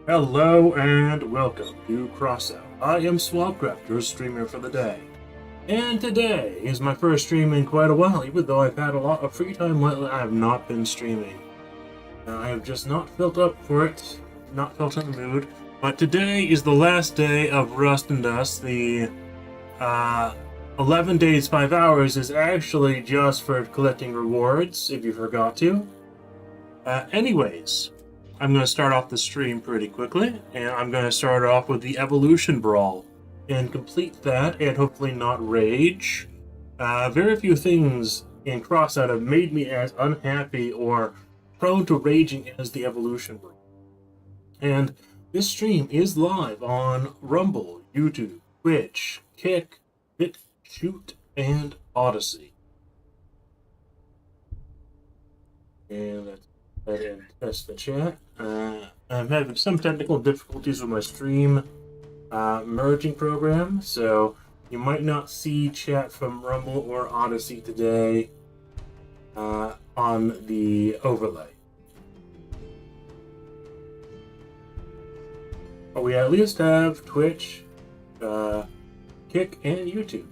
Hello and welcome to Crossout. I am Swabcraft, your streamer for the day. And today is my first stream in quite a while, even though I've had a lot of free time lately. I have not been streaming. I have just not felt up for it, not felt in the mood. But today is the last day of Rust and Dust. The 11 days, 5 hours is actually just for collecting rewards, if you forgot to. Anyways, I'm going to start off the stream pretty quickly, and I'm going to start off with the Evolution Brawl, and complete that, and hopefully not rage. Very few things in Crossout have made me as unhappy or prone to raging as the Evolution Brawl. And this stream is live on Rumble, YouTube, Twitch, Kick, BitChute, and Odyssey. And that's the chat. I'm having some technical difficulties with my stream merging program, so you might not see chat from Rumble or Odyssey today on the overlay. But we at least have Twitch, Kick, and YouTube.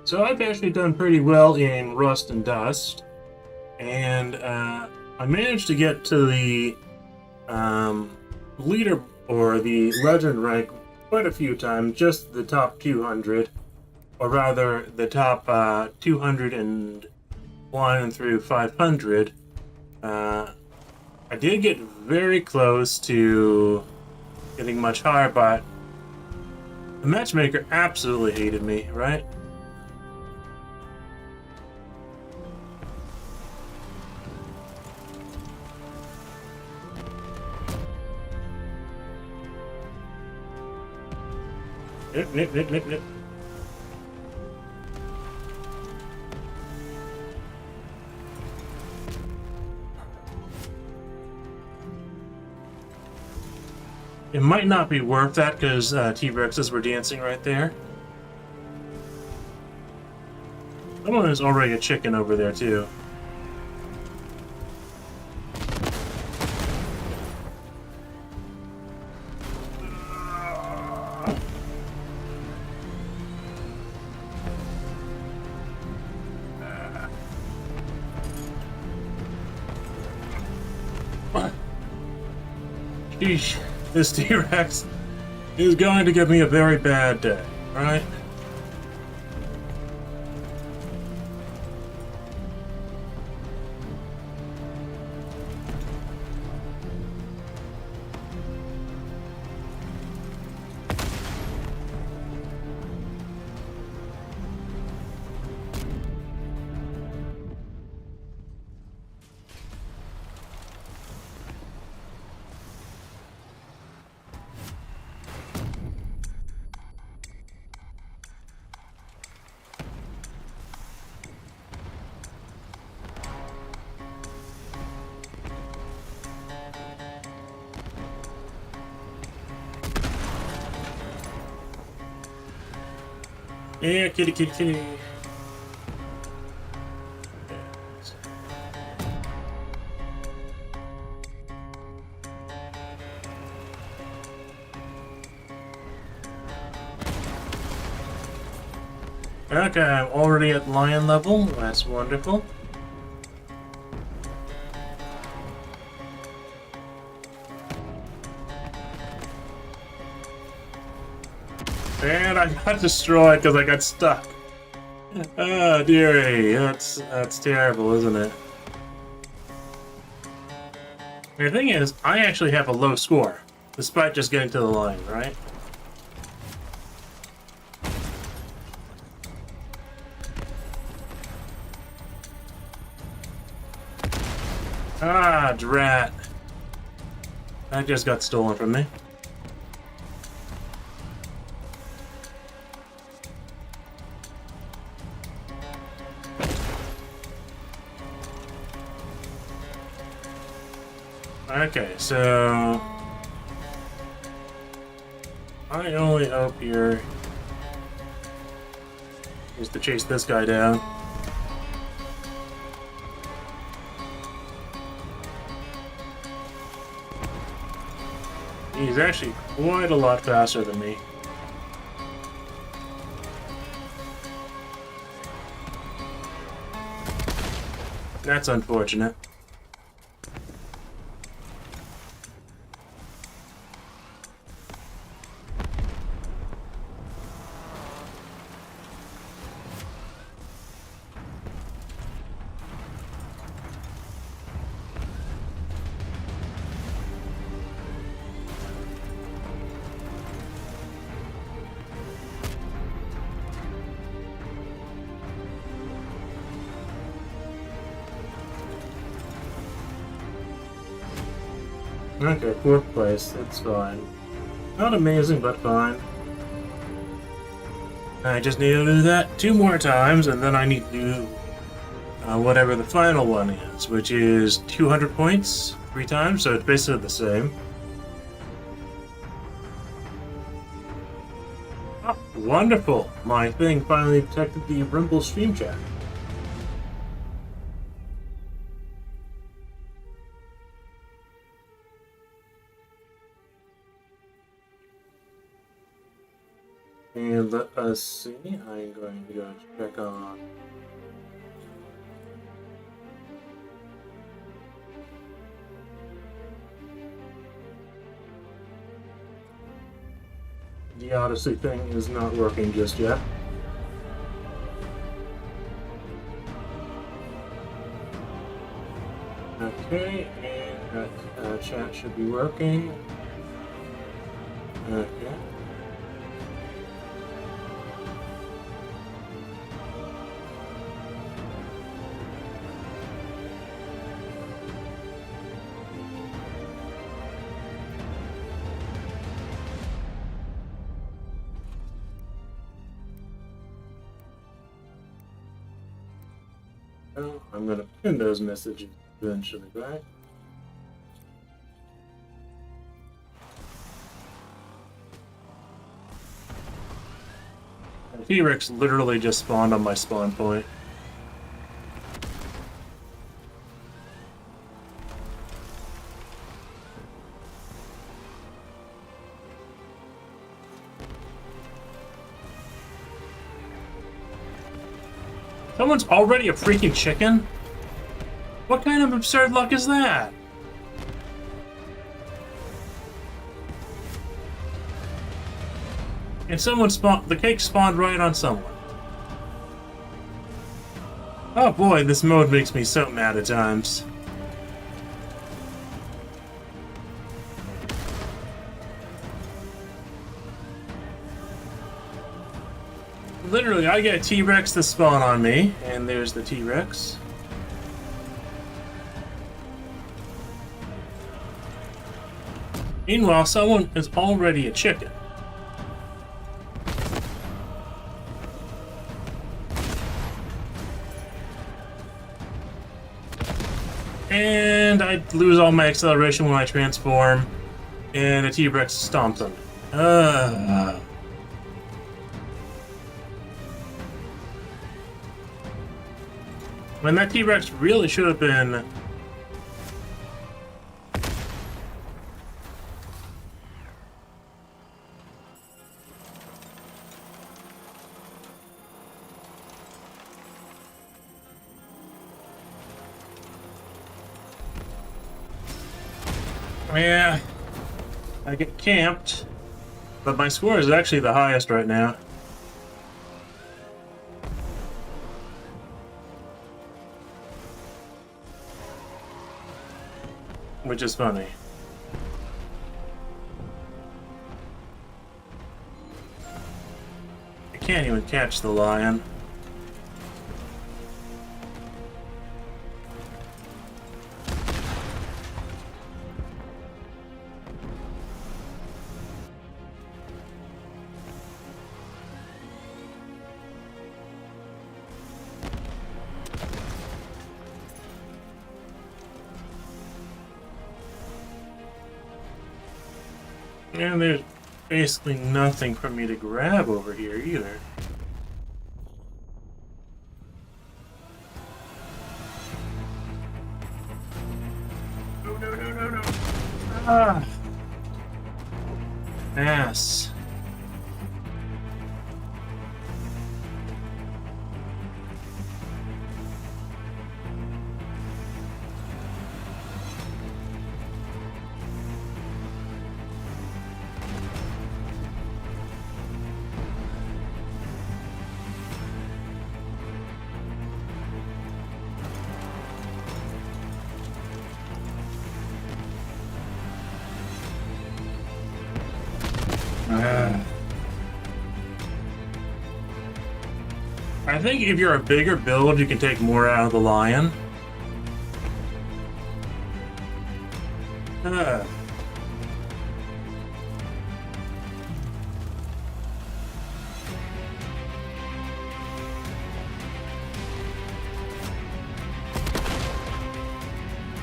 So I've actually done pretty well in Rust and Dust, and I managed to get to the leader or the legend rank quite a few times, just the top 200, or rather the top 201 through 500. I did get very close to getting much higher, but the matchmaker absolutely hated me, right? Nip. It might not be worth that because T-Rexes were dancing right there. Someone is already a chicken over there too. Sheesh, this T-Rex is going to give me a very bad day, right? Yeah, kitty. Okay, I'm already at lion level. That's wonderful. And I got destroyed because I got stuck. Oh, dearie. That's terrible, isn't it? The thing is, I actually have a low score, despite just getting to the line, right? Ah, drat. That just got stolen from me. Okay, so my only hope here is to chase this guy down. He's actually quite a lot faster than me. That's unfortunate. Okay, 4th place, that's fine. Not amazing, but fine. I just need to do that 2 more times, and then I need to do whatever the final one is, which is 200 points 3 times, so it's basically the same. Oh, wonderful! My thing finally detected the Rumble stream chat. And let us see, I'm going to go check on the Odyssey thing is not working just yet. Okay, and that chat should be working. Okay. Well, I'm going to pin those messages eventually, right? The T-Rex literally just spawned on my spawn point. Someone's already a freaking chicken? What kind of absurd luck is that? And someone spawned, the cake spawned right on someone. Oh boy, this mode makes me so mad at times. Literally, I get a T-Rex to spawn on me, and there's the T-Rex. Meanwhile, someone is already a chicken. And I lose all my acceleration when I transform, and a T-Rex stomps on me. When that T-Rex really should have been... Yeah, I get camped, but my score is actually the highest right now. Which is funny. I can't even catch the lion. And there's basically nothing for me to grab over here either. No. Ah! Ass. I think if you're a bigger build, you can take more out of the lion.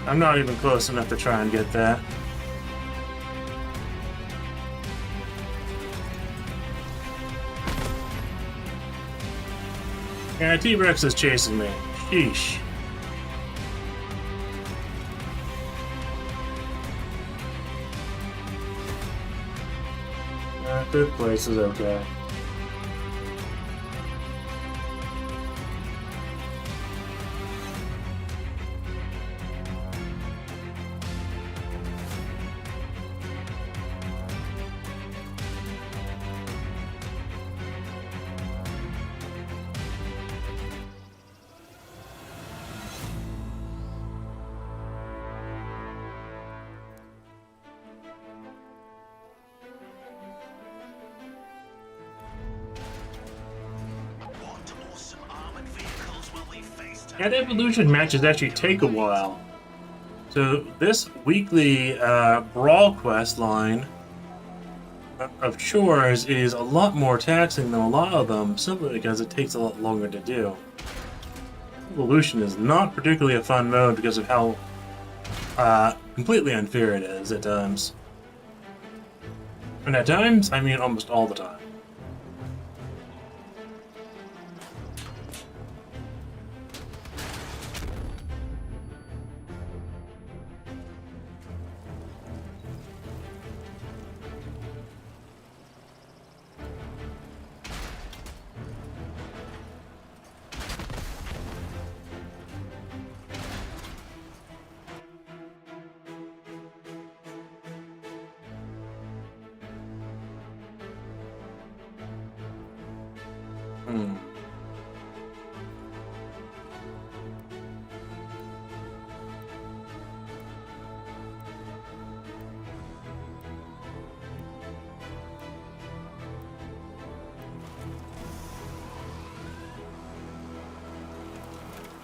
I'm not even close enough to try and get that. Yeah, T-Rex is chasing me. Sheesh. Third place is okay. That evolution matches actually take a while. So this weekly Brawl quest line of chores is a lot more taxing than a lot of them, simply because it takes a lot longer to do. Evolution is not particularly a fun mode because of how completely unfair it is at times. And at times, I mean almost all the time.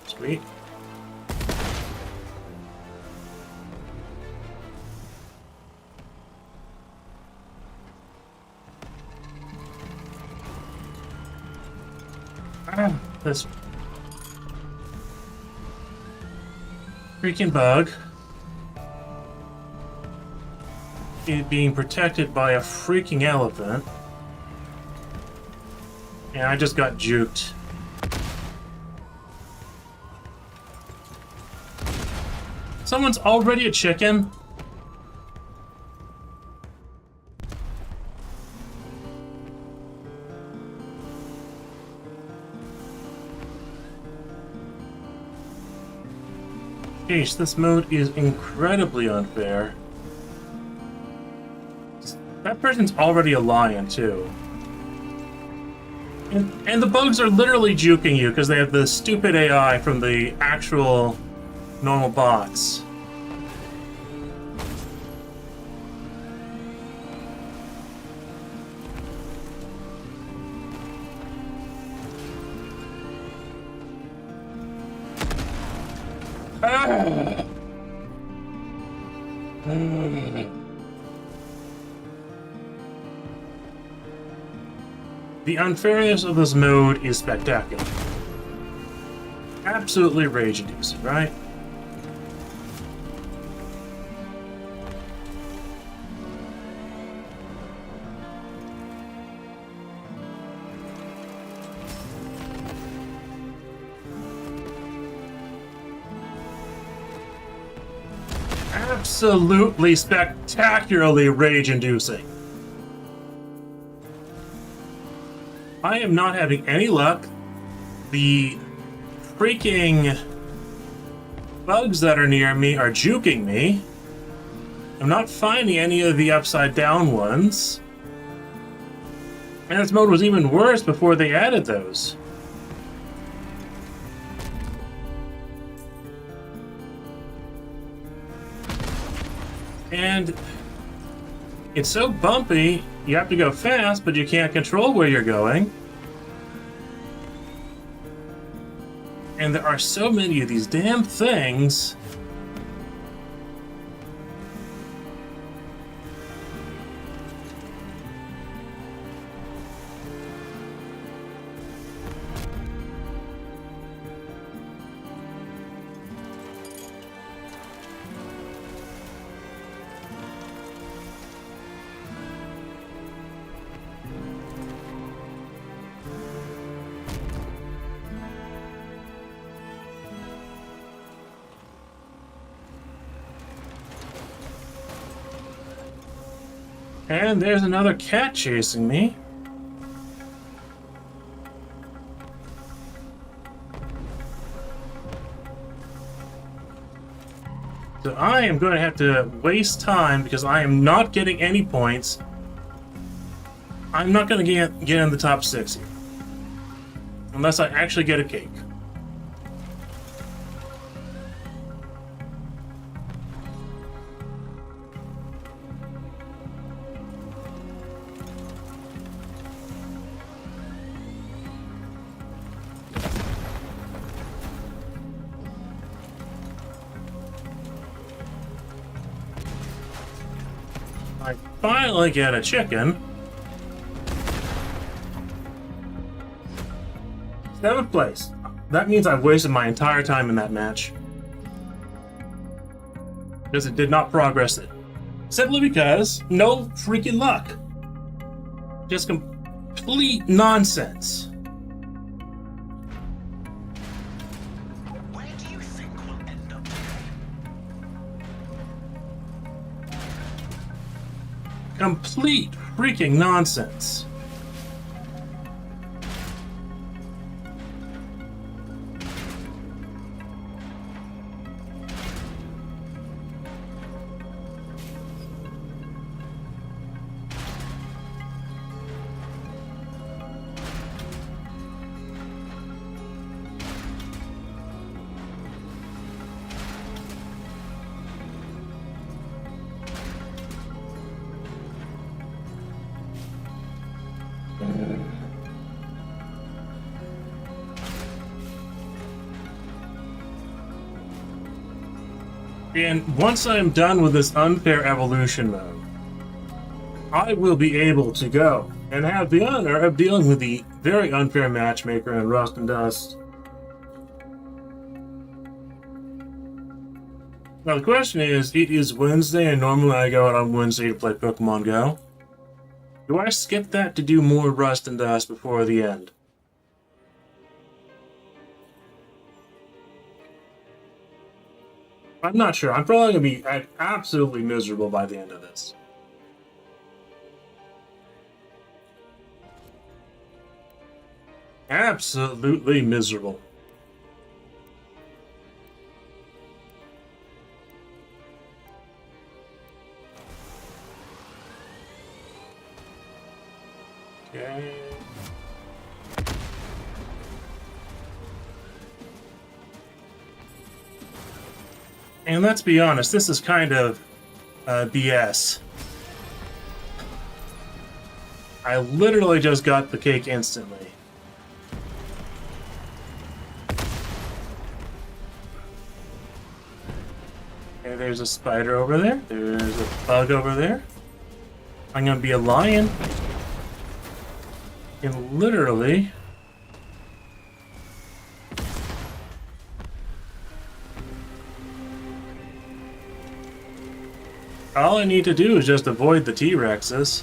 Sweet. This freaking bug is being protected by a freaking elephant, and I just got juked. Someone's already a chicken? Sheesh, this mode is incredibly unfair. That person's already a lion, too. And the bugs are literally juking you because they have the stupid AI from the actual normal bots. The unfairness of this mode is spectacular. Absolutely rage-inducing, right? absolutely spectacularly rage-inducing. I am not having any luck. The freaking bugs that are near me are juking me. I'm not finding any of the upside down ones. And this mode was even worse before they added those. And it's so bumpy, you have to go fast, but you can't control where you're going. And there are so many of these damn things. And there's another cat chasing me. So I am going to have to waste time because I am not getting any points. I'm not going to get in the top 6 here. Unless I actually get a cake. I finally get a chicken. 7th place. That means I've wasted my entire time in that match. Because it did not progress it. Simply because no freaking luck. Just complete nonsense. Where do you think we'll end up? Complete freaking nonsense. And once I'm done with this unfair evolution mode, I will be able to go and have the honor of dealing with the very unfair matchmaker in Rust and Dust. Now the question is, it is Wednesday and normally I go out on Wednesday to play Pokemon Go. Do I skip that to do more Rust and Dust before the end? I'm not sure. I'm probably going to be absolutely miserable by the end of this. Absolutely miserable. Okay. And let's be honest, this is kind of BS. I literally just got the cake instantly. Okay, there's a spider over there. There's a bug over there. I'm gonna be a lion. And literally... all I need to do is just avoid the T-Rexes.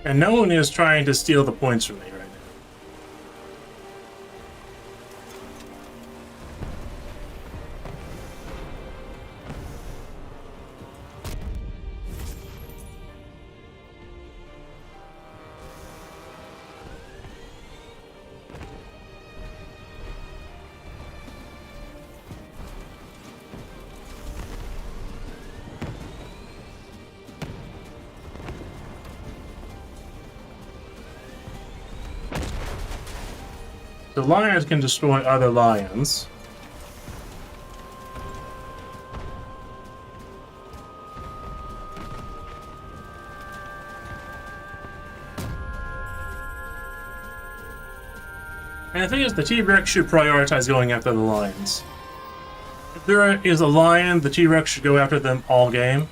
And no one is trying to steal the points from me right now. The lions can destroy other lions. And the thing is, the T-Rex should prioritize going after the lions. If there is a lion, the T-Rex should go after them all game.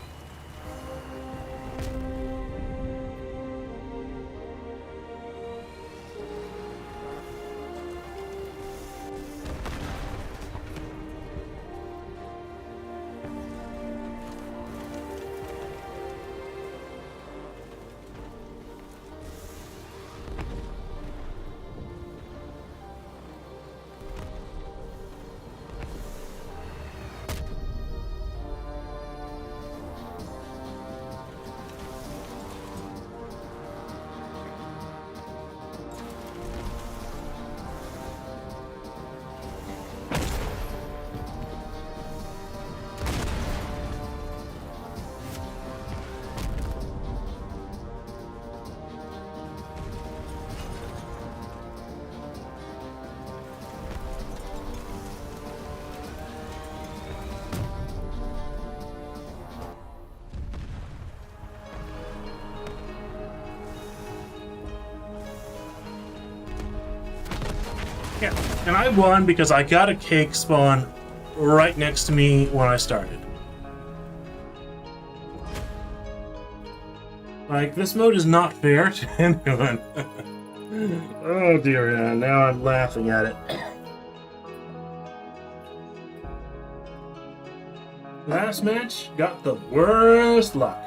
Yeah, and I won because I got a cake spawn right next to me when I started. Like, this mode is not fair to anyone. Oh dear, yeah, now I'm laughing at it. Last match got the worst luck.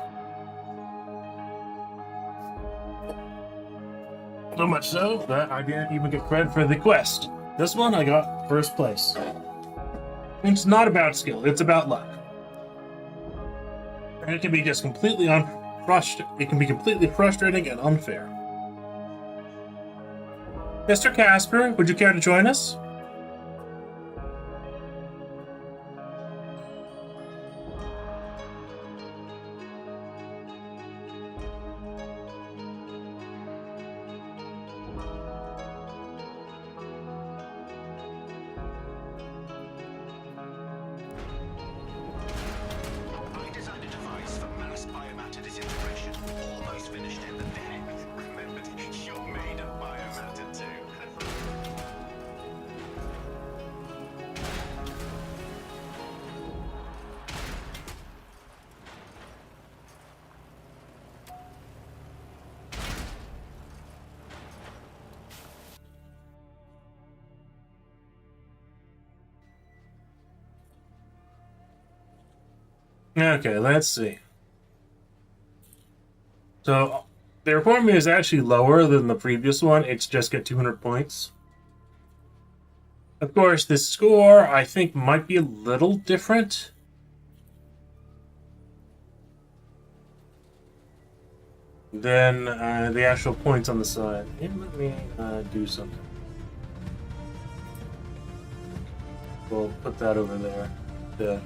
So much so that I didn't even get credit for the quest. This one I got first place. It's not about skill, it's about luck. And it can be just completely it can be completely frustrating and unfair. Mr. Casper, would you care to join us? I designed a device for mass biomatter disintegration. Almost finished it, but then remembered you're made of biomatter too. Okay, let's see. So, the requirement is actually lower than the previous one. It's just get 200 points. Of course, the score, I think, might be a little different. Than the actual points on the side. Hey, let me do something. We'll put that over there. Yeah.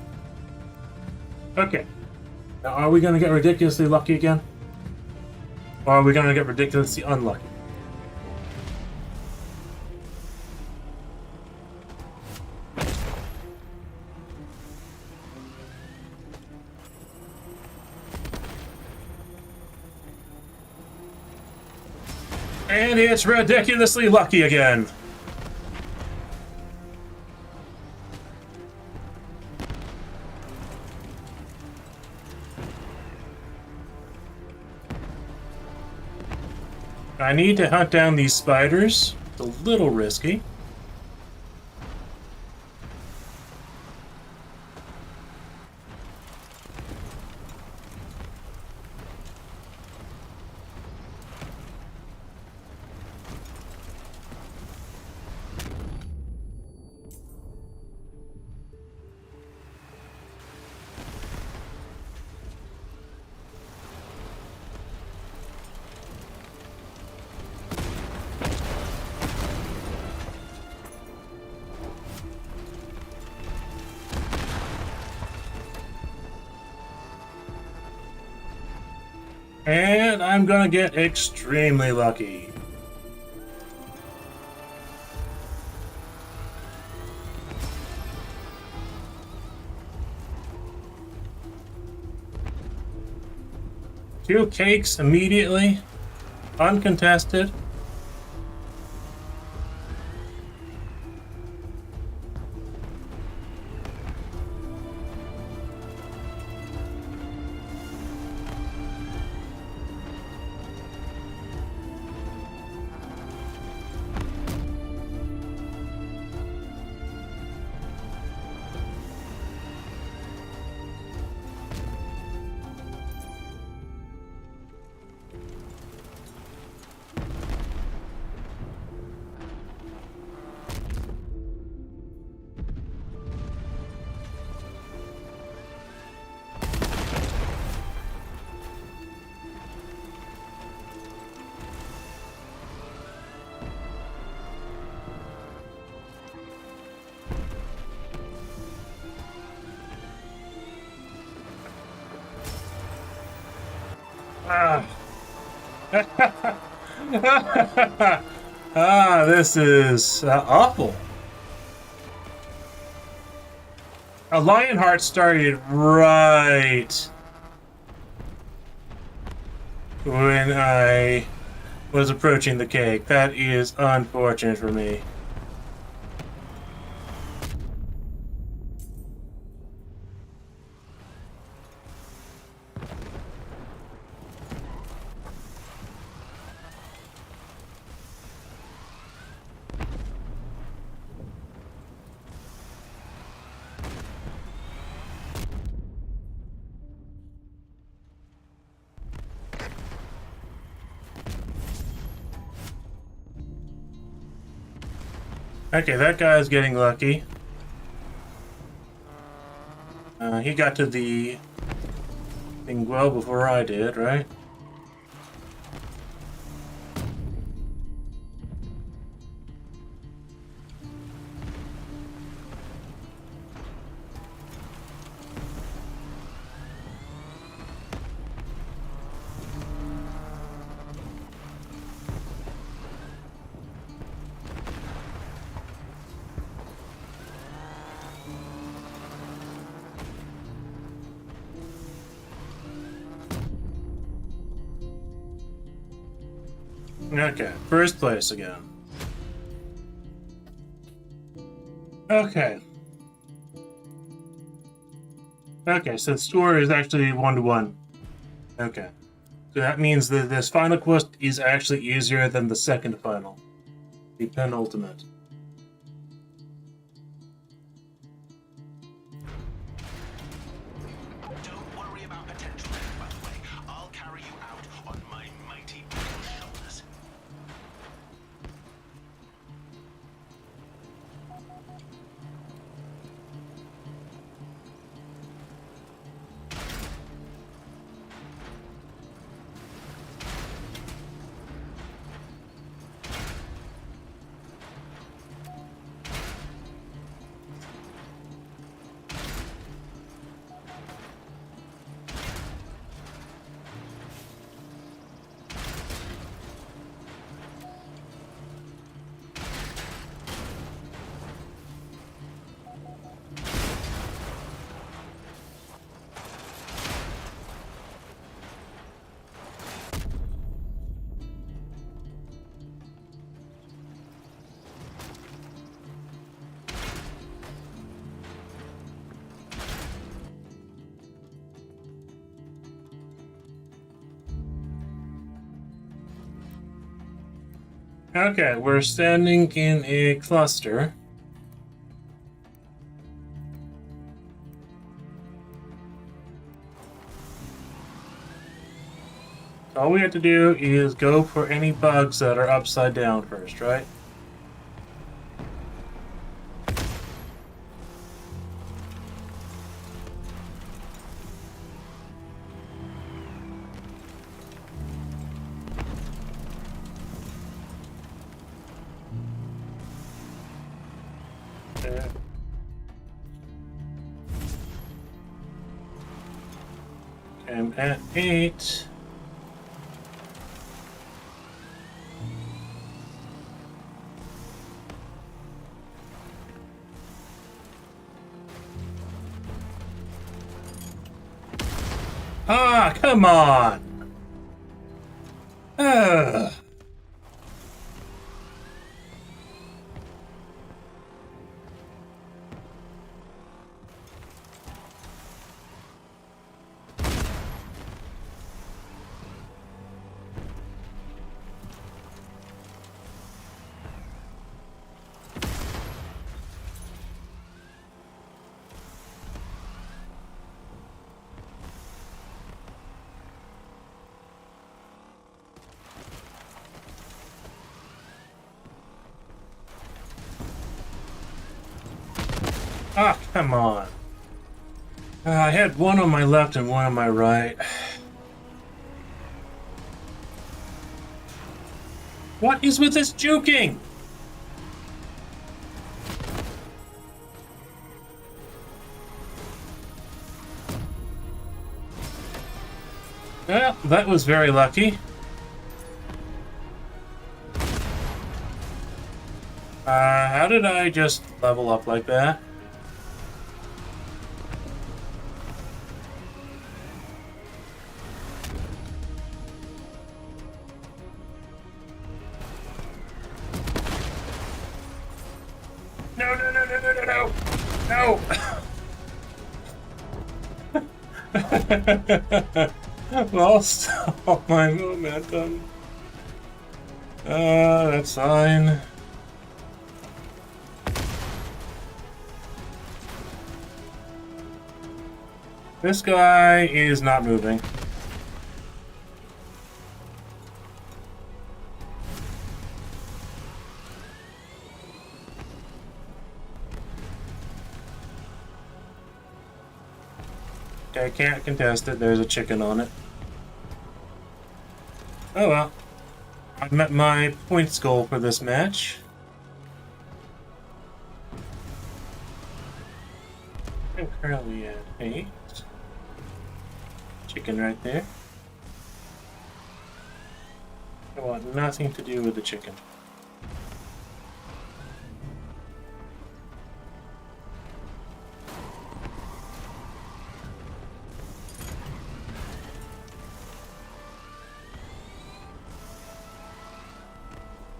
Okay. Now, are we going to get ridiculously lucky again? Or are we going to get ridiculously unlucky? And it's ridiculously lucky again. I need to hunt down these spiders. It's a little risky. And I'm gonna get extremely lucky. Two cakes immediately, uncontested. Ah. This is awful. A Lionheart started right when I was approaching the cake. That is unfortunate for me. Okay, that guy's getting lucky. He got to the thing well before I did, right? Okay, first place again. Okay. Okay, so the score is actually 1-1. Okay. So that means that this final quest is actually easier than the second final. The penultimate. Don't worry about potential, by the way. I'll carry you out on my mighty shoulders. Okay, we're standing in a cluster. All we have to do is go for any bugs that are upside down first, right? Okay. I'm at 8. Ah, come on! Ugh. Ah, come on. I had one on my left and one on my right. What is with this juking? Well, that was very lucky. How did I just level up like that? No, no, no, no, no, no, no! Lost all my momentum. That's fine. This guy is not moving. I can't contest it. There's a chicken on it. Oh well. I met my points goal for this match. I'm currently at 8. Chicken right there. I want nothing to do with the chicken.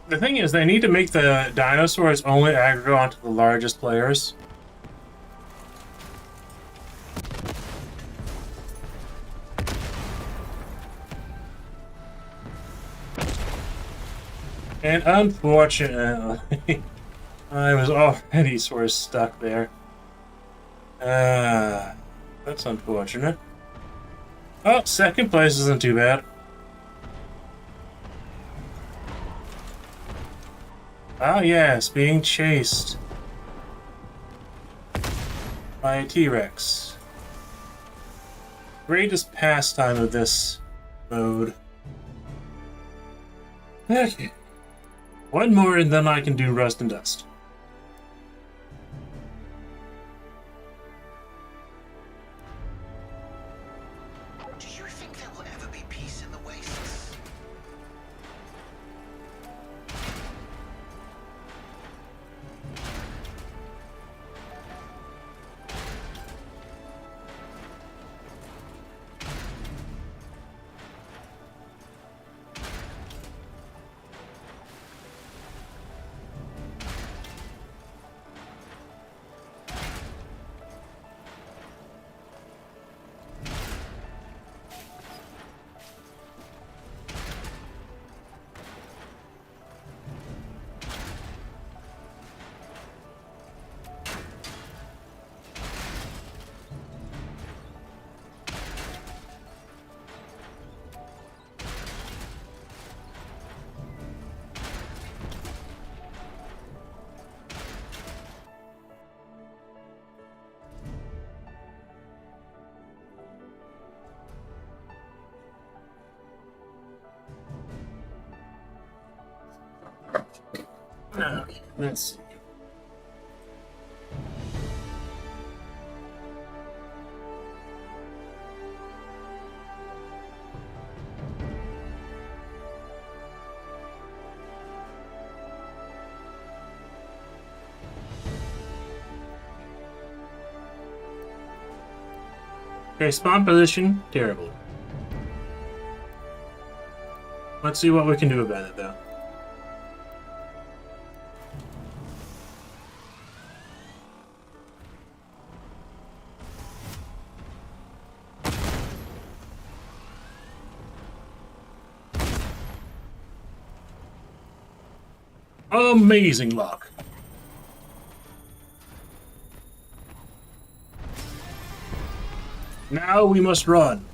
The thing is, they need to make the dinosaurs only aggro onto the largest players. And unfortunately, I was already sort of stuck there. That's unfortunate. Oh, second place isn't too bad. Ah, yes, being chased by a T-Rex. Greatest pastime of this mode. Okay. One more and then I can do Rust and Dust. Do you think there will ever be peace in the wastes? Okay, let's see. Okay, spawn position, terrible. Let's see what we can do about it, though. Amazing luck. Now we must run.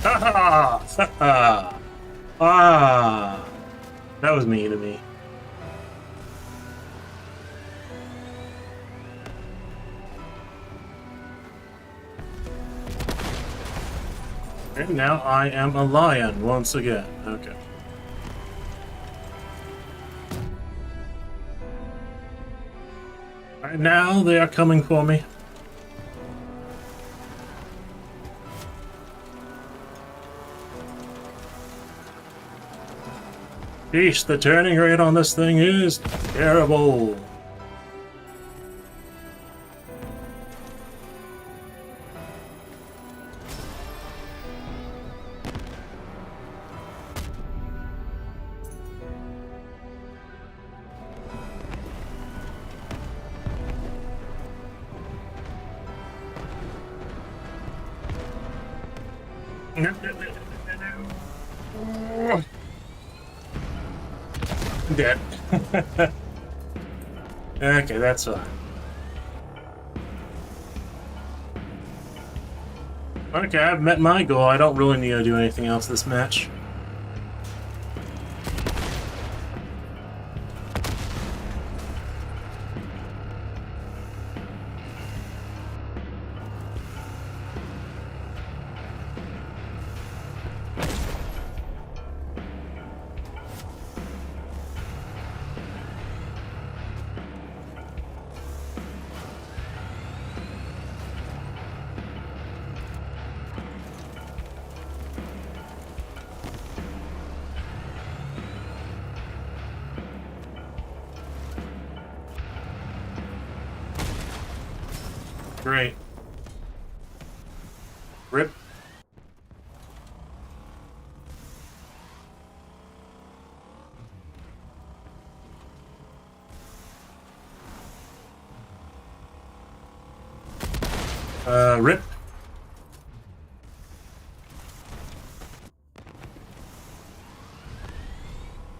Ha ha! Ha ha! Ah! That was mean of me. And now I am a lion once again. Okay. Right now they are coming for me. Sheesh, the turning rate on this thing is terrible. Dead. Okay, that's fine. Okay, I've met my goal. I don't really need to do anything else this match. Great. Rip. Rip.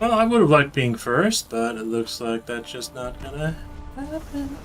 Well, I would have liked being first, but it looks like that's just not gonna happen.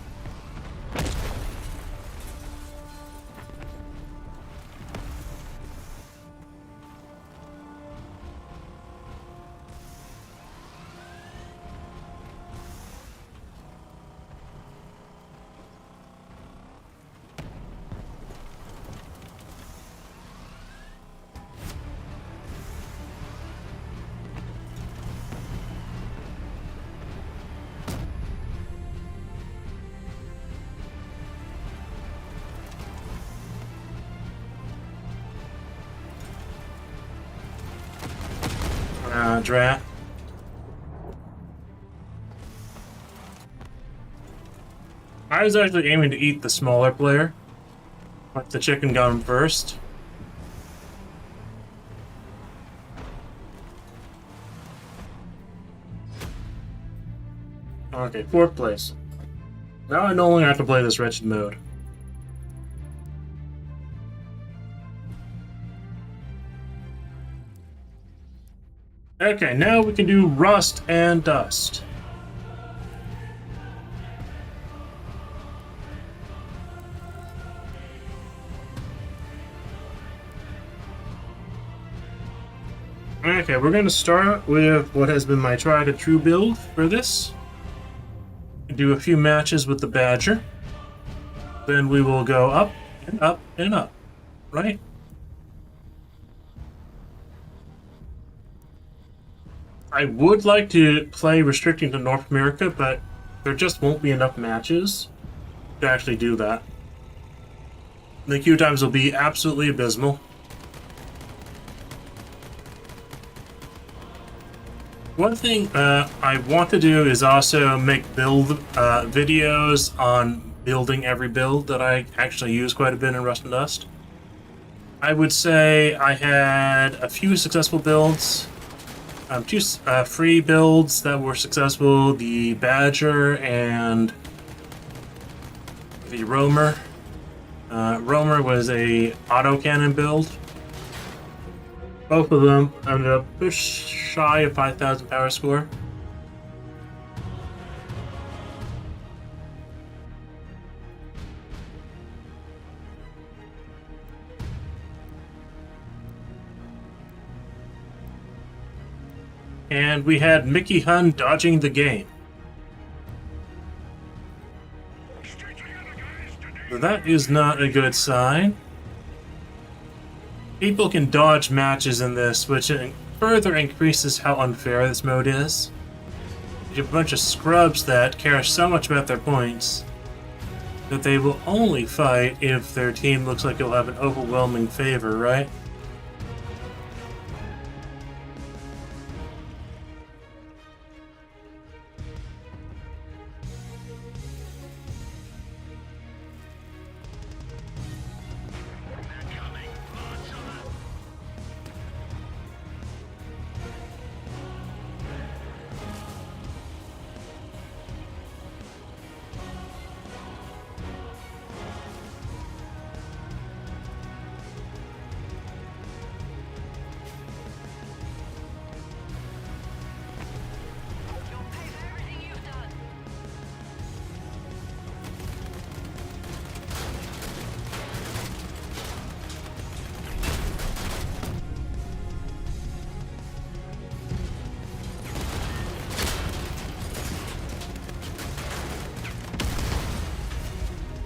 Drat. I was actually aiming to eat the smaller player. Like the chicken got him first. Okay, 4th place. Now I no longer have to play this wretched mode. Okay, now we can do Rust and Dust. Okay, we're going to start with what has been my tried and true build for this. Do a few matches with the Badger. Then we will go up and up and up, right? I would like to play restricting to North America, but there just won't be enough matches to actually do that. The queue times will be absolutely abysmal. One thing I want to do is also make build videos on building every build that I actually use quite a bit in Rust and Dust. I would say I had a few successful builds, two free builds that were successful, the Badger and the Roamer. Roamer was a autocannon build. Both of them ended up just shy of 5,000 power score. And we had Mickey Hun dodging the game. That is not a good sign. People can dodge matches in this, which further increases how unfair this mode is. You have a bunch of scrubs that care so much about their points that they will only fight if their team looks like it'll have an overwhelming favor, right?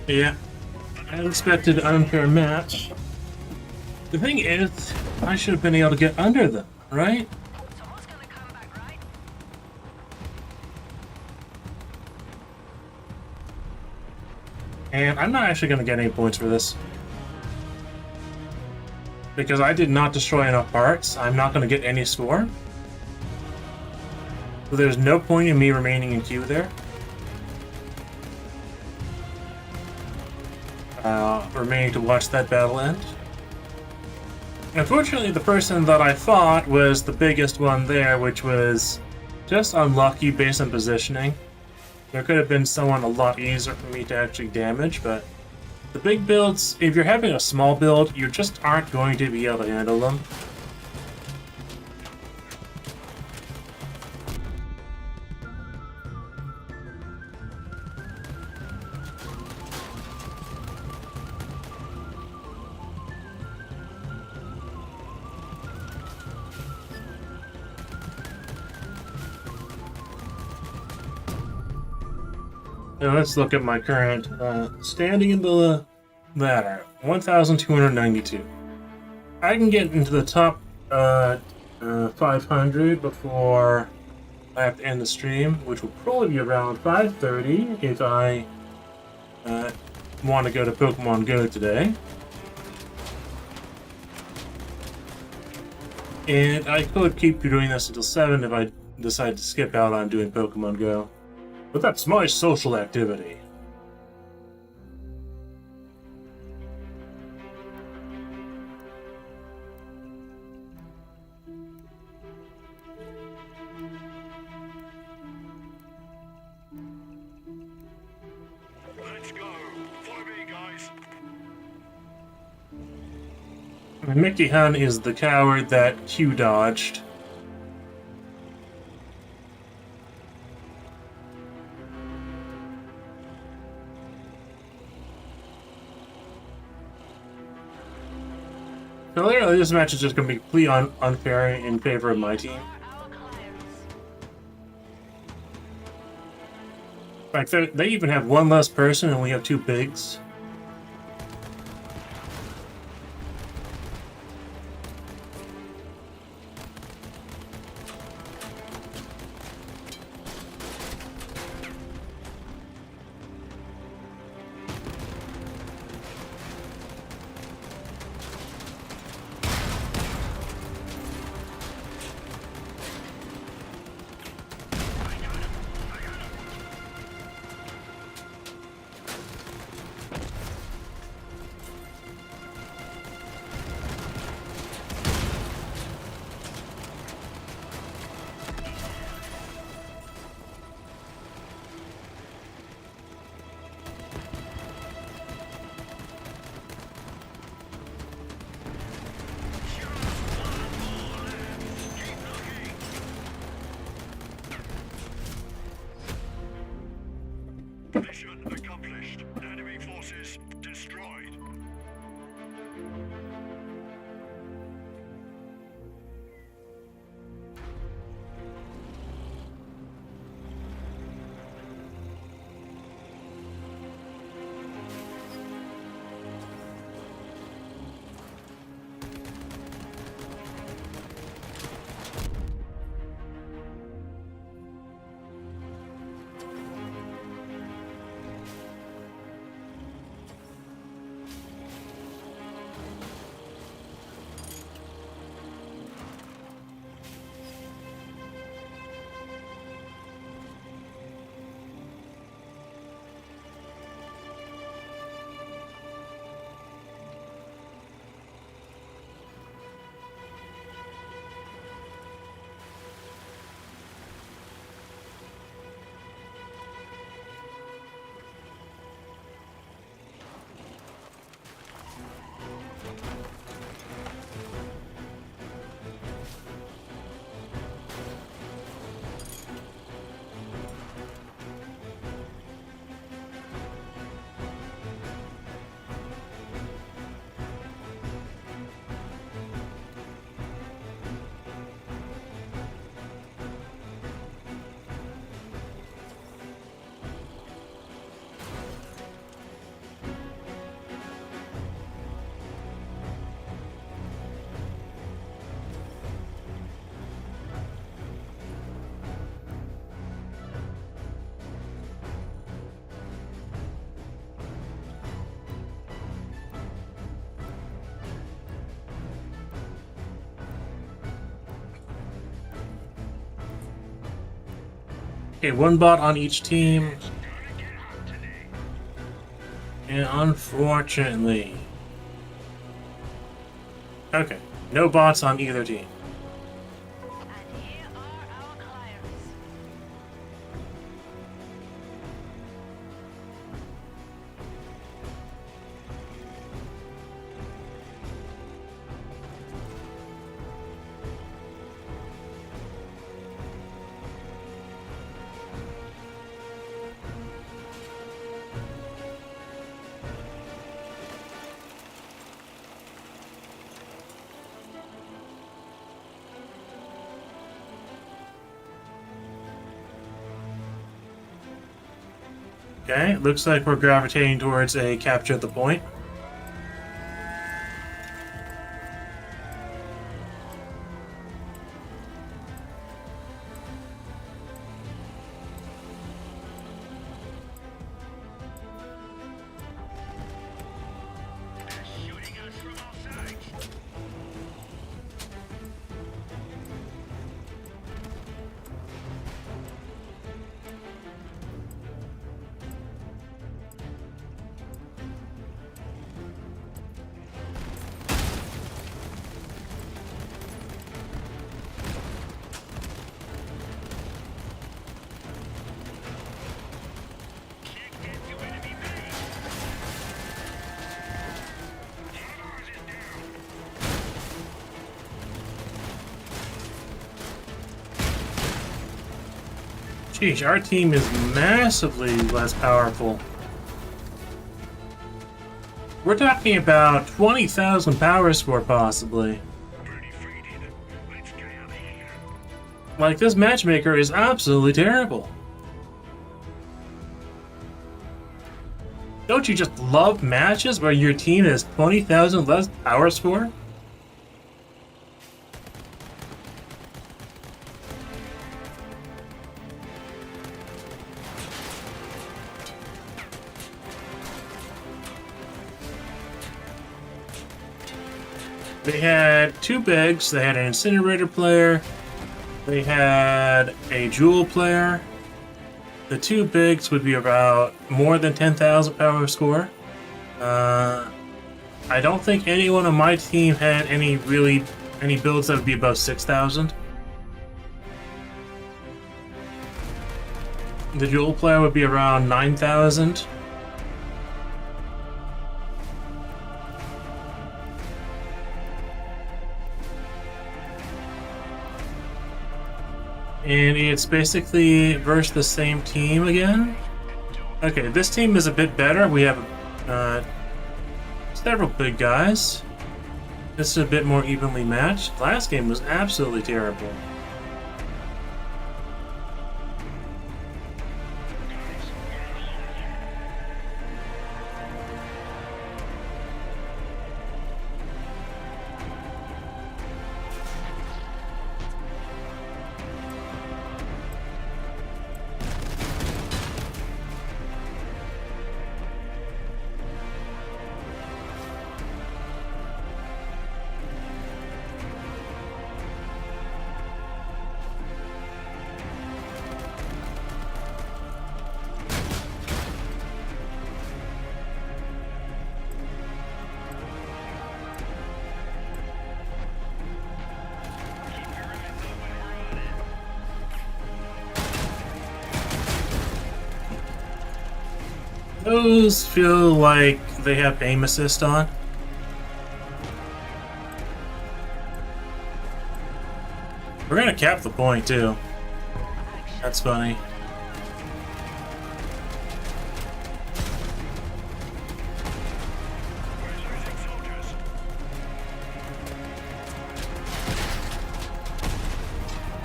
Yeah, I expected an unfair match. The thing is, I should have been able to get under them, right? Someone's gonna come back, right? And I'm not actually going to get any points for this. Because I did not destroy enough parts, I'm not going to get any score. So there's no point in me remaining in queue there. Remaining to watch that battle end. Unfortunately, the person that I fought was the biggest one there, which was just unlucky based on positioning. There could have been someone a lot easier for me to actually damage, but the big builds, if you're having a small build, you just aren't going to be able to handle them. Now let's look at my current standing in the ladder, 1,292. I can get into the top 500 before I have to end the stream, which will probably be around 5:30 if I want to go to Pokemon Go today. And I could keep doing this until 7 if I decide to skip out on doing Pokemon Go. But that's my social activity. Let's go. Follow me, guys. Mickey Hun is the coward that Q dodged. So literally, this match is just going to be completely unfair in favor of my team. Our clients. In fact, they even have one less person and we have two bigs. crashed. Enemy forces destroyed. Okay, one bot on each team. And unfortunately... Okay, no bots on either team. And here are our clients. Okay, looks like we're gravitating towards a capture at the point. Shooting us from all sides. Kicked into enemy base. Ours is down. Sheesh, our team is massively less powerful. We're talking about 20,000 power score, possibly. We're defeated. Let's get out of here. Like, this matchmaker is absolutely terrible. Don't you just love matches where your team has 20,000 less power score? They had two bigs, they had an incinerator player, they had a jewel player. The two bigs would be about more than 10,000 power score. I don't think anyone on my team had any builds that would be above 6,000. The jewel player would be around 9,000. And it's basically versus the same team again. Don't Okay, this team is a bit better. We have several big guys. This is a bit more evenly matched. Last game was absolutely terrible. Those feel like they have aim assist on. We're gonna cap the point too. That's funny.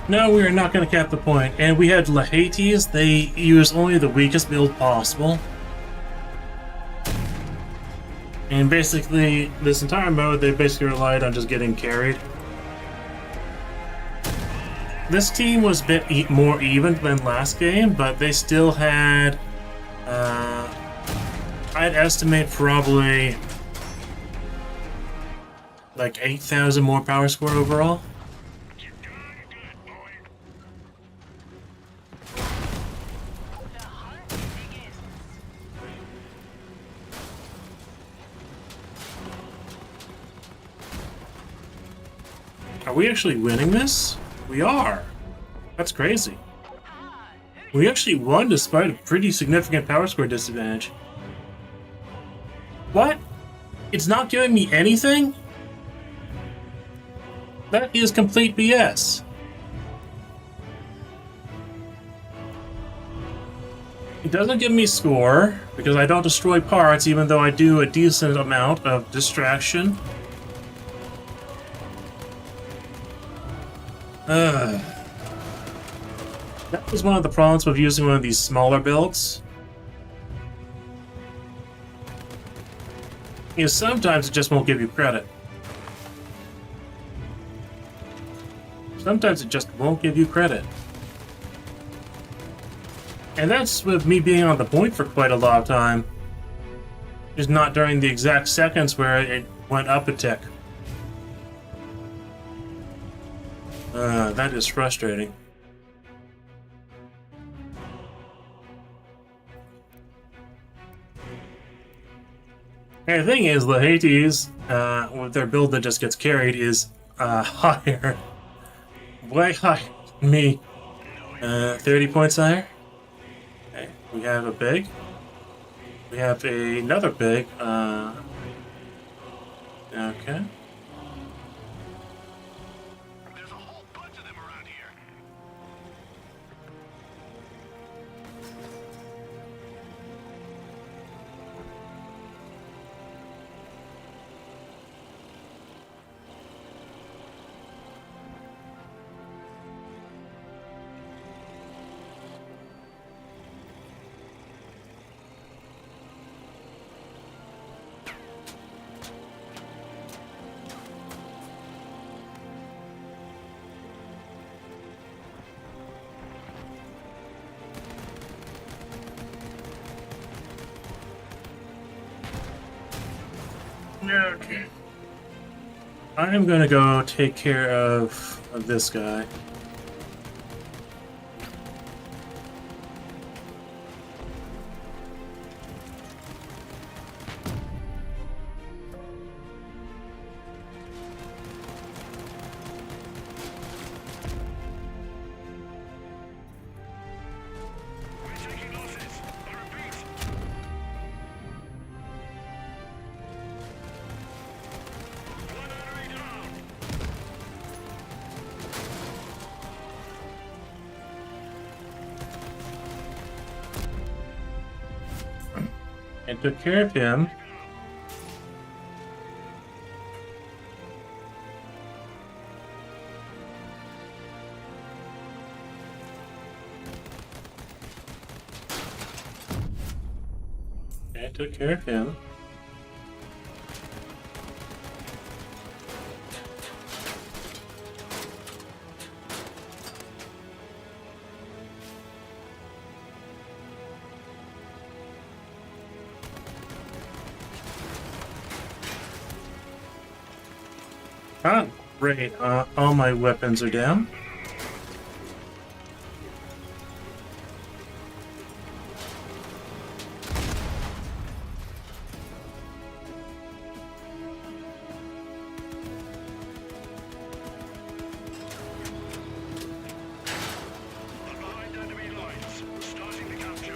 No, we are not going to cap the point. And we had Lahates. They use only the weakest build possible. And basically, this entire mode, they basically relied on just getting carried. This team was a bit more even than last game, but they still had, I'd estimate probably like 8,000 more power score overall. Are we actually winning this? We are. That's crazy. We actually won despite a pretty significant power score disadvantage. What? It's not giving me anything? That is complete BS. It doesn't give me score because I don't destroy parts, even though I do a decent amount of distraction. That was one of the problems with using one of these smaller builds. Is sometimes it just won't give you credit. Sometimes it just won't give you credit. And that's with me being on the point for quite a long time. Just not during the exact seconds where it went up a tick. That is frustrating. And the thing is, Lahates, with their build that just gets carried, is higher. Way higher than me. 30 points higher. Okay, we have a big. We have another big. Okay. There's a whole bunch of them around here. Okay. I'm gonna go take care of this guy. We're taking losses. I repeat. One enemy down. I took care of him. I took care of him. Ah, great. All my weapons are down. Behind enemy lines. Starting the capture.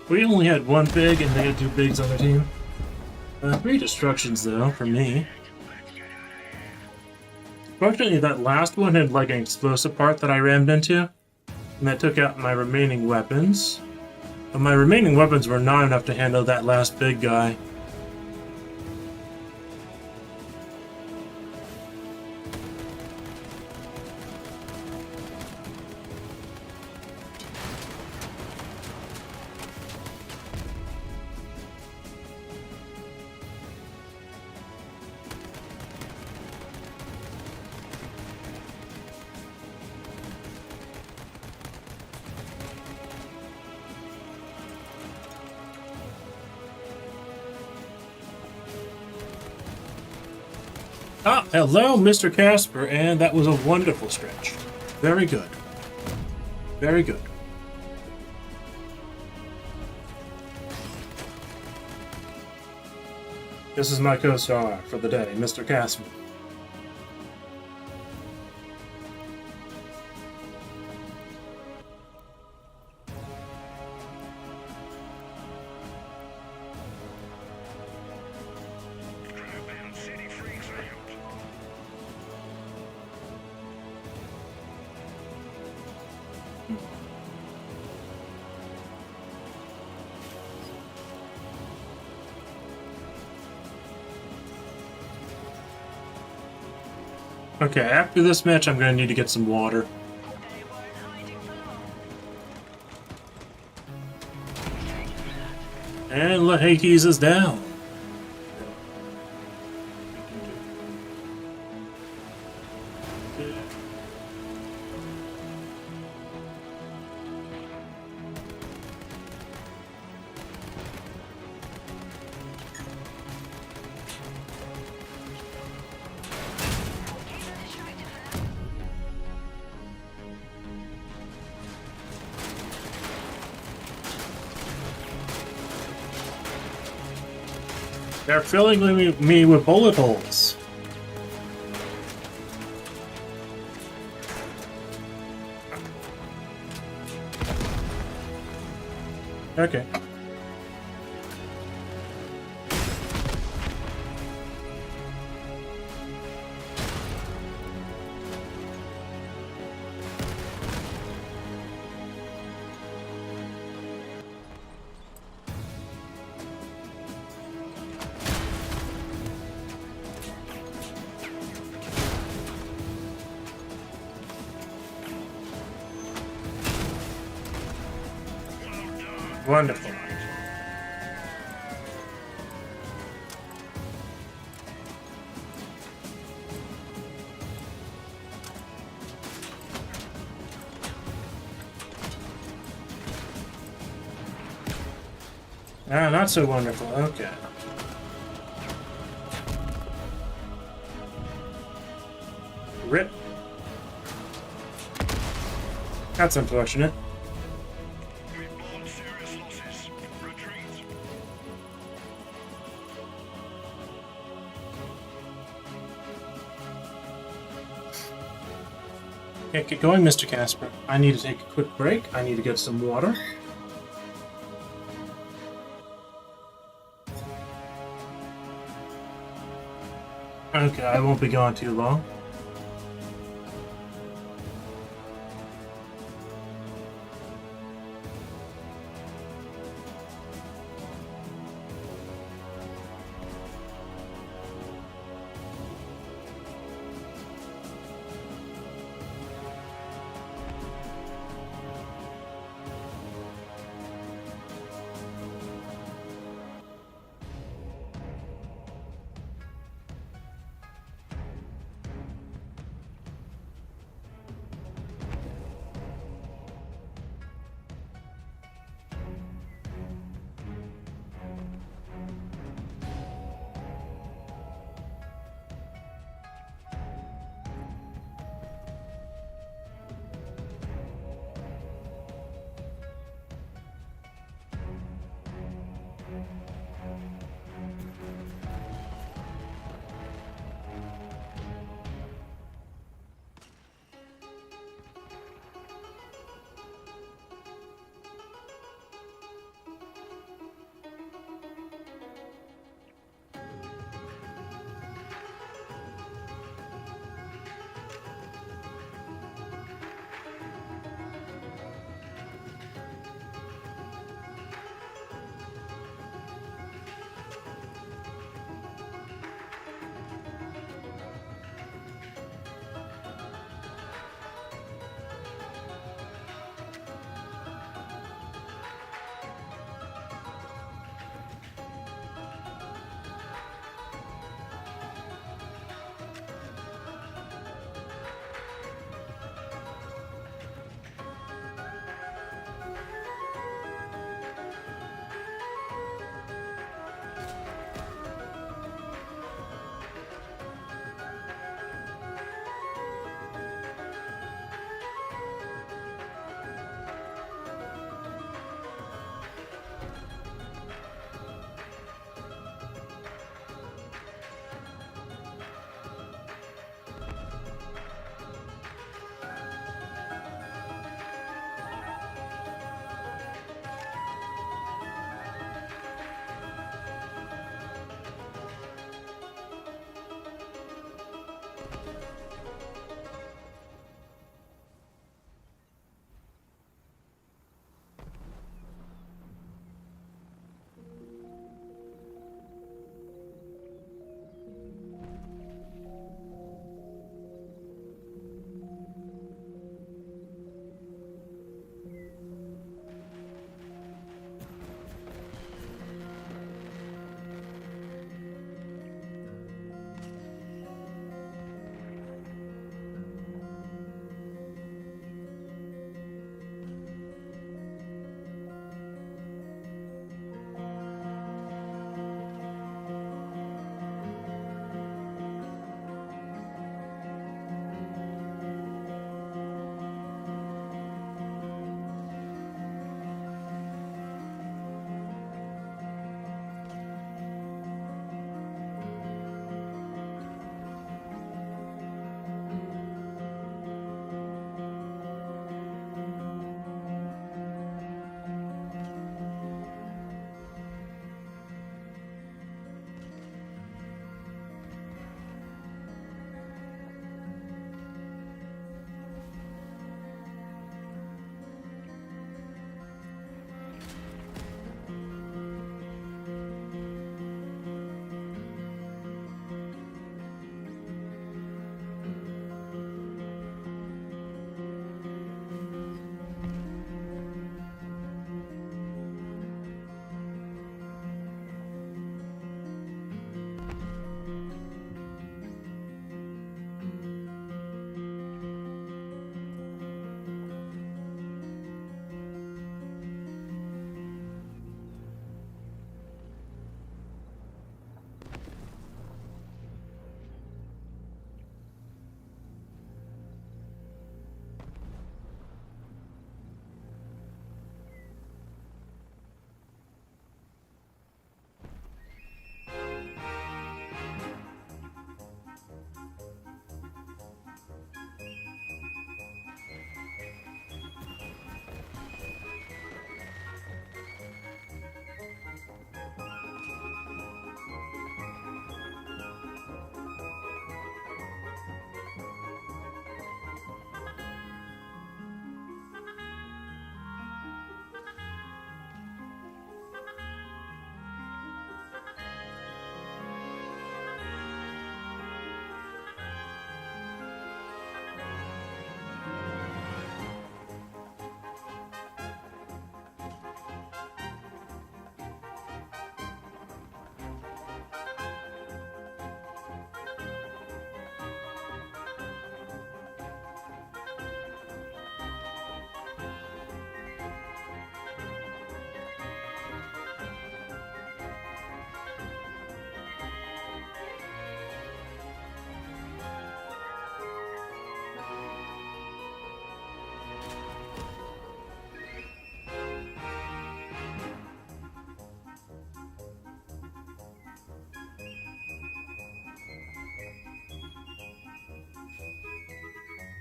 We only had one big, and they had two bigs on their team. 3 destructions, though, for me. Fortunately, that last one had like an explosive part that I rammed into, and that took out my remaining weapons. But my remaining weapons were not enough to handle that last big guy. Ah, hello, Mr. Casper, and that was a wonderful stretch. Very good. Very good. This is my co-star for the day, Mr. Casper. City freaks out. Okay, after this match, I'm going to need to get some water. They weren't hiding for long. And Lahakis is down. They're filling me with bullet holes. Okay. Wonderful. Ah, not so wonderful. Okay. Rip. That's unfortunate. We've borne serious losses. Retreat. Okay, get going, Mr. Casper. I need to take a quick break. I need to get some water. Okay, I won't be gone too long.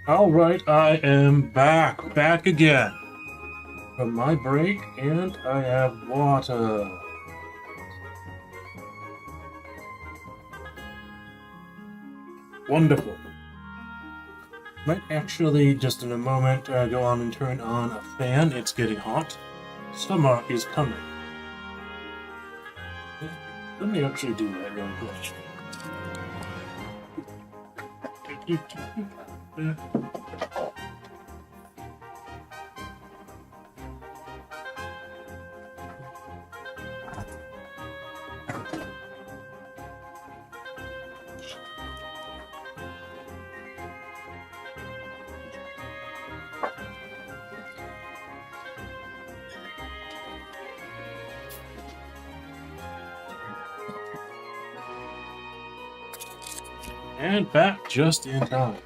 Alright, I am back again from my break, and I have water. Wonderful. Might actually, just in a moment, go on and turn on a fan. It's getting hot. Summer is coming. Let me actually do that real quick. And back just in time.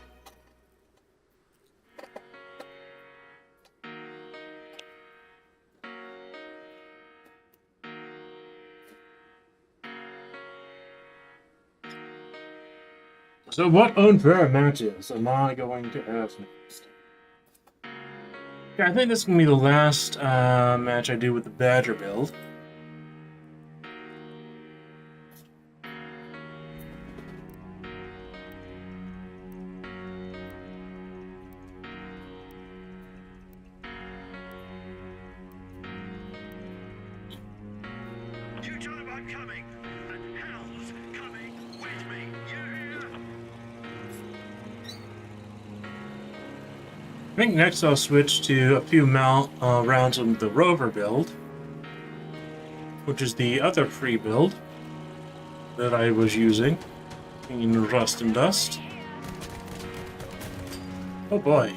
So what unfair matches am I going to have next? Yeah, I think this is going to be the last match I do with the Badger build. You told him I'm coming. And hell's coming with me. You hear? I think next I'll switch to a few rounds on the Rover build, which is the other free build that I was using in Rust and Dust. Oh boy.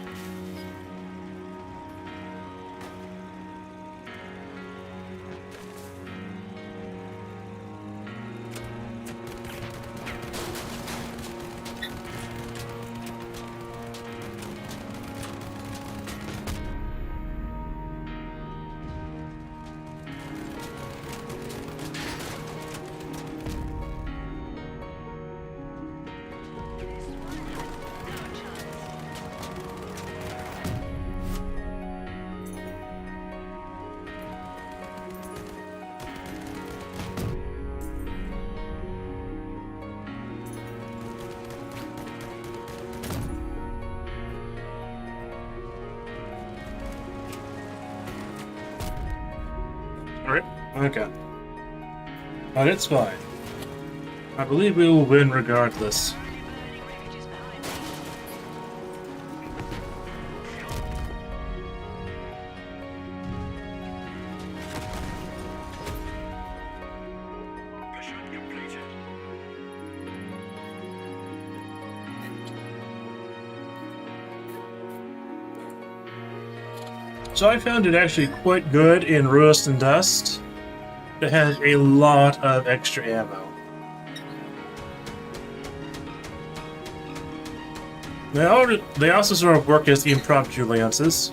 Alright, okay. But it's fine. I believe we will win regardless. Mission completed. So I found it actually quite good in Rust and Dust. It has a lot of extra ammo. They also sort of work as impromptu lances.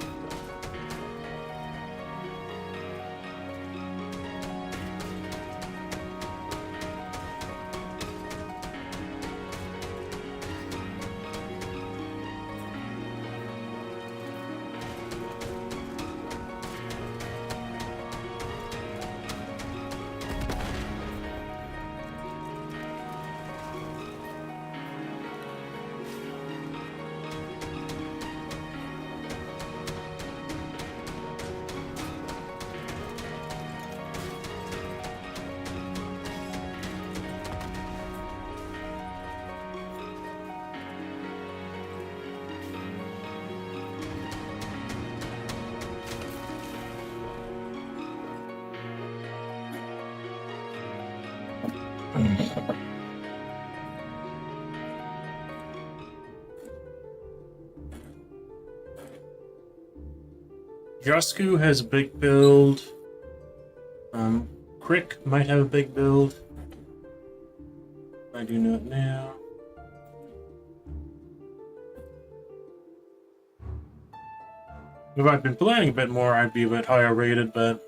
Jasku has a big build. Crick might have a big build. I do not now. If I'd been playing a bit more, I'd be a bit higher rated, but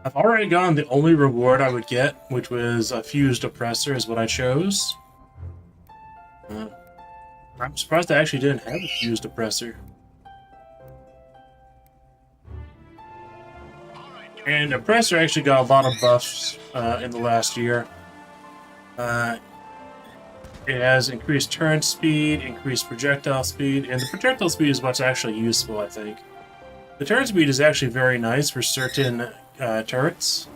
I've already gotten the only reward I would get, which was a fused oppressor, is what I chose. I I'm surprised I actually didn't have a fused oppressor. And oppressor actually got a lot of buffs in the last year. It has increased turn speed, increased projectile speed, and the projectile speed is what's actually useful, I think. The turn speed is actually very nice for certain turrets.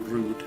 Rude.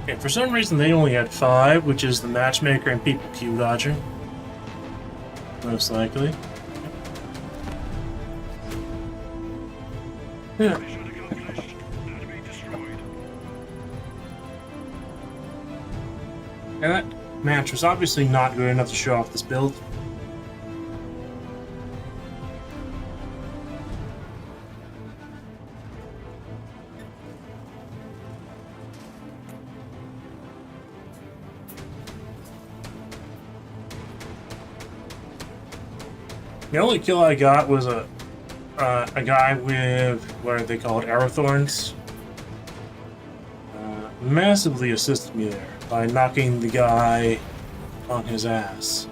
Okay, for some reason they only had 5, which is the matchmaker and people Q dodging. Most likely. Yeah. And that match was obviously not good enough to show off this build. The only kill I got was a guy with what are they called, arrow thorns. Massively assisted me there by knocking the guy on his ass.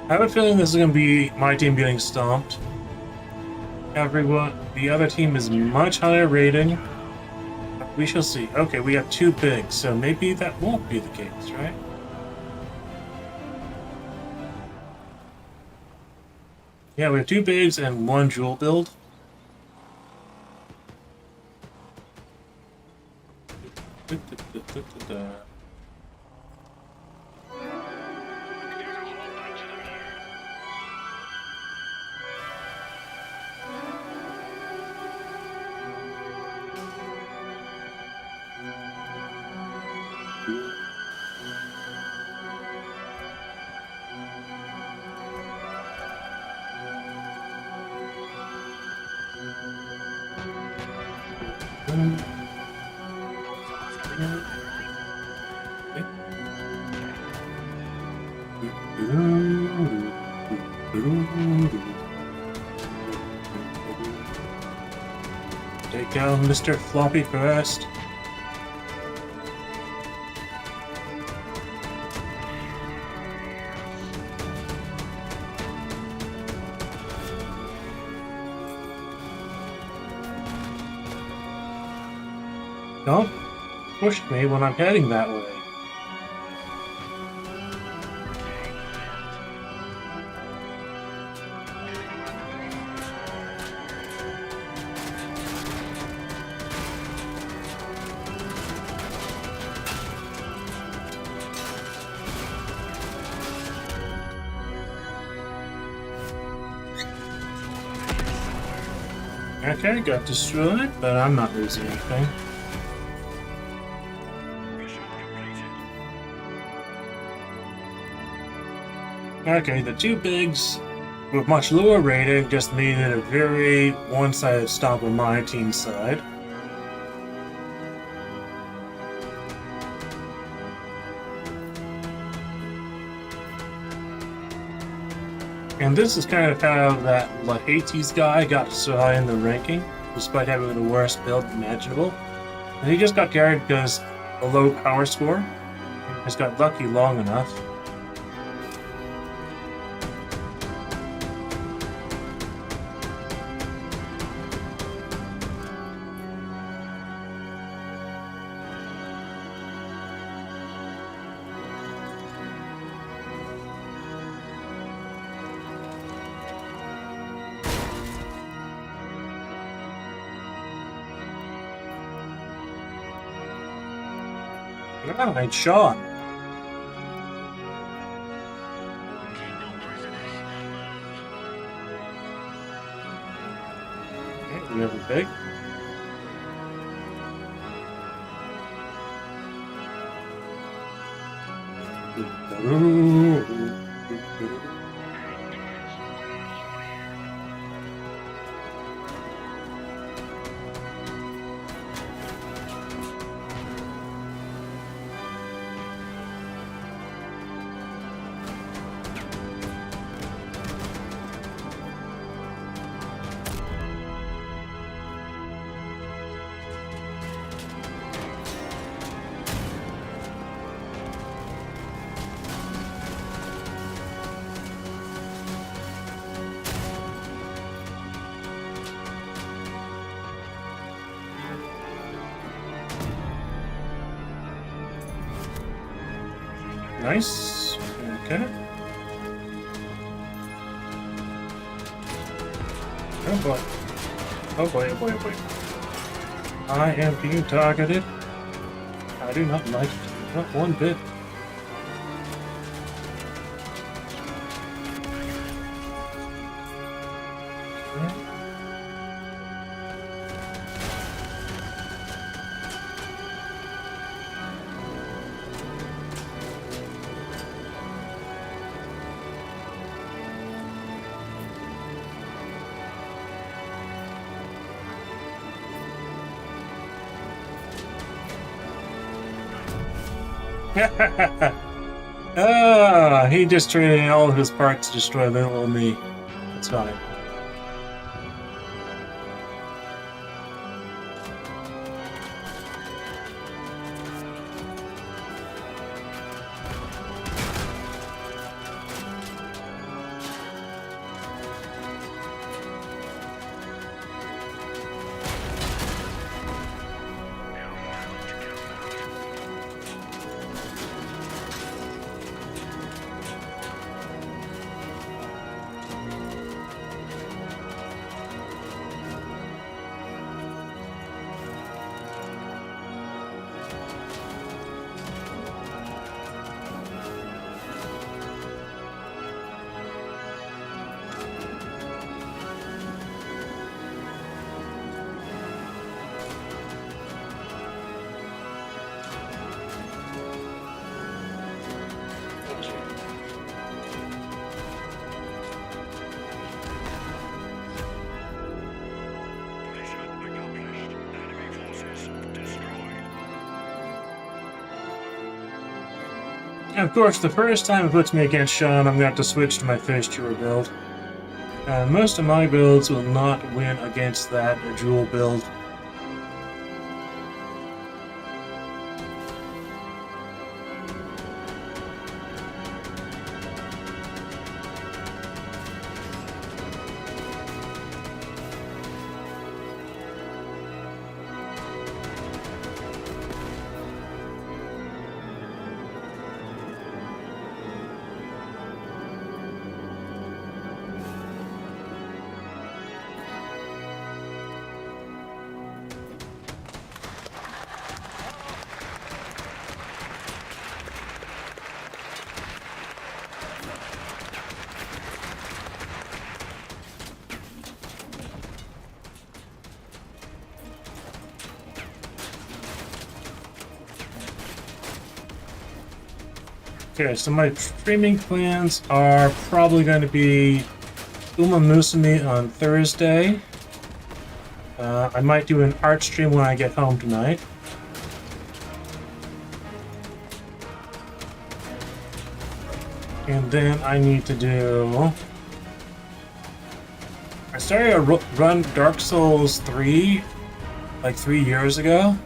I have a feeling this is going to be my team getting stomped. The other team is much higher rating. We shall see. Okay, we have 2 bigs, so maybe that won't be the case, right? Yeah, we have 2 bigs and 1 jewel build. Take out Mr. Floppy first. Don't push me when I'm heading that way. Okay, got destroyed, but I'm not losing anything. Okay, the two bigs with much lower rating just made it a very one-sided stomp on my team's side. And this is kind of how that Lahates guy got so high in the ranking, despite having the worst build imaginable. And he just got carried because a low power score. Just got lucky long enough. Alright, Sean. Okay, we have a big. Nice. Okay. Oh boy. Oh boy, oh boy, oh boy. I am being targeted. I do not like it. Not one bit. He just traded all of his parts to destroy little me. It's fine. And of course, the first time it puts me against Sean, I'm going to have to switch to my first tour build. Most of my builds will not win against that dual build. Okay, so my streaming plans are probably going to be Uma Musume on Thursday. I might do an art stream when I get home tonight. And then I need to do... I started to run Dark Souls 3 like 3 years ago.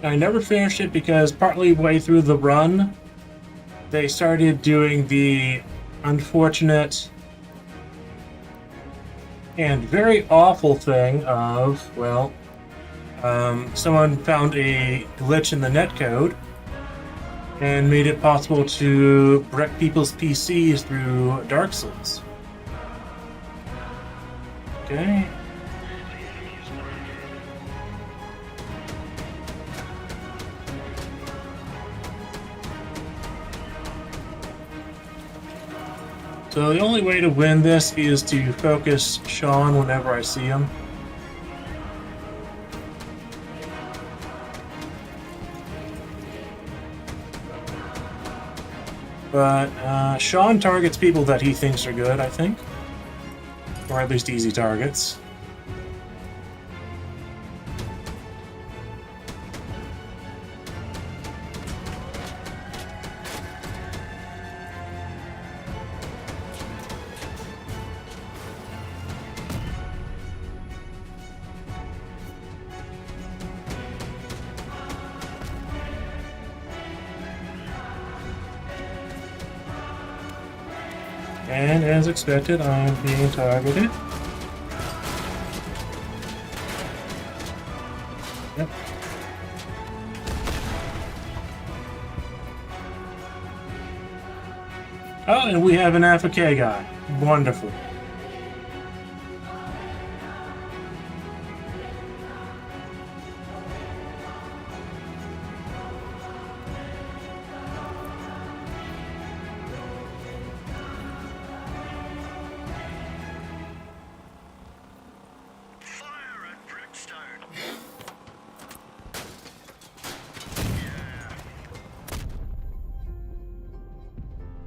I never finished it because partly way through the run, they started doing the unfortunate and very awful thing of, well, someone found a glitch in the netcode and made it possible to wreck people's PCs through Dark Souls. Okay. So the only way to win this is to focus Sean whenever I see him. But Sean targets people that he thinks are good, I think. Or at least easy targets. And as expected, I am being targeted. Yep. Oh, and we have an AFK guy. Wonderful. Fire at Brickstone.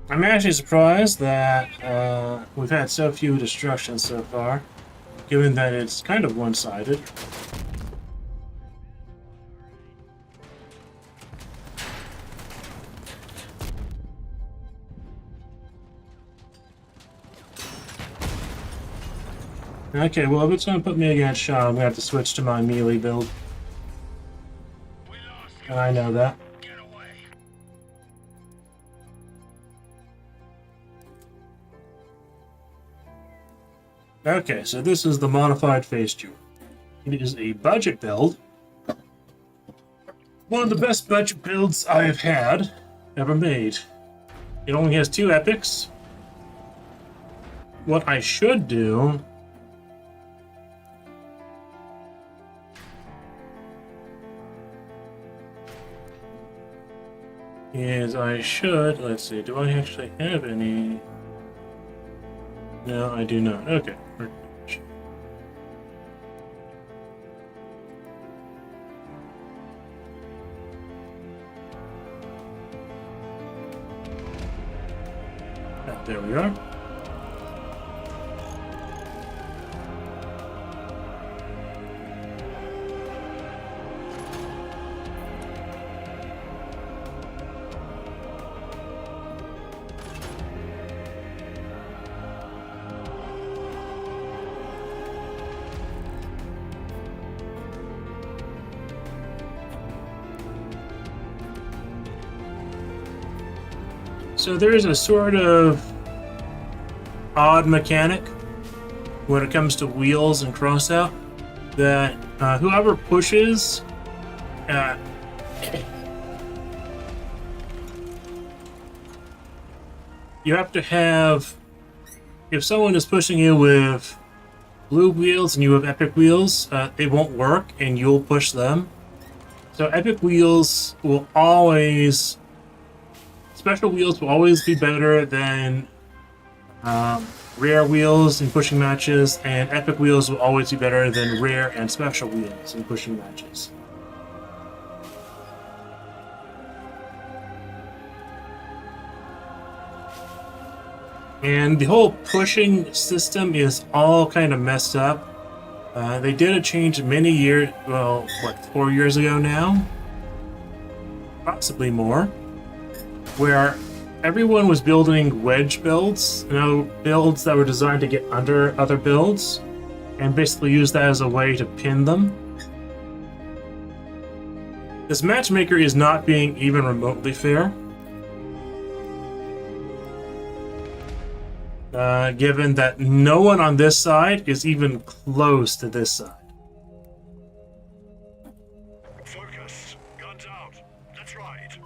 I'm actually surprised that we've had so few destructions so far, given that it's kind of one-sided. Okay, well, if it's going to put me against Sean, I'm going to have to switch to my melee build. We lost you. And I know that. Get away. Okay, so this is the modified face jewel. It is a budget build. One of the best budget builds I have had ever made. It only has 2 epics. What I should do is let's see, do I actually have any? No, I do not. Okay. There we are. So there's a sort of odd mechanic when it comes to wheels and crossout that whoever pushes you have to have, if someone is pushing you with blue wheels and you have epic wheels, they won't work and you'll push them. So epic wheels will always, special wheels will always be better than rare wheels in pushing matches, and epic wheels will always be better than rare and special wheels in pushing matches. And the whole pushing system is all kind of messed up. They did a change many years, well, what, 4 years ago now? Possibly more. Where everyone was building wedge builds, builds that were designed to get under other builds, and basically use that as a way to pin them. This matchmaker is not being even remotely fair. Given that no one on this side is even close to this side. Focus. Guns out. That's right.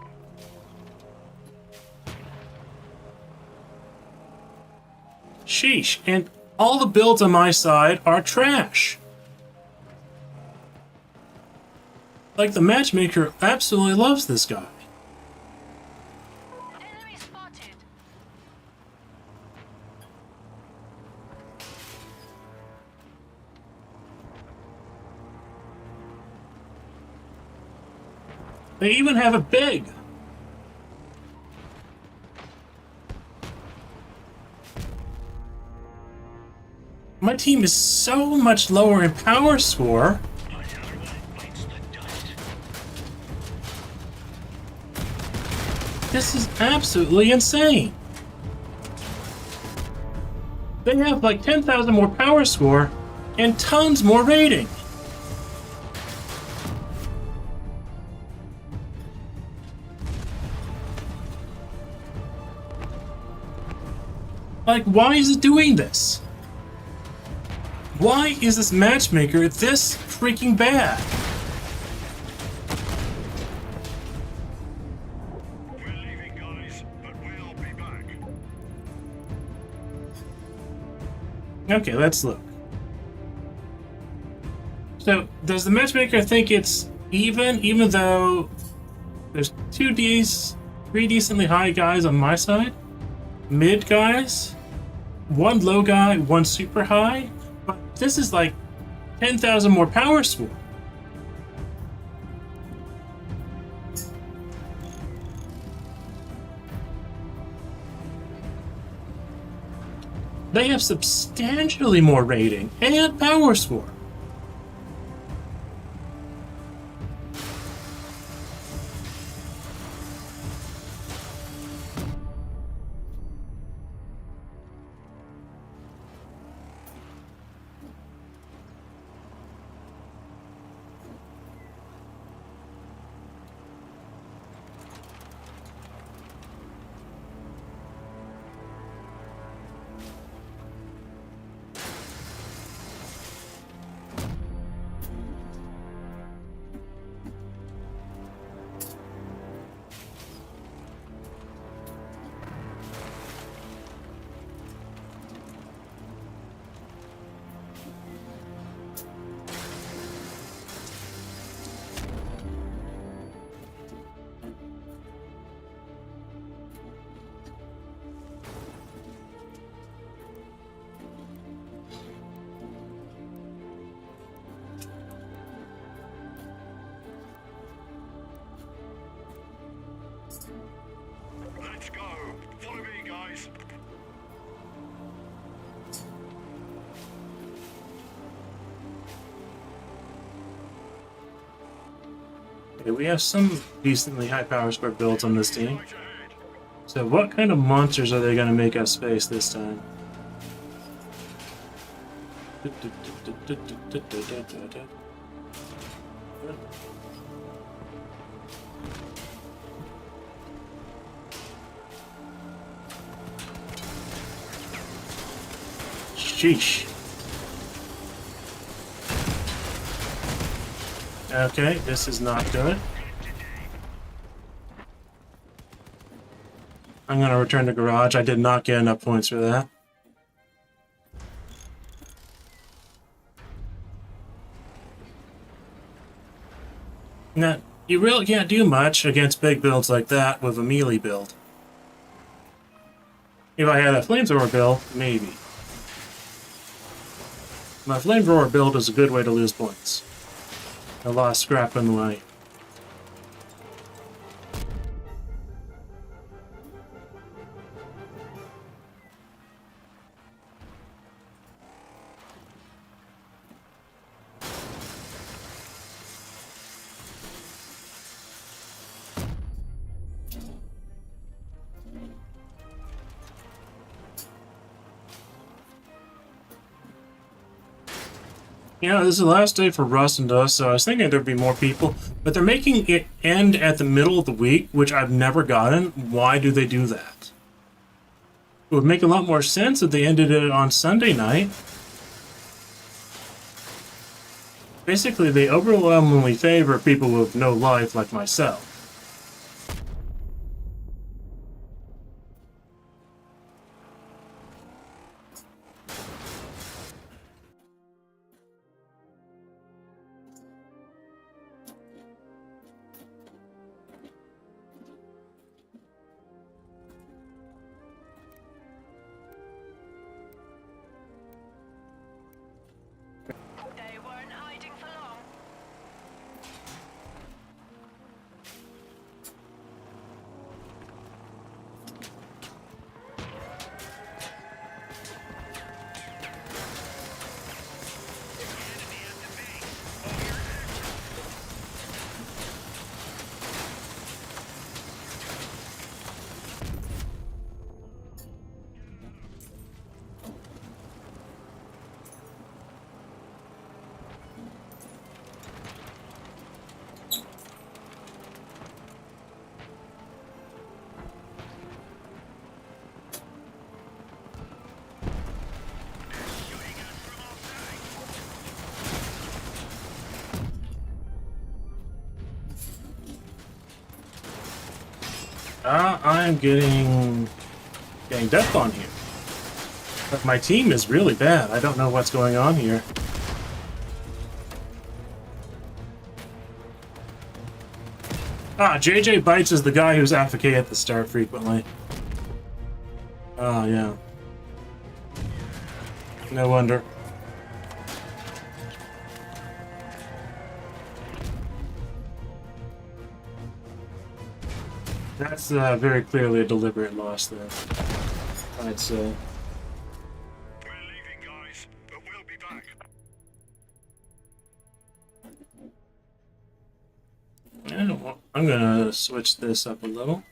Sheesh, and all the builds on my side are trash. Like, the matchmaker absolutely loves this guy. Enemy spotted. They even have it big. My team is so much lower in power score. This is absolutely insane. They have like 10,000 more power score and tons more rating. Like, why is it doing this? Why is this matchmaker this freaking bad? We're leaving, guys, but we'll be back. Okay, let's look. So, does the matchmaker think it's even though there's 3 decently high guys on my side? Mid guys? 1 low guy, 1 super high? But this is like 10,000 more power score. They have substantially more rating and power score. Let's go. Follow me, guys. Okay, we have some decently high power score builds on this team. So what kind of monsters are they going to make us face this time? Sheesh. Okay, this is not good. I'm gonna return to garage. I did not get enough points for that. Now, you really can't do much against big builds like that with a melee build. If I had a flamethrower build, maybe. My flamethrower build is a good way to lose points. A lot of scrap in the way. Yeah, this is the last day for Rust and Dust, so I was thinking there'd be more people, but they're making it end at the middle of the week, which I've never gotten. Why do they do that? It would make a lot more sense if they ended it on Sunday night. Basically, they overwhelmingly favor people with no life like myself. They weren't hiding for long. I'm getting death on here. But my team is really bad. I don't know what's going on here. JJ Bites is the guy who's AFK at the start frequently. Oh, yeah. No wonder. That's very clearly a deliberate loss there, I'd say. We're leaving, guys, but we'll be back. Yeah, well, I'm gonna switch this up a little.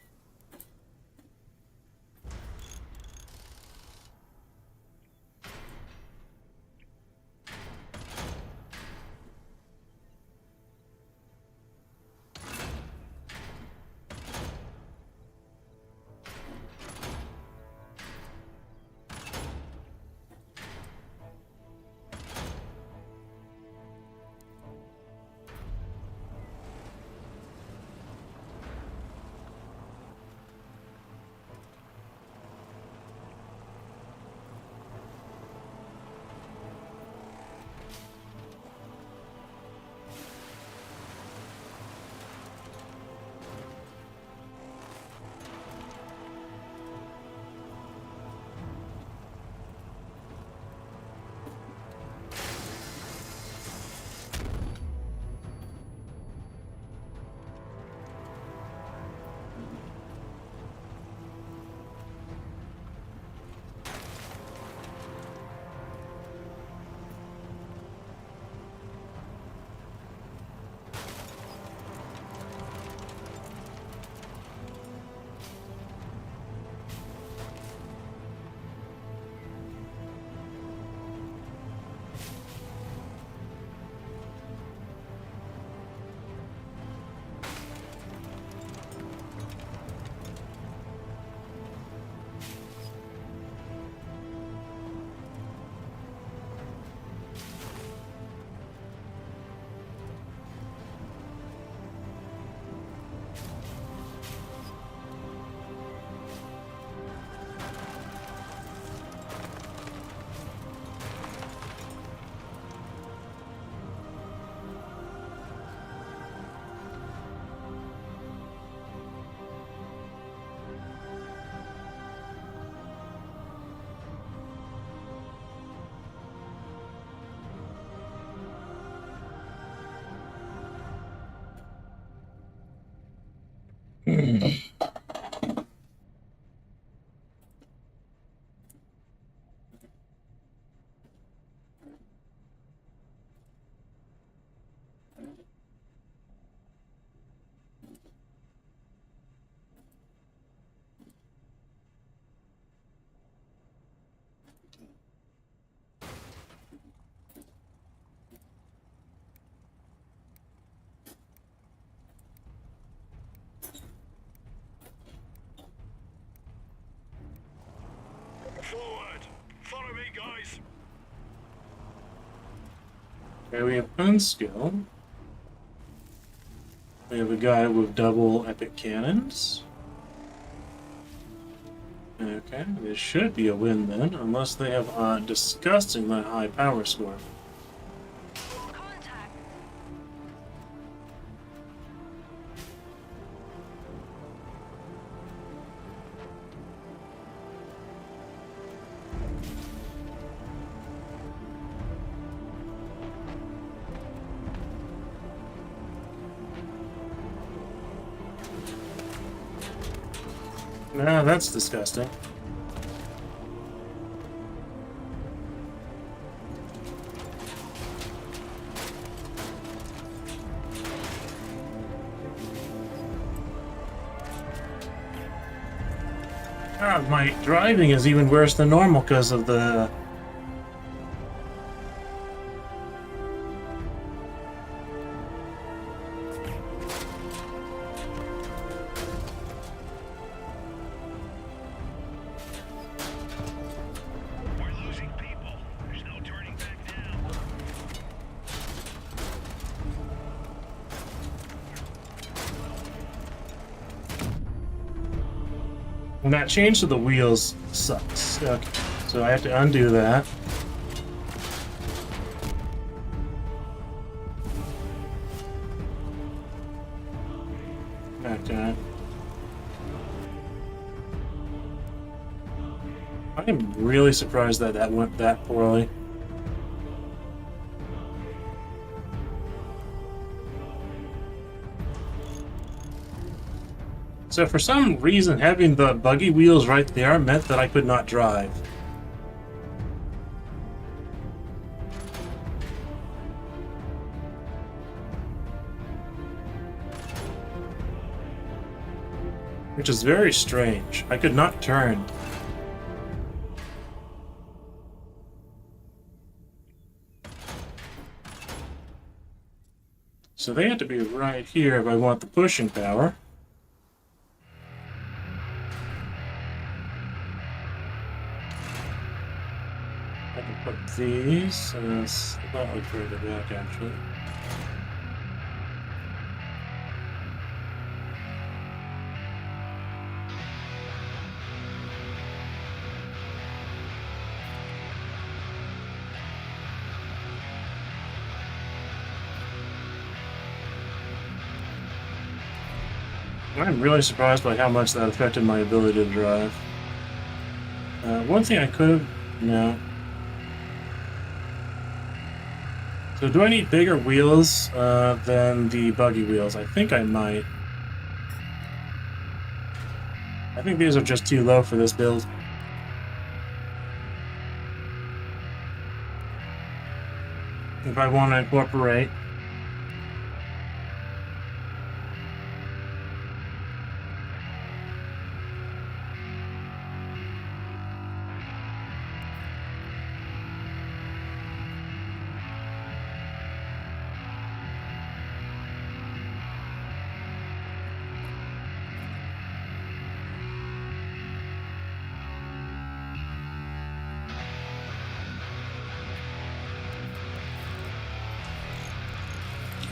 forward. Follow me, guys. Okay, we have unskill. We have a guy with double epic cannons. Okay, this should be a win then, unless they have a disgustingly high power score. Contact. Nah, that's disgusting. God, my driving is even worse than normal because of the... We're losing people. There's no turning back now. And that change to the wheels sucks. Okay, so I have to undo that. Okay. I am really surprised that that went that poorly. So for some reason, having the buggy wheels right there meant that I could not drive. Which is very strange. I could not turn. So they have to be right here if I want the pushing power. I can put these, slightly further back actually. I'm really surprised by how much that affected my ability to drive. One thing I could have... No. So do I need bigger wheels than the buggy wheels? I think I might. I think these are just too low for this build. If I want to incorporate...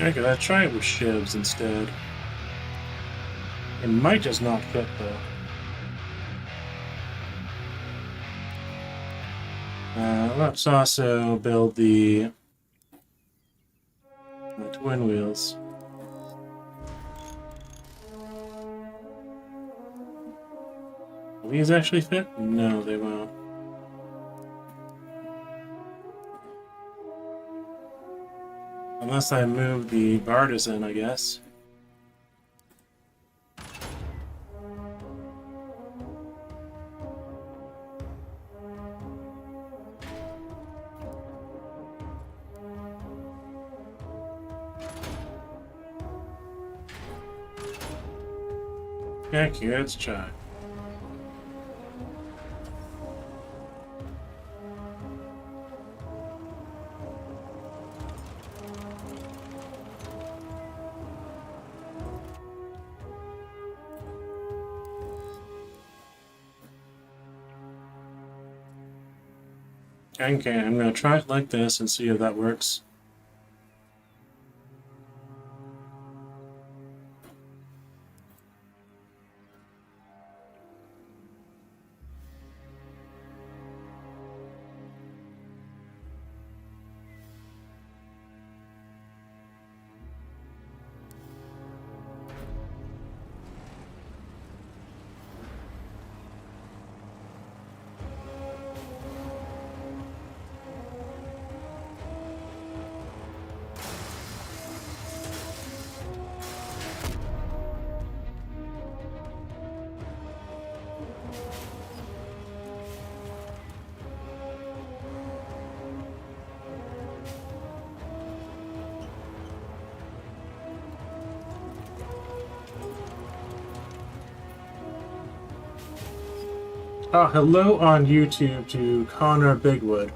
Okay, I'll try it with shivs instead. It might just not fit though. Let's also build the twin wheels. Will these actually fit? No, they won't. Unless I move the Bartisan, I guess. Okay, let's try. Okay, I'm going to try it like this and see if that works. Hello on YouTube to Connor Bigwood.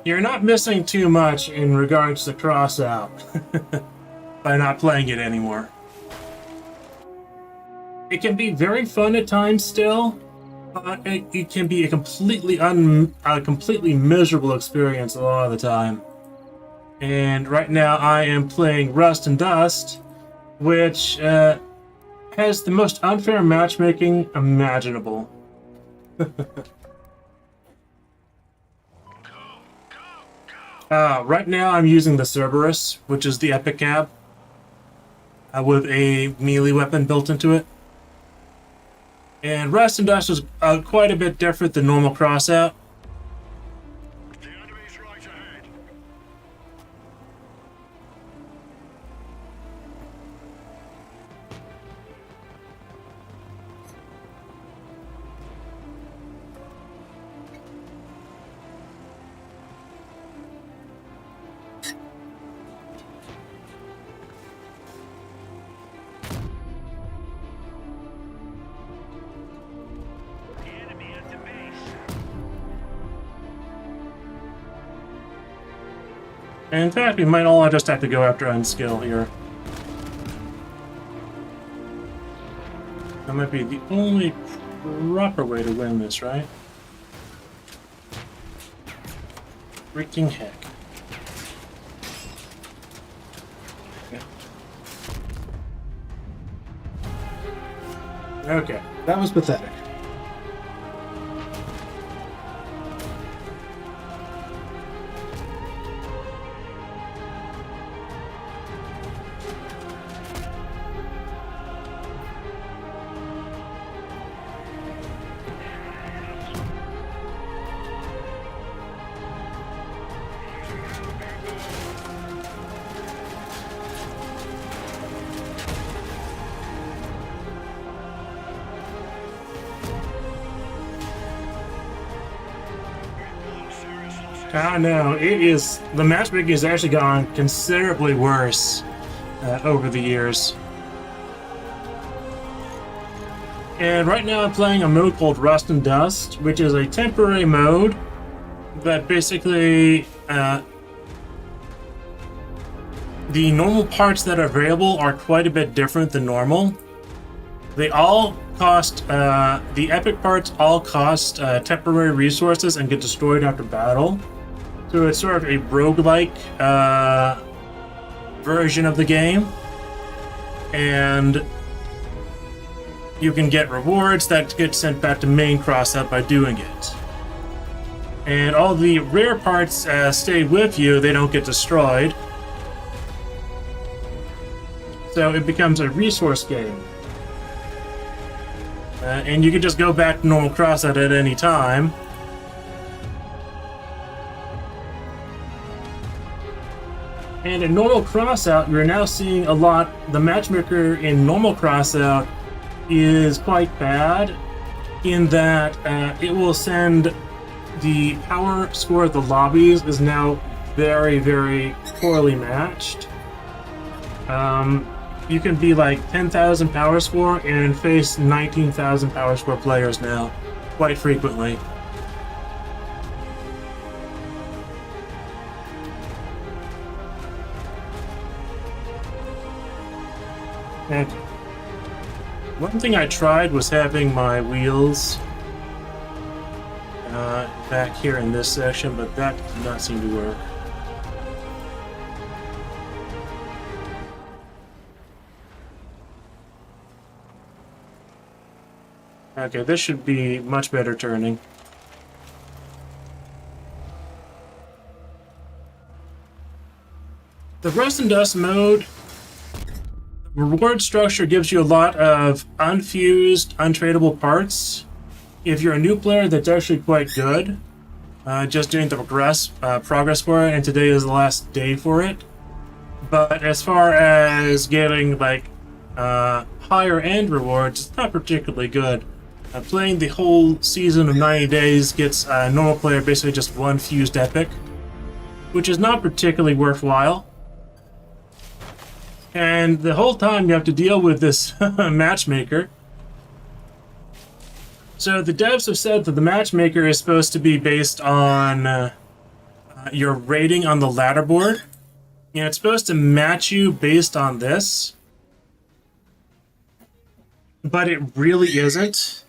You're not missing too much in regards to Crossout by not playing it anymore. It can be very fun at times still. It can be a completely miserable experience a lot of the time. And right now I am playing Rust and Dust, which has the most unfair matchmaking imaginable. Right now I'm using the Cerberus, which is the Epic Cab, with a melee weapon built into it. And Rust and Dust is quite a bit different than normal Crossout. The enemy's right ahead. The enemy at the base. And in fact, we might all just have to go after unskill here. That might be the only proper way to win this, right? Freaking heck. Okay, that was pathetic. No, the matchmaking has actually gone considerably worse over the years. And right now I'm playing a mode called Rust and Dust, which is a temporary mode that basically the normal parts that are available are quite a bit different than normal. They all cost, the epic parts all cost temporary resources and get destroyed after battle. So it's sort of a roguelike version of the game. And you can get rewards that get sent back to main Crossout by doing it. And all the rare parts stay with you, they don't get destroyed. So it becomes a resource game. And you can just go back to normal Crossout at any time. And in normal Crossout, you're now seeing a lot. The matchmaker in normal Crossout is quite bad in that it will send the power score of the lobbies is now very, very poorly matched. You can be like 10,000 power score and face 19,000 power score players now, quite frequently. And One thing I tried was having my wheels back here in this section, but that did not seem to work. Okay, this should be much better turning. The Rust and Dust mode, the reward structure gives you a lot of unfused, untradeable parts. If you're a new player, that's actually quite good. Just doing the progress for it, and today is the last day for it. But as far as getting like higher end rewards, it's not particularly good. Playing the whole season of 90 days gets a normal player basically just one fused epic, which is not particularly worthwhile. And the whole time you have to deal with this matchmaker. So the devs have said that the matchmaker is supposed to be based on your rating on the ladder board. And it's supposed to match you based on this. But it really isn't.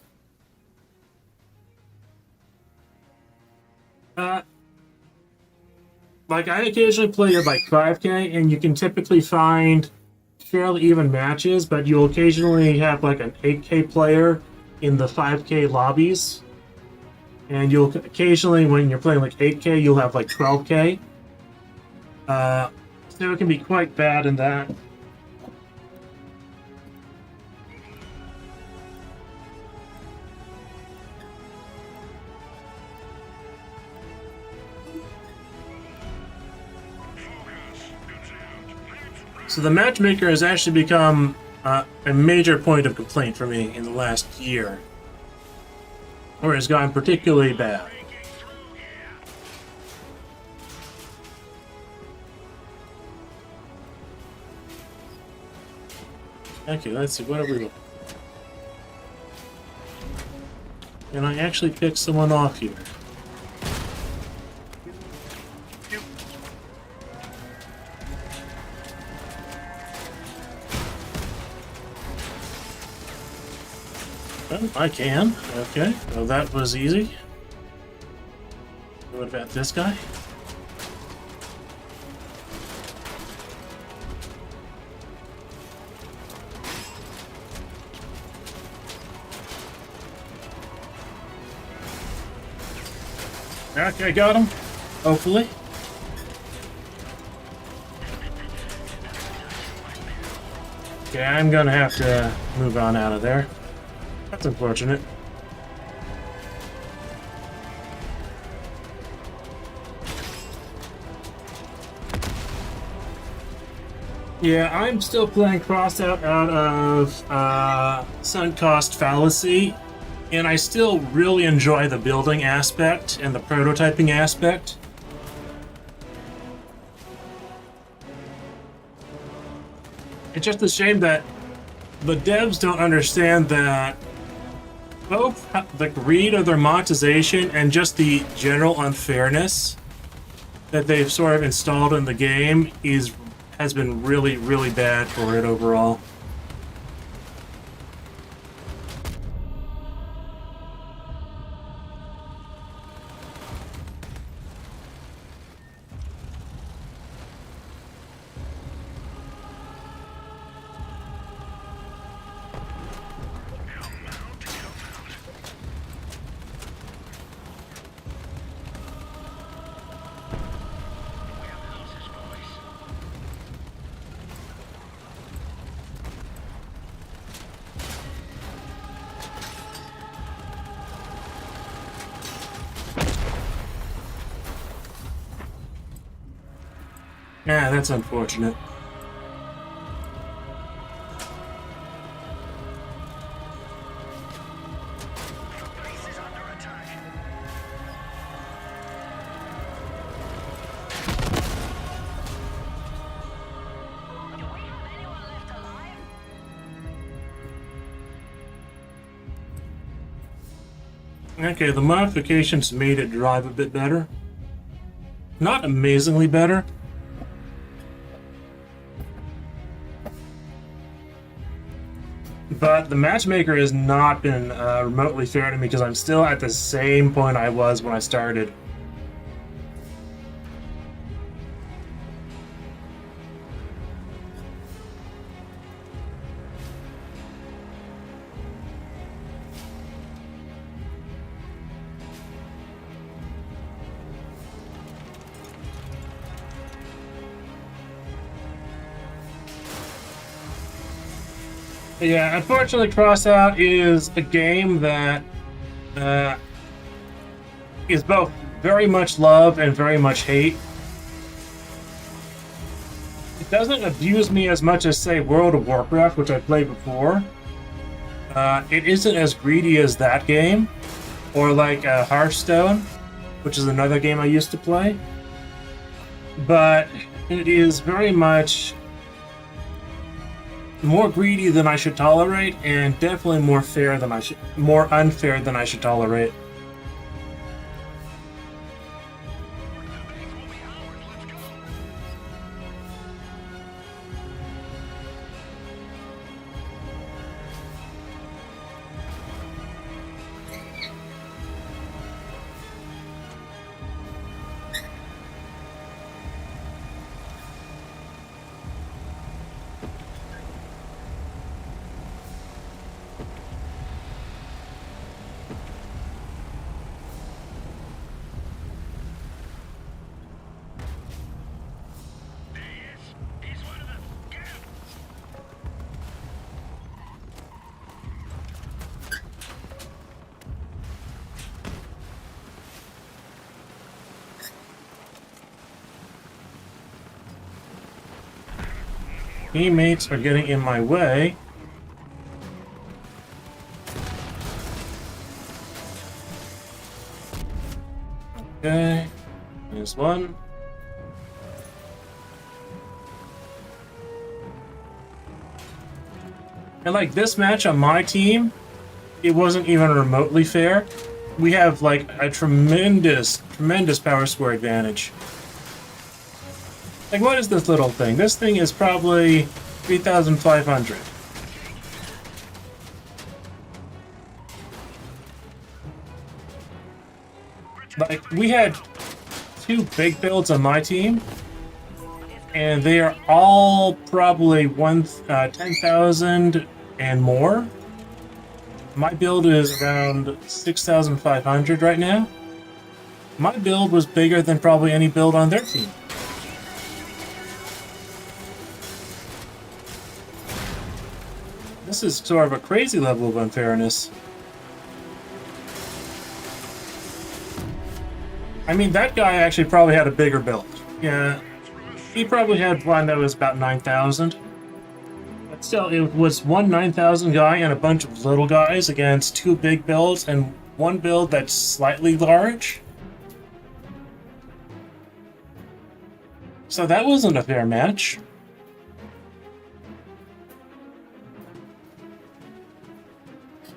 Like, I occasionally play at like 5K, and you can typically find fairly even matches, but you'll occasionally have like an 8K player in the 5K lobbies. And you'll occasionally, when you're playing like 8K, you'll have like 12K. So it can be quite bad in that. So the matchmaker has actually become a major point of complaint for me in the last year, or has gotten particularly bad. Okay, let's see, what are we looking for? Can I actually pick someone off here? Oh, I can. Okay, well that was easy. What about this guy? Okay, got him. Hopefully. Okay, I'm gonna have to move on out of there. That's unfortunate. Yeah, I'm still playing Crossout out of sunk cost fallacy, and I still really enjoy the building aspect and the prototyping aspect. It's just a shame that the devs don't understand that both the greed of their monetization and just the general unfairness that they've sort of installed in the game has been really, really bad for it overall. Yeah, that's unfortunate. Base is under attack. Do we have anyone left alive? Okay, the modifications made it drive a bit better. Not amazingly better. But the matchmaker has not been remotely fair to me because I'm still at the same point I was when I started. Yeah, unfortunately, Crossout is a game that is both very much love and very much hate. It doesn't abuse me as much as, say, World of Warcraft, which I played before. It isn't as greedy as that game, or like Hearthstone, which is another game I used to play. But it is very much more greedy than I should tolerate, and definitely more unfair than I should tolerate. Teammates are getting in my way. Okay, there's one. And like this match on my team, it wasn't even remotely fair. We have like a tremendous power square advantage. Like, what is this little thing? This thing is probably 3,500. Like, we had 2 big builds on my team, and they are all probably 10,000 and more. My build is around 6,500 right now. My build was bigger than probably any build on their team. This is sort of a crazy level of unfairness. I mean, that guy actually probably had a bigger build. Yeah, he probably had one that was about 9,000. But still, it was one 9,000 guy and a bunch of little guys against 2 big builds and one build that's slightly large. So that wasn't a fair match.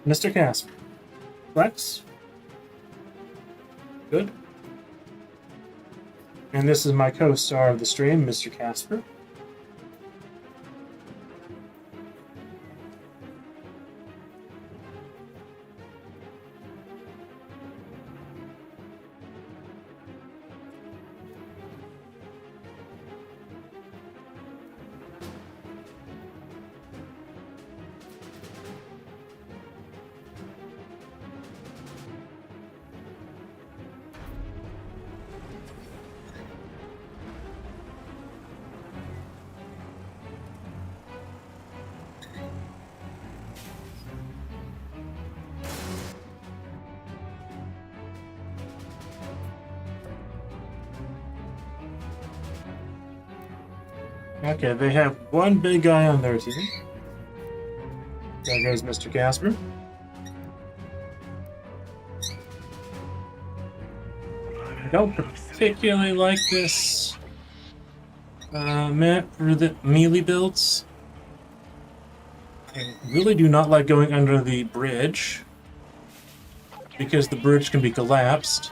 Mr. Casper. Flex. Good. And this is my co-star of the stream, Mr. Casper. Okay, they have one big guy on their team. There goes Mr. Casper. I don't particularly like this map for the melee builds. I really do not like going under the bridge, because the bridge can be collapsed.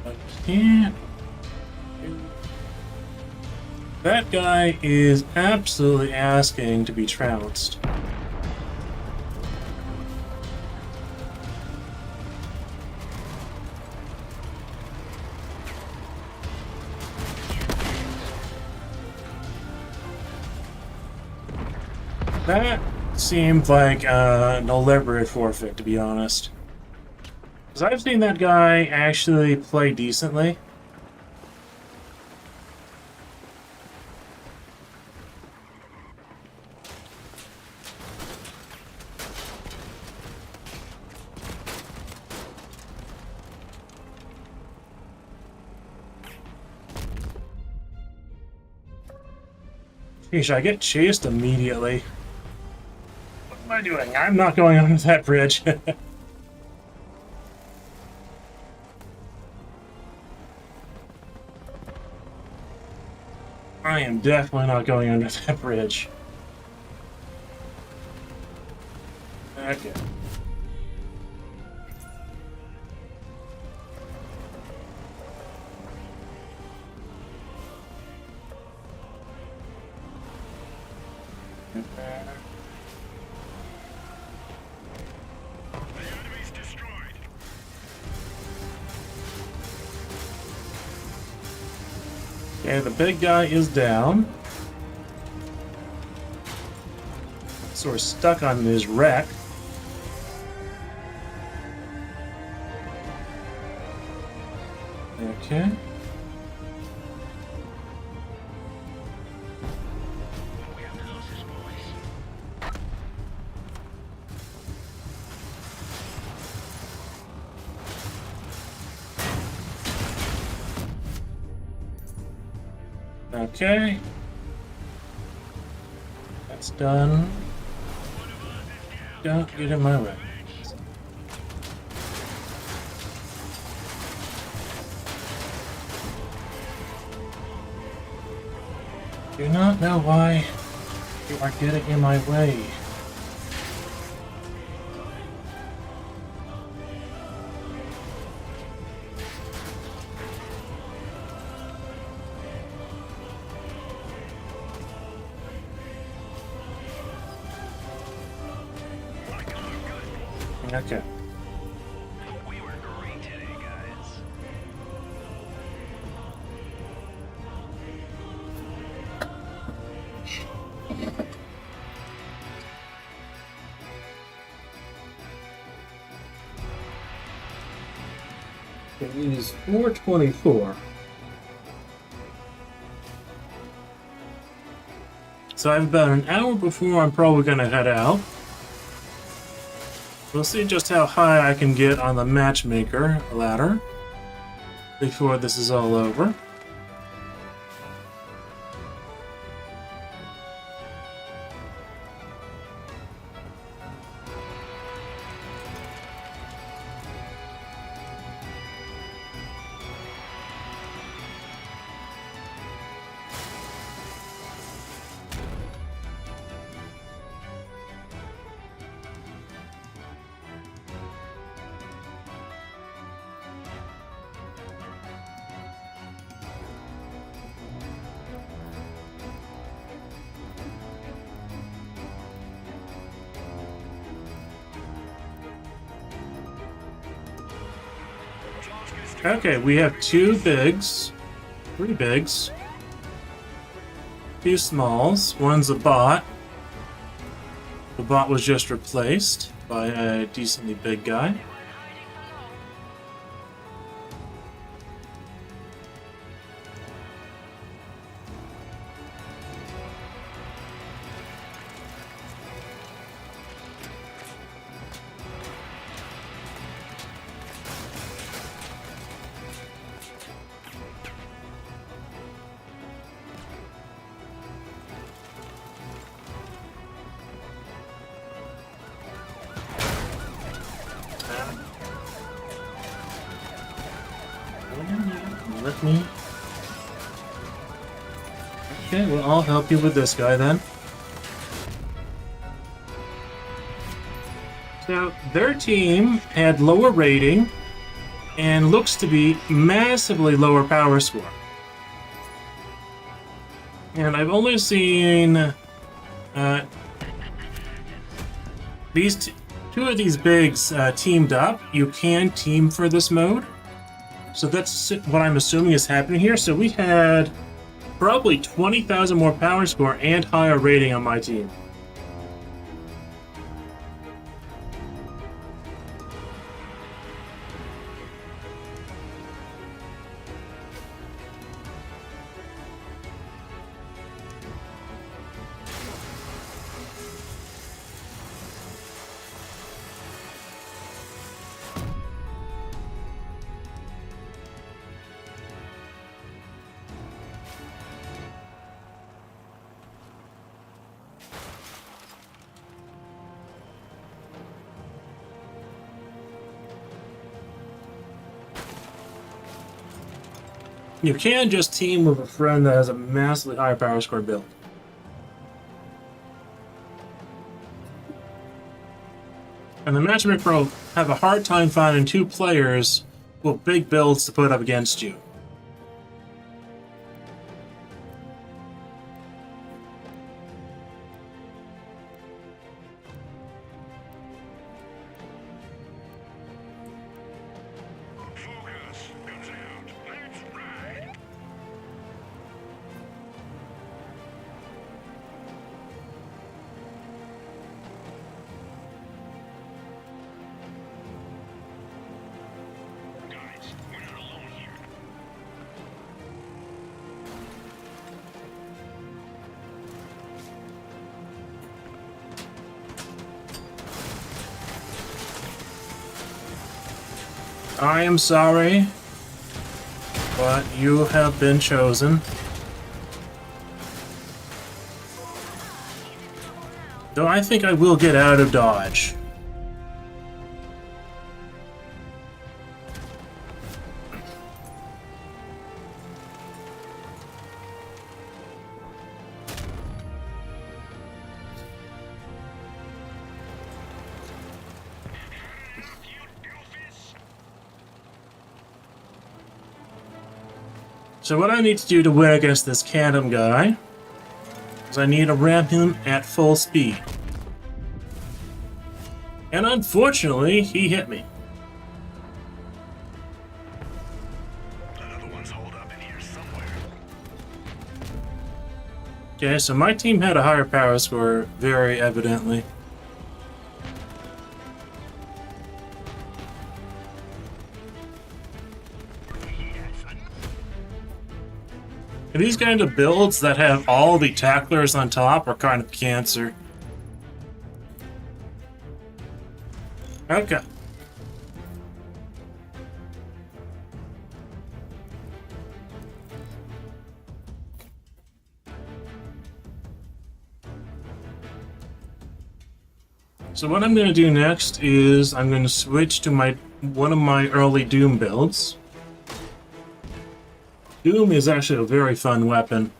I can't That guy is absolutely asking to be trounced. That seemed like a deliberate forfeit, to be honest. Because I've seen that guy actually play decently. Sheesh, I get chased immediately. What am I doing? I'm not going under that bridge. I am definitely not going under that bridge. Okay. The enemy's destroyed. Okay, the big guy is down. So we're stuck on his wreck. Okay. We have the losses, boys. Okay. That's done. Don't get in my way. Do not know why you are getting in my way. Okay. We were great today, guys. It is 4:24. So I have about an hour before I'm probably going to head out. We'll see just how high I can get on the matchmaker ladder before this is all over. Okay, we have two bigs, three bigs, two smalls, one's a bot. The bot was just replaced by a decently big guy. Let me. Okay, well, I'll help you with this guy then. So, their team had lower rating and looks to be massively lower power score. And I've only seen these two of these bigs teamed up. You can team for this mode. So that's what I'm assuming is happening here. So we had probably 20,000 more power score and higher rating on my team. You can just team with a friend that has a massively higher power score build. And the matchmaker will have a hard time finding two players with big builds to put up against you. Focus comes out. Let's ride. Guys, we're not alone here. I am sorry, but you have been chosen. Though I think I will get out of dodge. So what I need to do to win against this Cantum guy is I need to ram him at full speed. And unfortunately, he hit me. Another one's holed up in here somewhere. Okay, so my team had a higher power score, very evidently. These kind of builds that have all the tacklers on top are kind of cancer. Okay. So what I'm going to do next is I'm going to switch to one of my early Doom builds. Doom is actually a very fun weapon.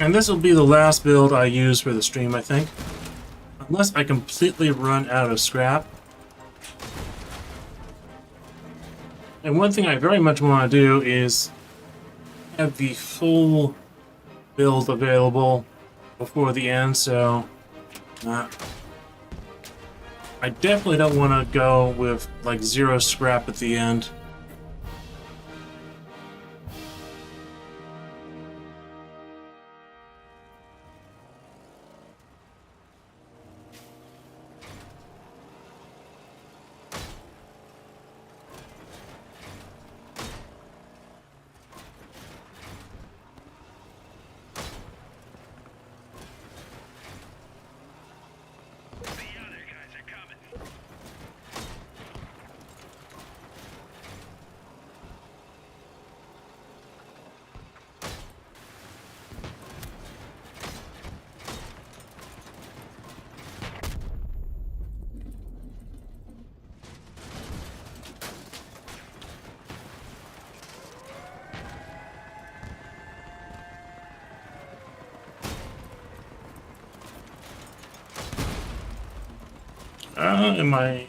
And this will be the last build I use for the stream, I think. Unless I completely run out of scrap. And one thing I very much want to do is have the full build available before the end, so I definitely don't want to go with like 0 scrap at the end. Am I...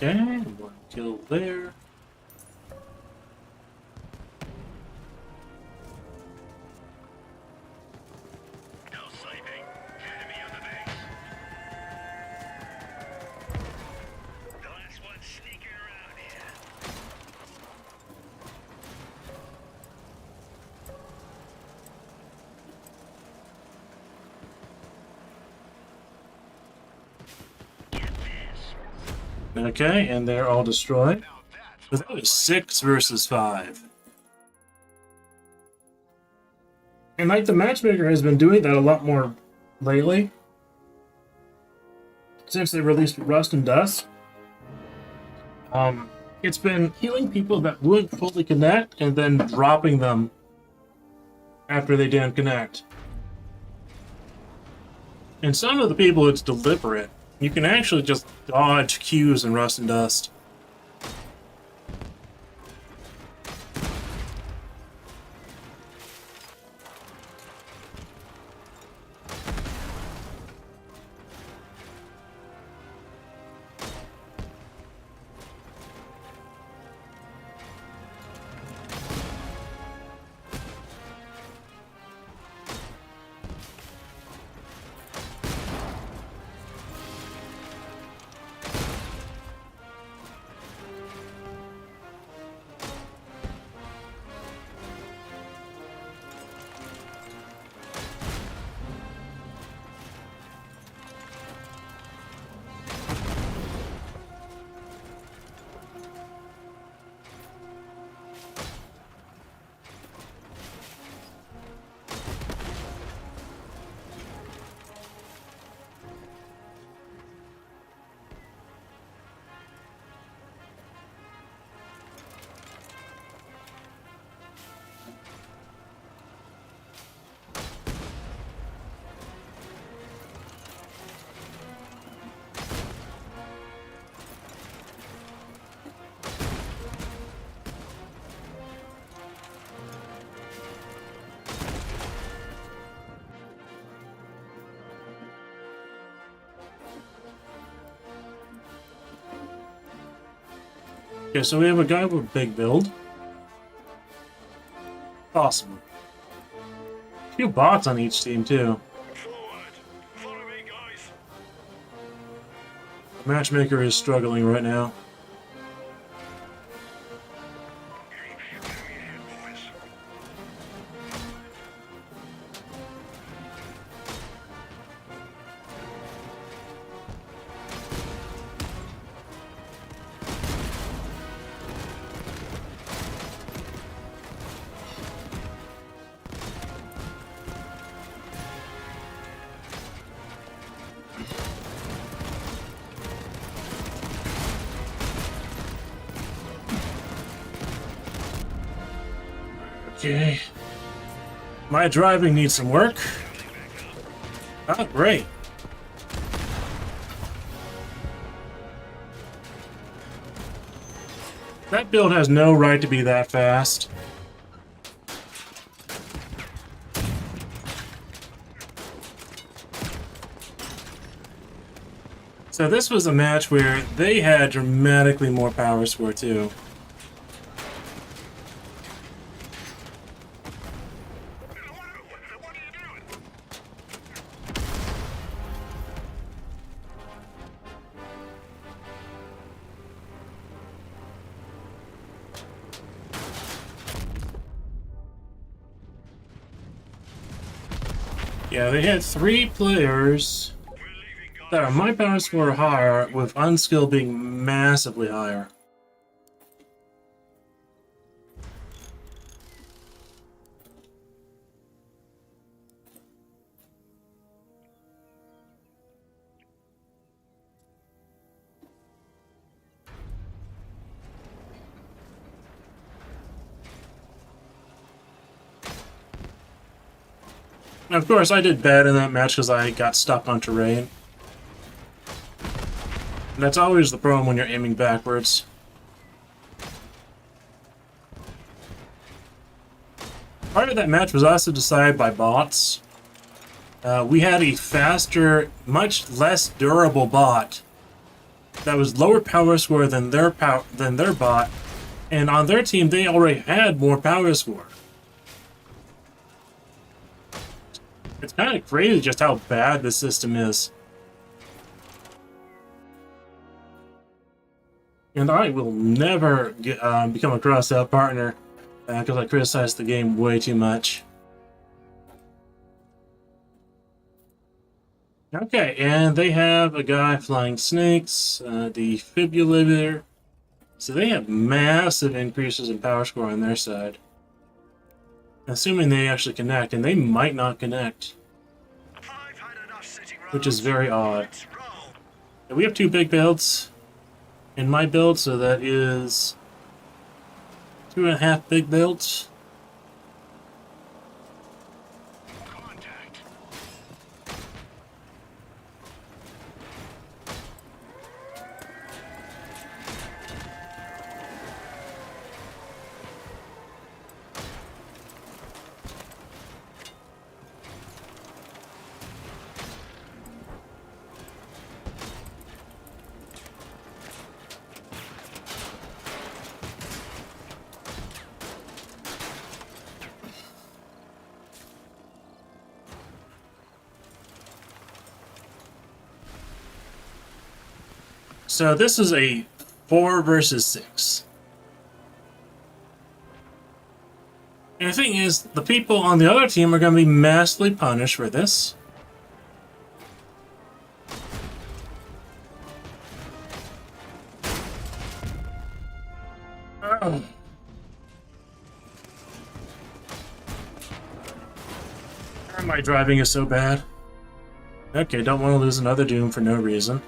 Okay, one kill there. No sighting. Enemy on the base. The last one sneaking around here. Get this. Okay, and they're all destroyed. Now that's But that was 6 versus 5. And like the matchmaker has been doing that a lot more lately. Since they released Rust and Dust. It's been healing people that wouldn't fully connect and then dropping them after they didn't connect. And some of the people, it's deliberate. You can actually just dodge Qs in Rust and Dust. Okay, so we have a guy with a big build. Awesome. A few bots on each team, too. forward. Follow me, guys. Matchmaker is struggling right now. Keep shooting me ahead, boys. Okay. My driving needs some work. Oh, great. That build has no right to be that fast. So this was a match where they had dramatically more power score too. What are you doing? Yeah, they had 3 players We're leaving, guys. that are my power score higher, with unskill being massively higher. And of course, I did bad in that match because I got stuck on terrain. And that's always the problem when you're aiming backwards. Part of that match was also decided by bots. We had a faster, much less durable bot that was lower power score than their bot, and on their team they already had more power score. It's kind of crazy just how bad the system is. And I will never become a Crossout partner because I criticize the game way too much. Okay, and they have a guy flying snakes, defibrillator. So they have massive increases in power score on their side. Assuming they actually connect, and they might not connect. Which is very odd. And we have 2 big builds in my build, so that is 2.5 big builds. So this is a 4 versus 6. And the thing is, the people on the other team are going to be massively punished for this. Oh. My driving is so bad. Okay, don't want to lose another Doom for no reason.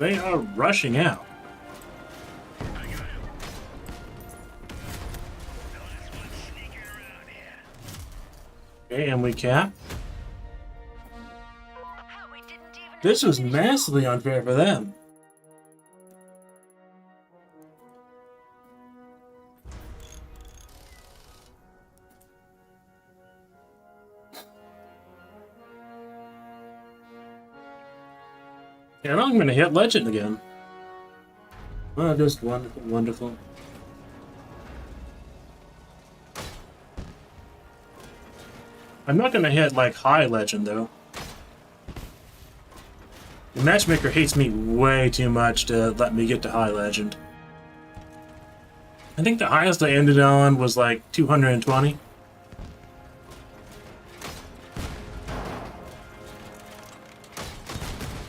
They are rushing out. Okay, and we cap. This was massively unfair for them. And I'm going to hit Legend again. Oh, just wonderful, wonderful. I'm not going to hit, like, high Legend, though. The matchmaker hates me way too much to let me get to high Legend. I think the highest I ended on was, like, 220.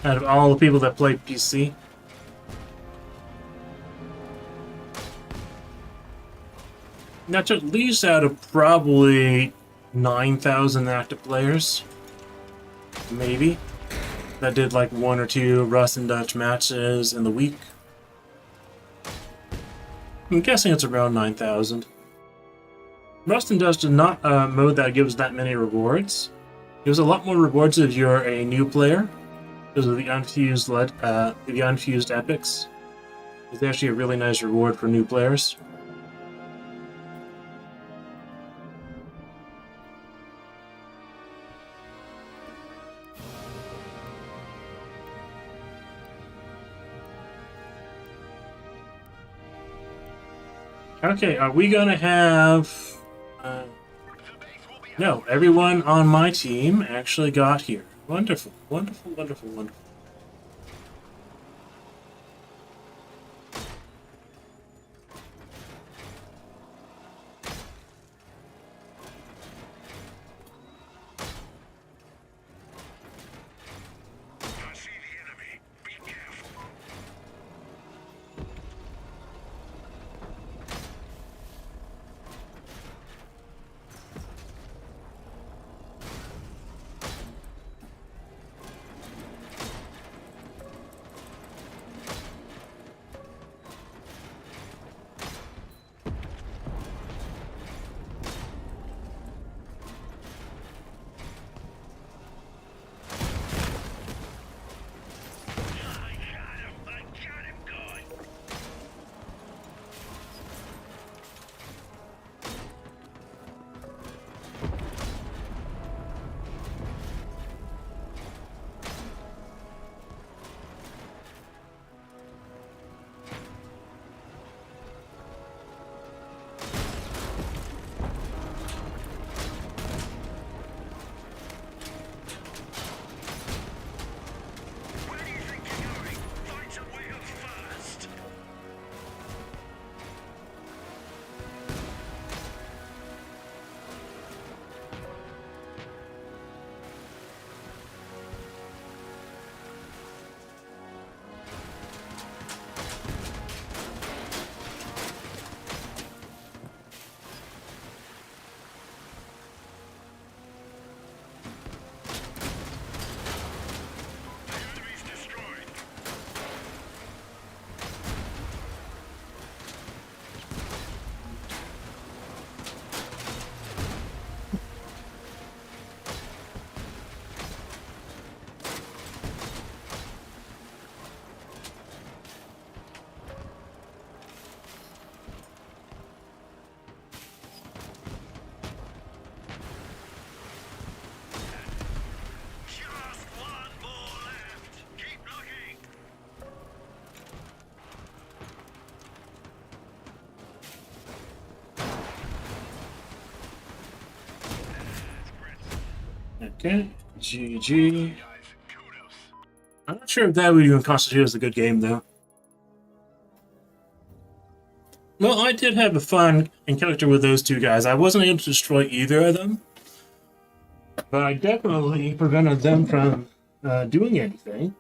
Out of all the people that play PC. That's at least out of probably 9,000 active players. Maybe. That did like 1 or 2 Rust and Dutch matches in the week. I'm guessing it's around 9,000. Rust and Dutch is not a mode that gives that many rewards. It gives a lot more rewards if you're a new player. Because of the unfused epics. It's actually a really nice reward for new players. Okay, are we gonna have... no, everyone on my team actually got here. Wonderful, wonderful, wonderful, wonderful. I see the enemy. Be careful. I got him good. Where do you think you're going? Find some way up first. The enemy's destroyed. Just one more left. Keep looking. Okay, GG. Guys, kudos. I'm not sure if that would even constitute as a good game, though. Well, I did have a fun encounter with those two guys. I wasn't able to destroy either of them, but I definitely prevented them from doing anything.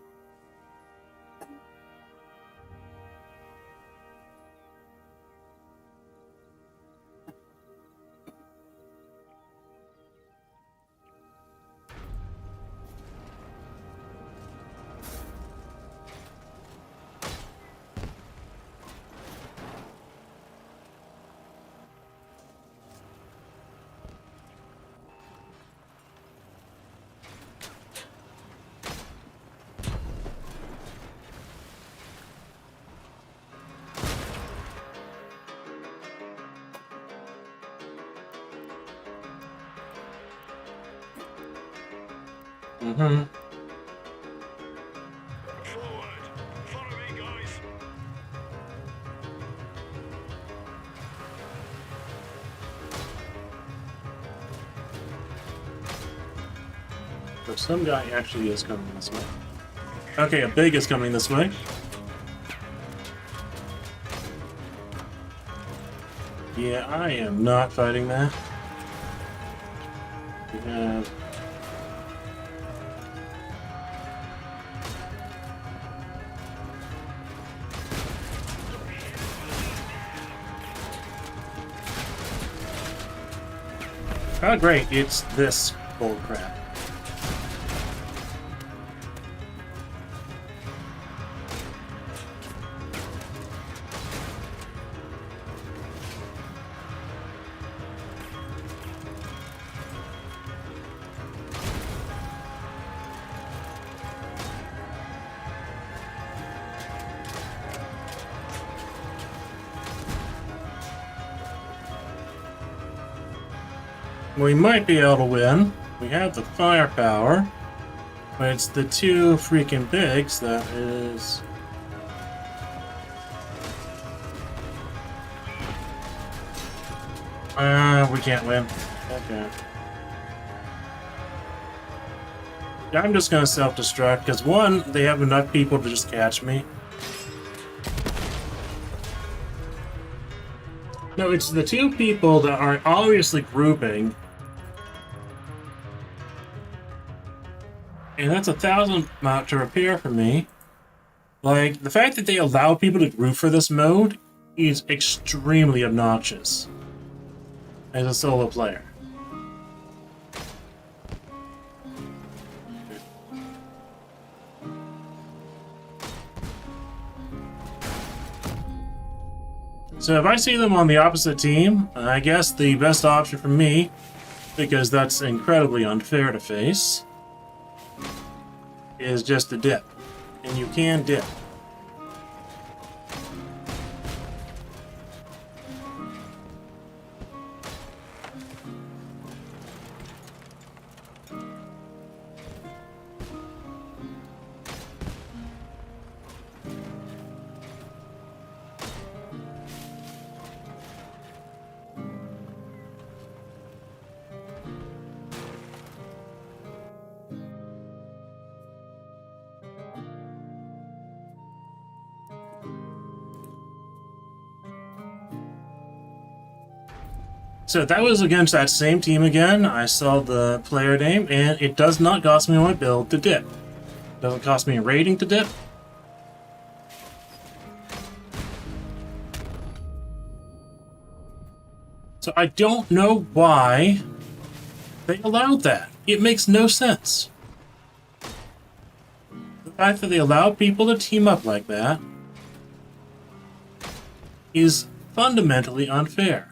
Mm-hmm. Forward. Follow me, guys. So some guy actually is coming this way. Okay, a big is coming this way. Yeah, I am not fighting that. We have... Oh great, it's this bullcrap. We might be able to win. We have the firepower. But it's the two freaking bigs that is... we can't win. Okay. I'm just gonna self-destruct, because one, they have enough people to just catch me. No, it's the two people that are obviously grouping. And that's 1,000 amount to repair for me. Like, the fact that they allow people to group for this mode is extremely obnoxious as a solo player. So if I see them on the opposite team, I guess the best option for me, because that's incredibly unfair to face, is just to dip. And you can dip. So that was against that same team again. I saw the player name, and it does not cost me on my build to dip. Doesn't cost me a rating to dip. So I don't know why they allowed that. It makes no sense. The fact that they allow people to team up like that is fundamentally unfair.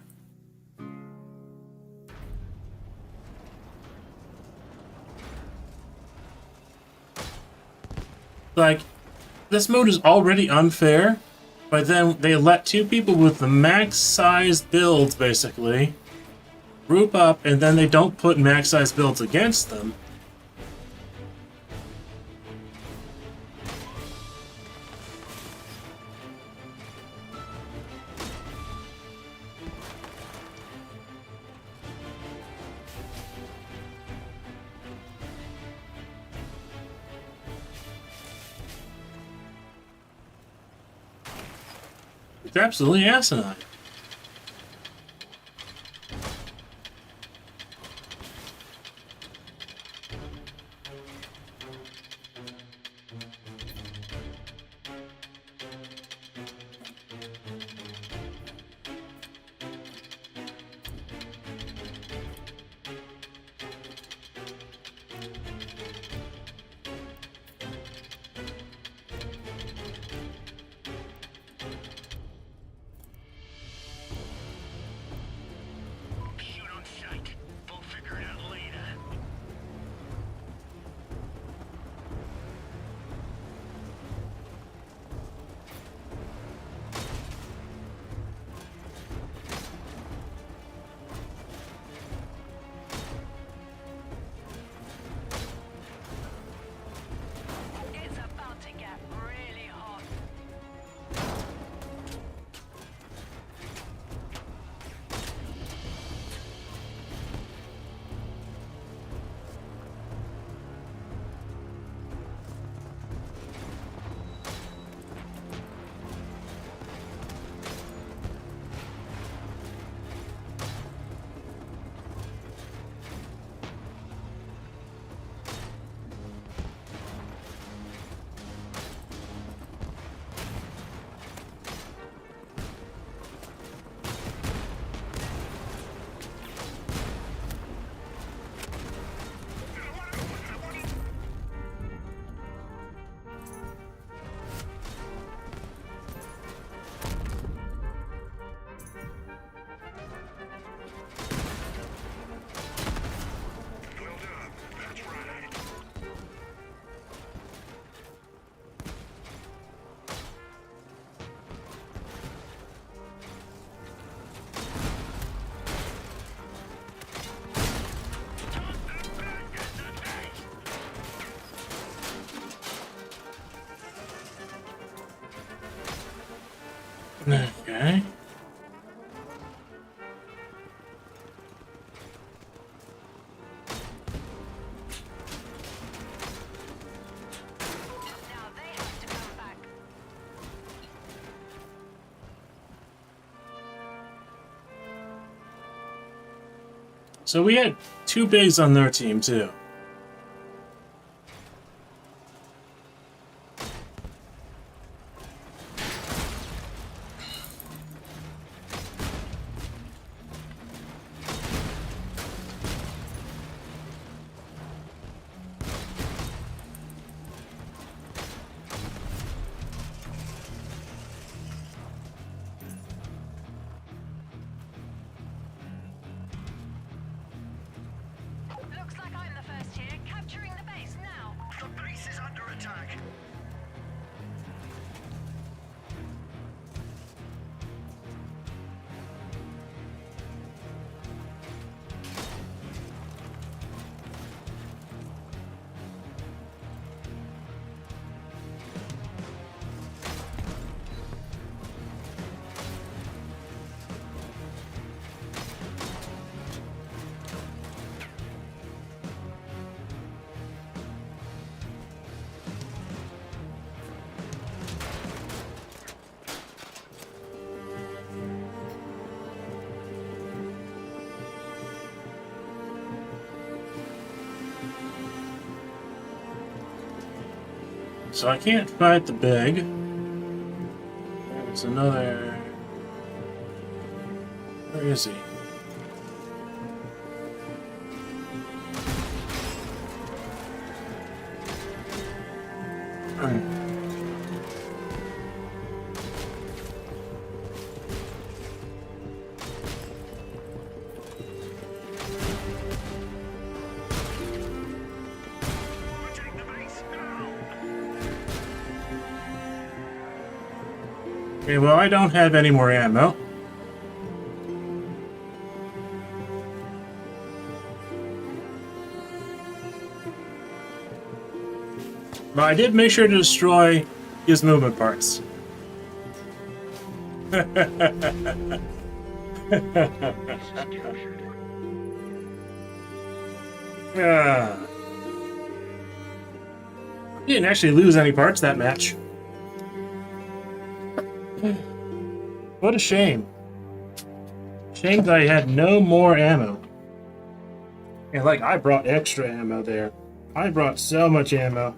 Like, this mode is already unfair, but then they let two people with the max size builds, basically, group up, and then they don't put max size builds against them. It's absolutely asinine. Shoot on sight. We'll figure it out later. It's about to get really hot. Well done. That's right. Okay. So we had two bigs on their team, too. Looks like I'm the first here. Capturing the base now. The base is under attack. So I can't fight the big. There's another... Where is he? Take the base now. Okay, well, I don't have any more ammo. But I did make sure to destroy his movement parts. Ah. He didn't actually lose any parts that match. What a shame. Shame that I had no more ammo. And like, I brought extra ammo there. I brought so much ammo.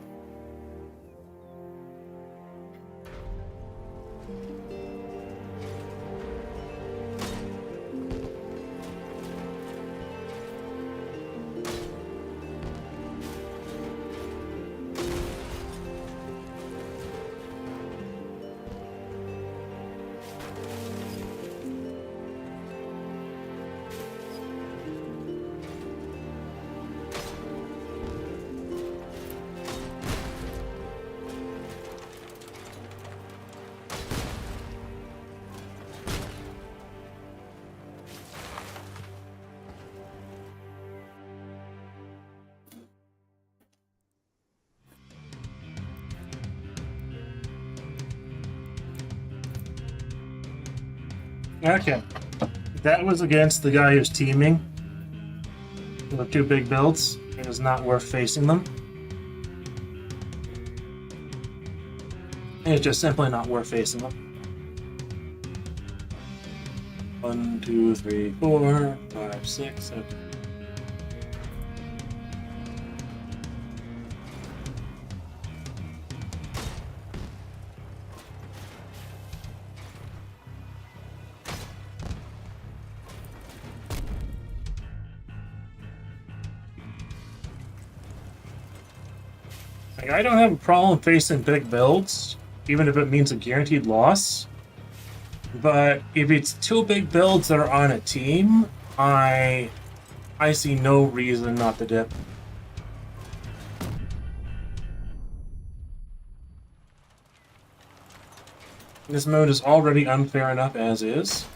Okay. That was against the guy who's teaming with two big builds. It was not worth facing them. It's just simply not worth facing them. 1, 2, 3, 4, 5, 6, 7. Like, I don't have a problem facing big builds, even if it means a guaranteed loss. But if it's two big builds that are on a team, I see no reason not to dip. This mode is already unfair enough as is.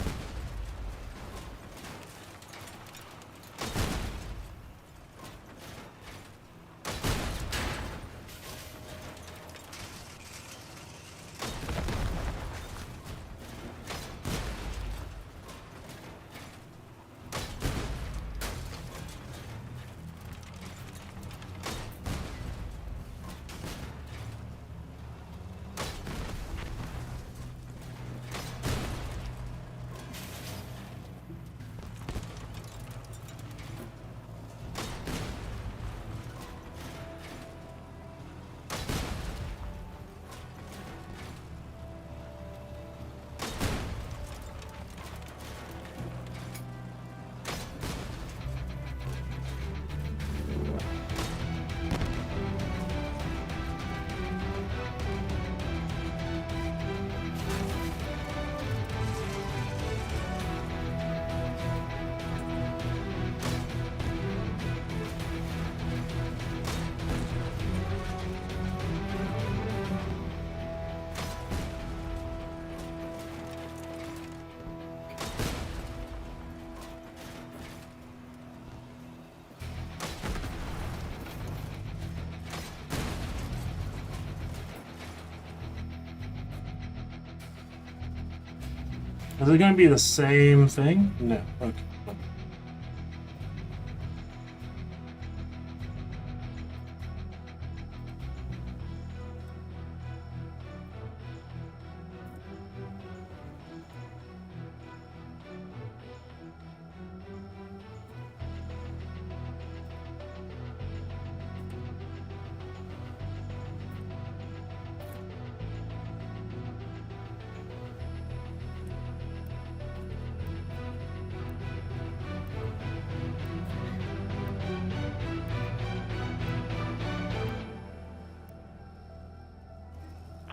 Is it going to be the same thing? No. Okay.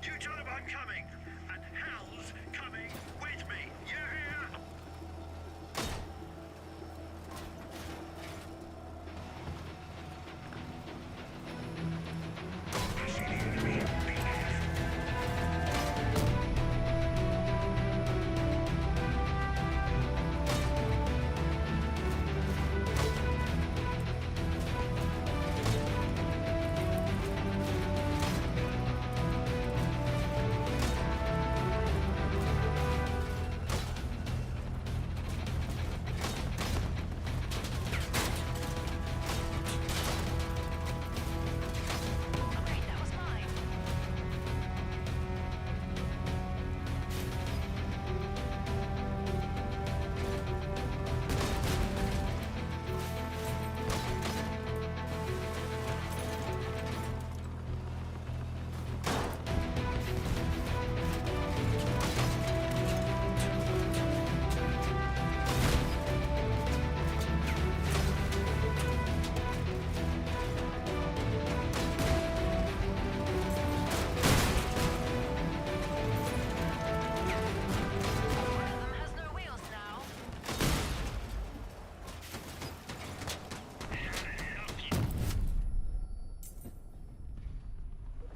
You tell him I'm coming, and Hal's coming with me. You hear? I see the enemy. Be careful. Great, that was mine. One of them has no wheels now.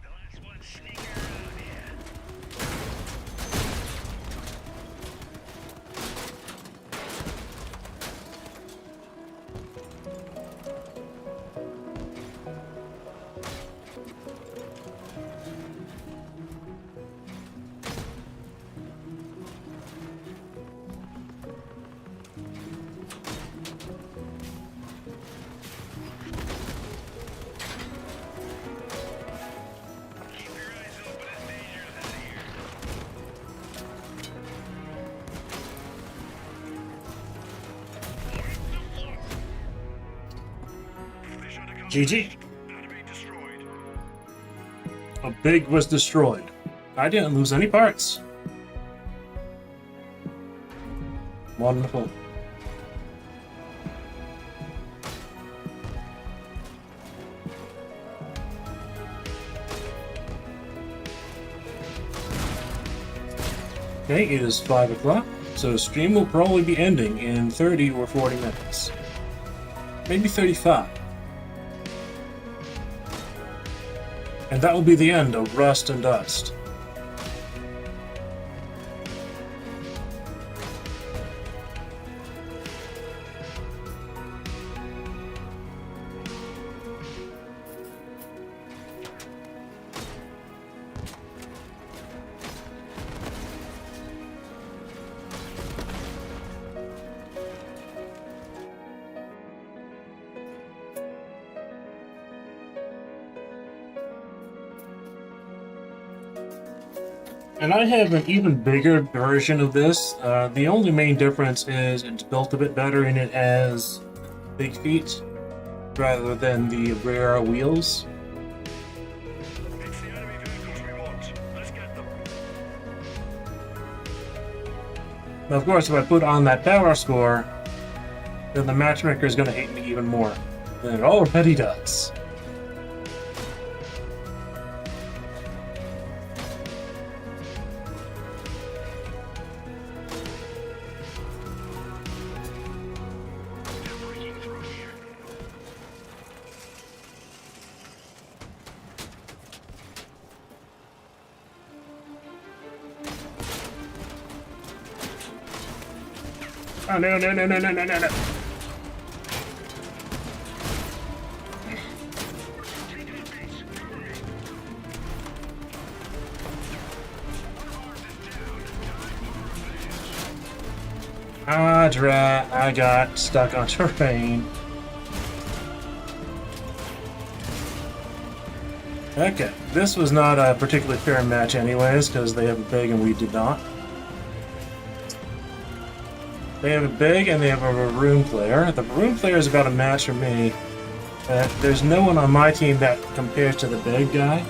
The last one sneaking around here. Keep your eyes open as danger's out here. Fish under cover. GG. Enemy destroyed. A big was destroyed. I didn't lose any parts. Wonderful. Okay, it is 5 o'clock, so stream will probably be ending in 30 or 40 minutes. Maybe 35. And that will be the end of Rust and Dust. And I have an even bigger version of this. The only main difference is it's built a bit better and it has big feet rather than the rare wheels. It's the enemy vehicles we want. Let's get them. But of course, if I put on that power score, then the matchmaker is going to hate me even more than it already does. They're breaking through here. Oh no no no no no no no no! Taking it, base. Cover me. One horse is down. Time for revenge. Ah, drat. I got stuck on terrain. Okay, this was not a particularly fair match anyways, because they have a big and we did not. They have a big and they have a maroon player. The maroon player is about a match for me. There's no one on my team that compares to the big guy.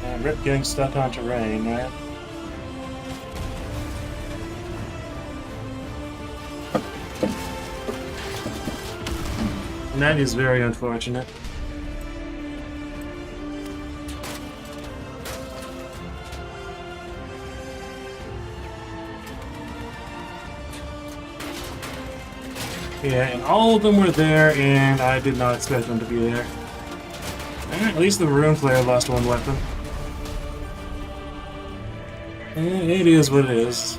And Rip getting stuck on terrain, right? And that is very unfortunate. Yeah, and all of them were there, and I did not expect them to be there. At least the maroon player lost one weapon. It is what it is.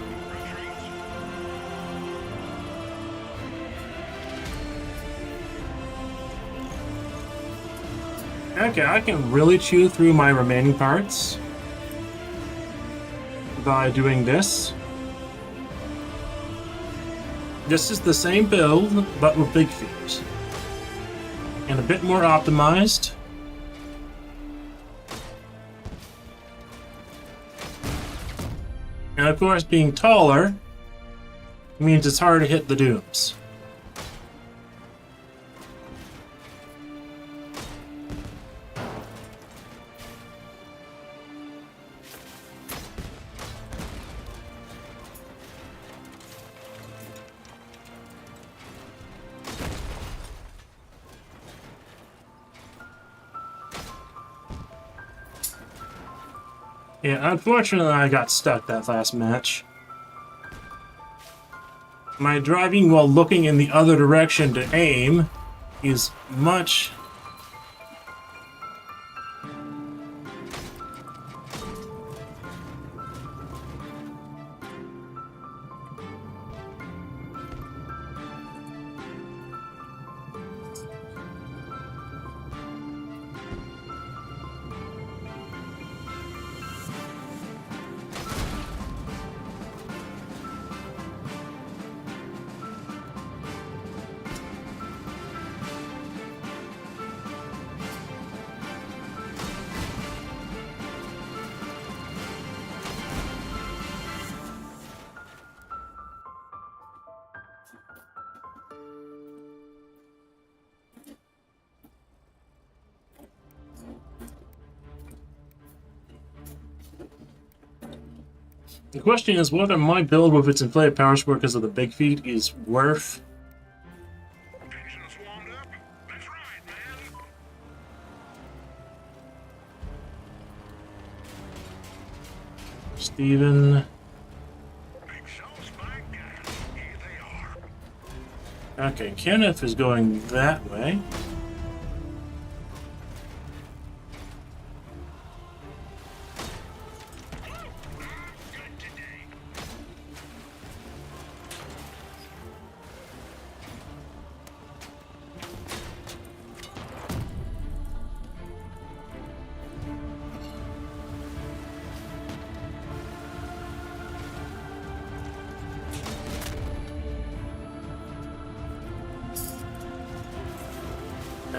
Okay, I can really chew through my remaining parts by doing this. This is the same build, but with big feet. And a bit more optimized. And of course, being taller means it's hard to hit the dooms. Yeah, unfortunately I got stuck that last match. My driving while looking in the other direction to aim is much... The question is whether my build with its inflated power score because of the big feet is worth. Patience warmed up? That's right, man. Steven. Big show, Spike. Here they are. Okay, Kenneth is going that way.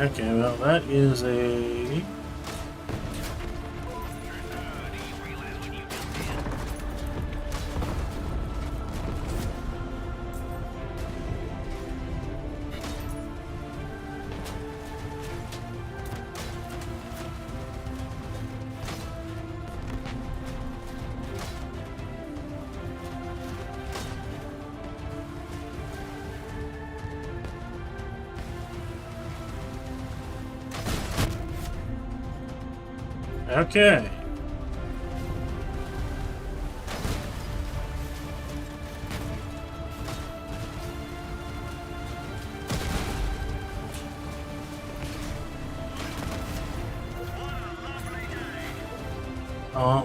Okay, well that is a... Okay.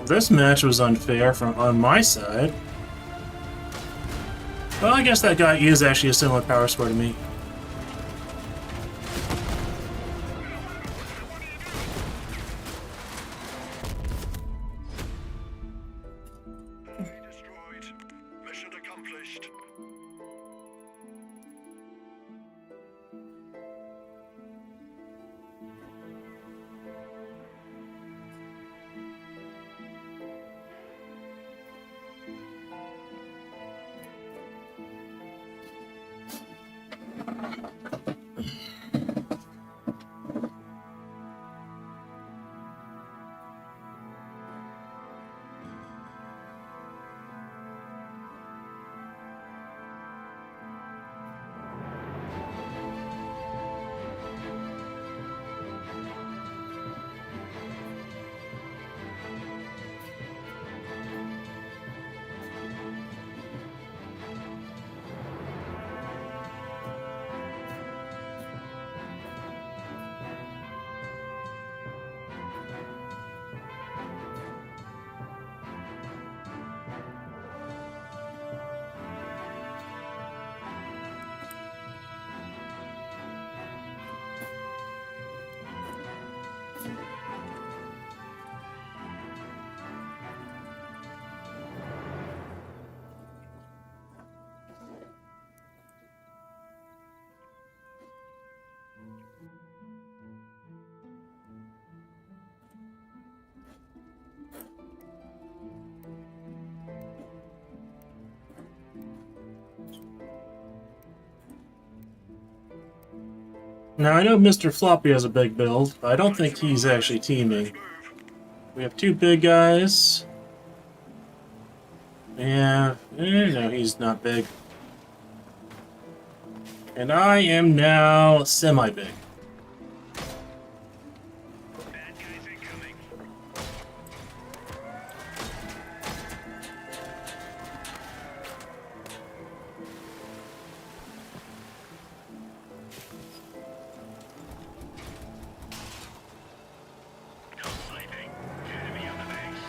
This match was unfair on my side. Well, I guess that guy is actually a similar power score to me. Now, I know Mr. Floppy has a big build, but I don't think he's actually teaming. We have two big guys. Yeah, no, he's not big. And I am now semi-big. Bad guys incoming. Contemplating. Enemy on the base.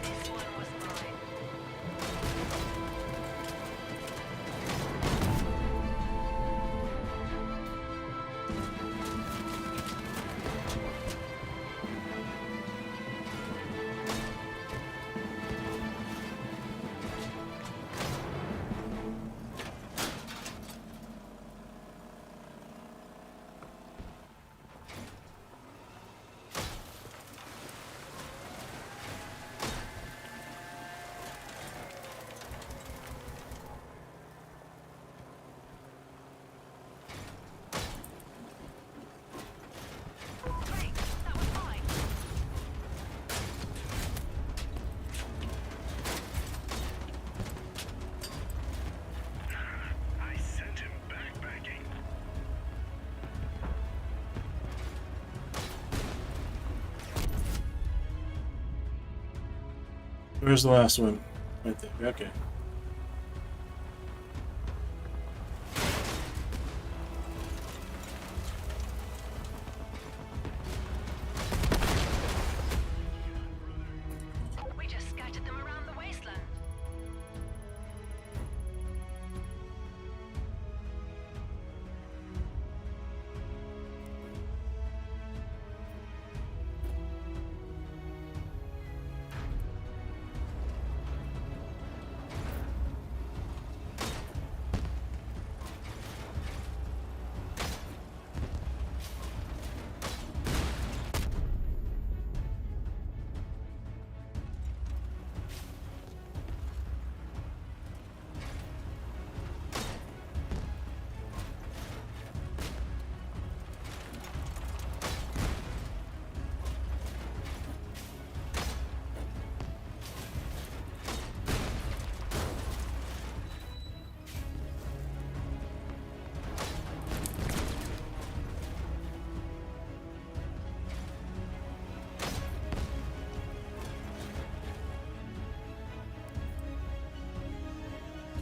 This one was mine. Wait, that was mine. I sent him backpacking. Where's the last one? Right there. Okay. We just scattered them around the wasteland.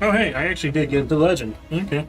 Oh, hey, I actually did get the legend. Okay.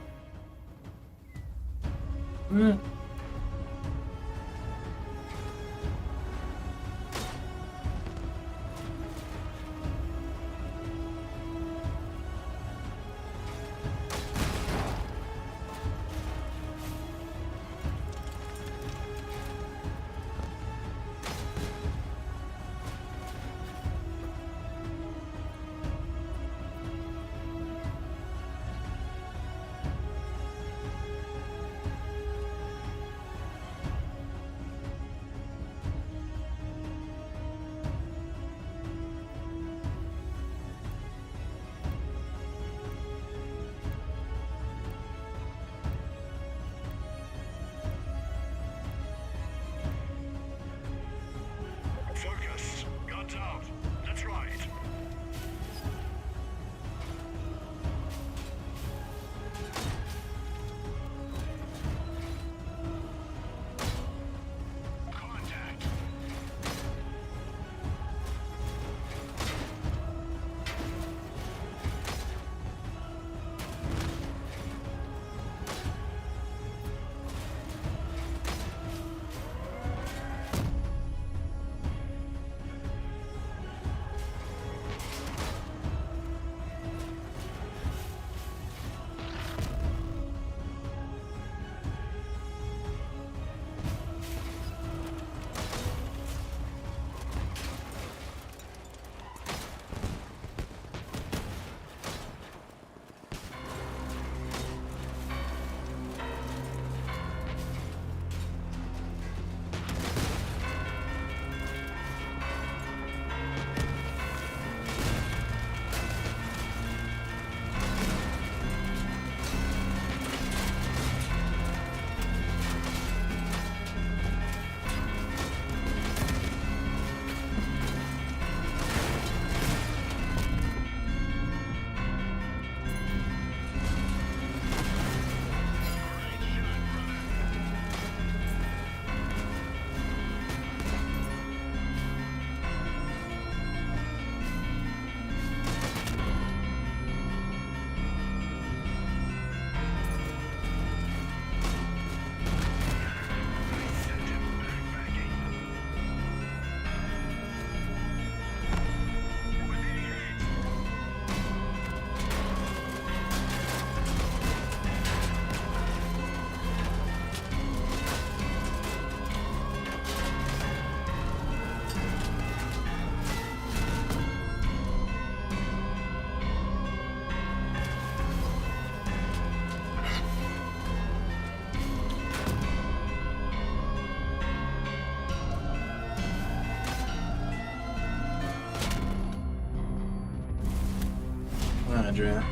Roger.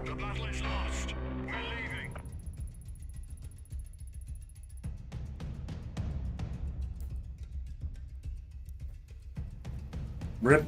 The battle is lost. We're leaving. Rip.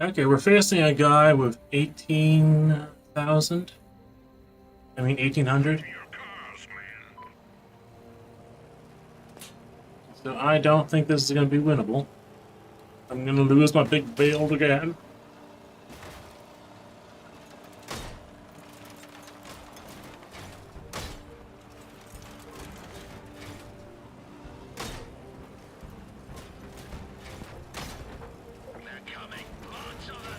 Okay, we're facing a guy with 18,000. I mean 1,800. So I don't think this is going to be winnable. I'm going to lose my big build again. They're coming. Lots of them.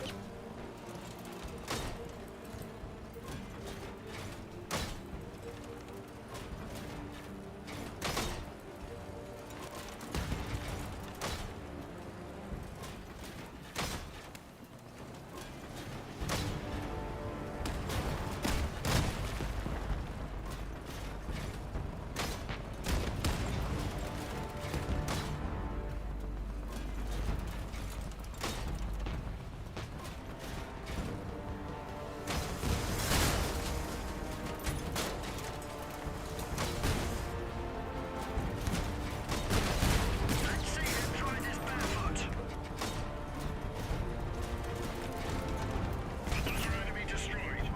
Let's see him try this barefoot. Another enemy destroyed.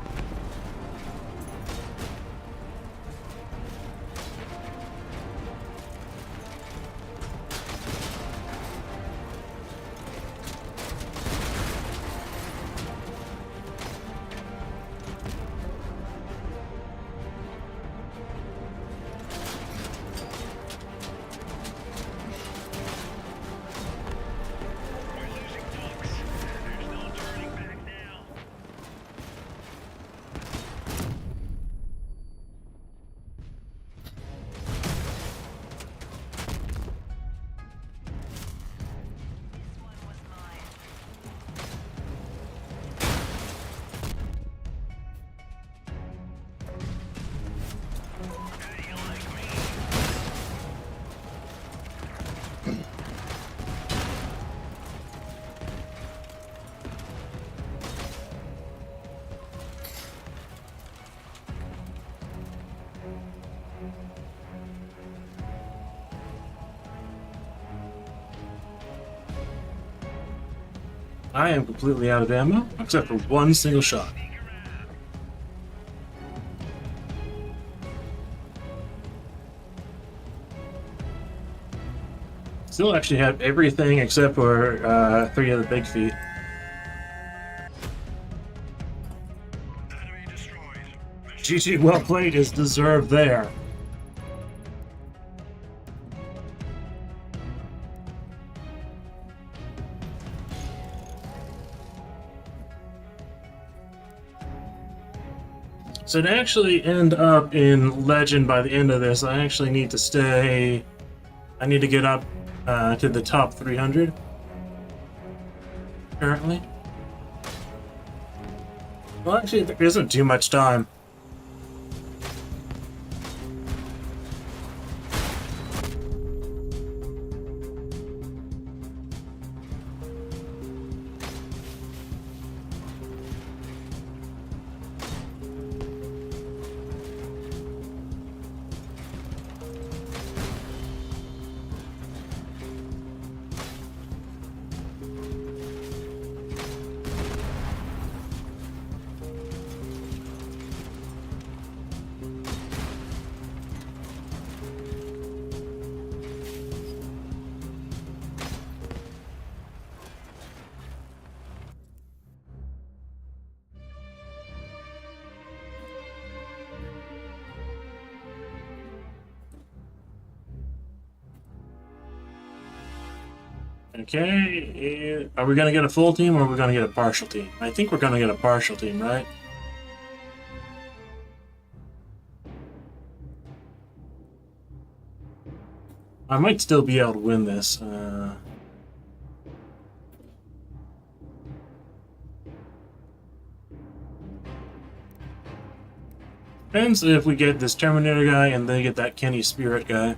We're losing dogs. There's no turning back now. This one was mine. How do you like me? I am completely out of ammo, except for one single shot. Still actually have everything except for 3 of the big feet. Enemy destroyed. GG, well played is deserved there. So to actually end up in Legend by the end of this, I actually need to stay... I need to get up to the top 300, currently. Well, actually, there isn't too much time. Okay, are we going to get a full team or are we going to get a partial team? I think we're going to get a partial team, right? I might still be able to win this. Depends if we get this Terminator guy and they get that Kenny Spirit guy.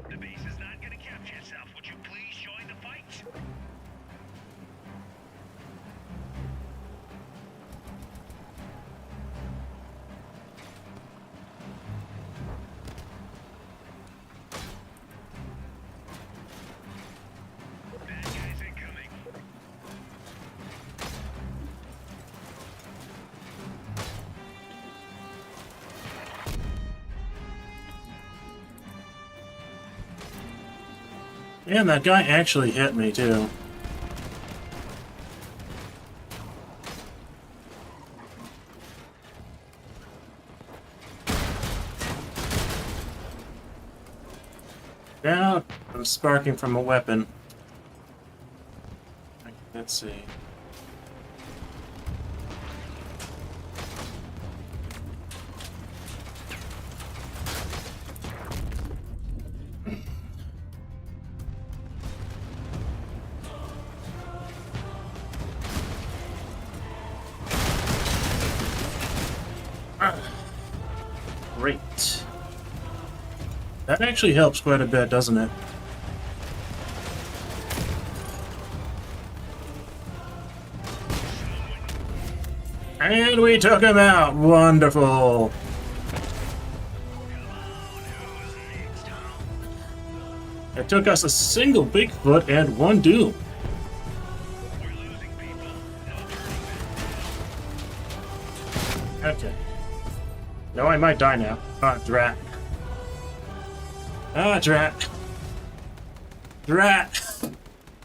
The base is not gonna capture itself. Would you please join the fight? Bad guys incoming. And that guy actually hit me too. Now I'm sparking from a weapon. Let's see. Great. That actually helps quite a bit, doesn't it? And we took him out! Wonderful! It took us a single Bigfoot and one Doom. We're losing people. Okay. No, I might die now. Ah, drat. Ah, drat. Drat!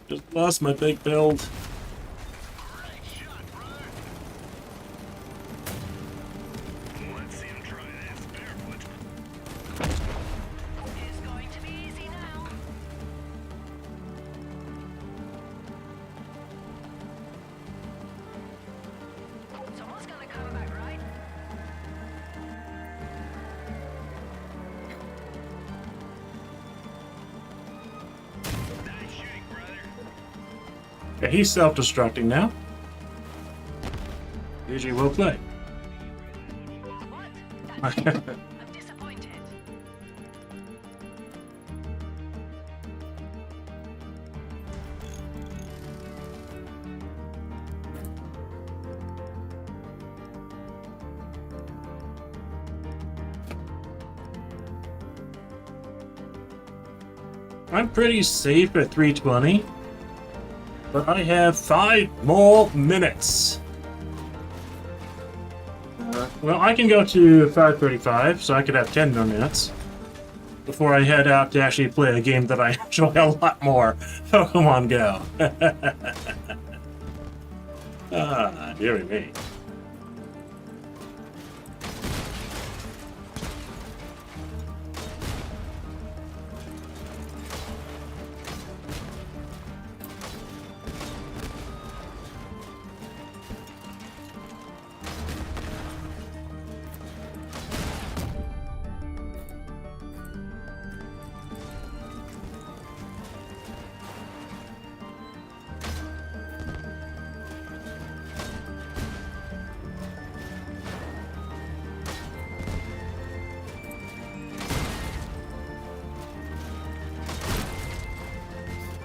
Just lost my big build. Great shot, brother. Let's see him try this barefoot. It's going to be easy now. Someone's gonna come back, right? Nice shooting, brother. Yeah, he's self-destructing now. GG, well played. What? That's it. I'm disappointed. I'm pretty safe at 320, but I have 5 more minutes. Well, I can go to 5:35, so I could have 10 more minutes before I head out to actually play a game that I enjoy a lot more. Pokemon Go. Ah, dearie me.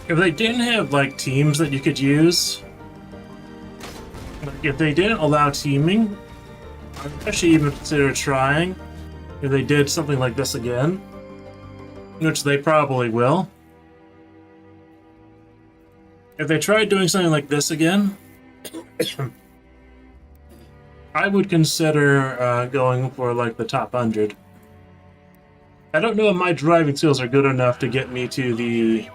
If they didn't have, like, teams that you could use, like, if they didn't allow teaming, I'd actually even consider trying if they did something like this again, which they probably will. If they tried doing something like this again, I would consider going for, like, the top 100. I don't know if my driving skills are good enough to get me to the...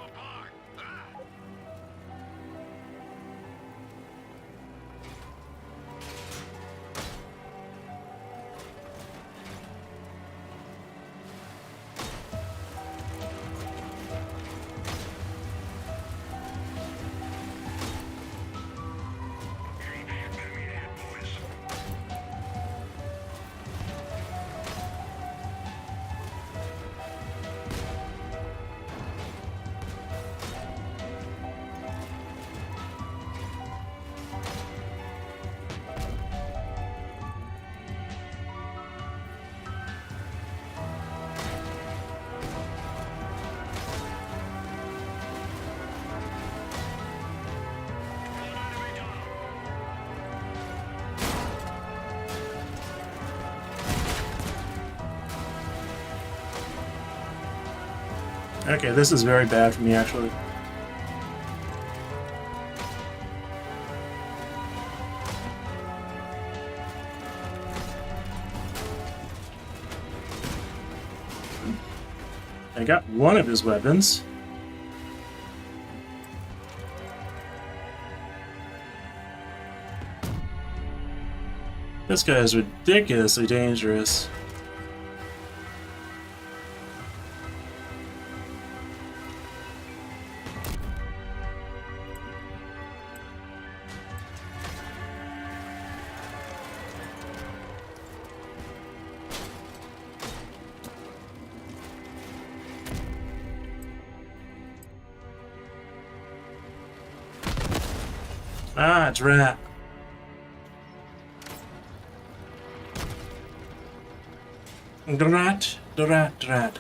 Okay, this is very bad for me, actually. I got one of his weapons. This guy is ridiculously dangerous. Ah, drat. Drat.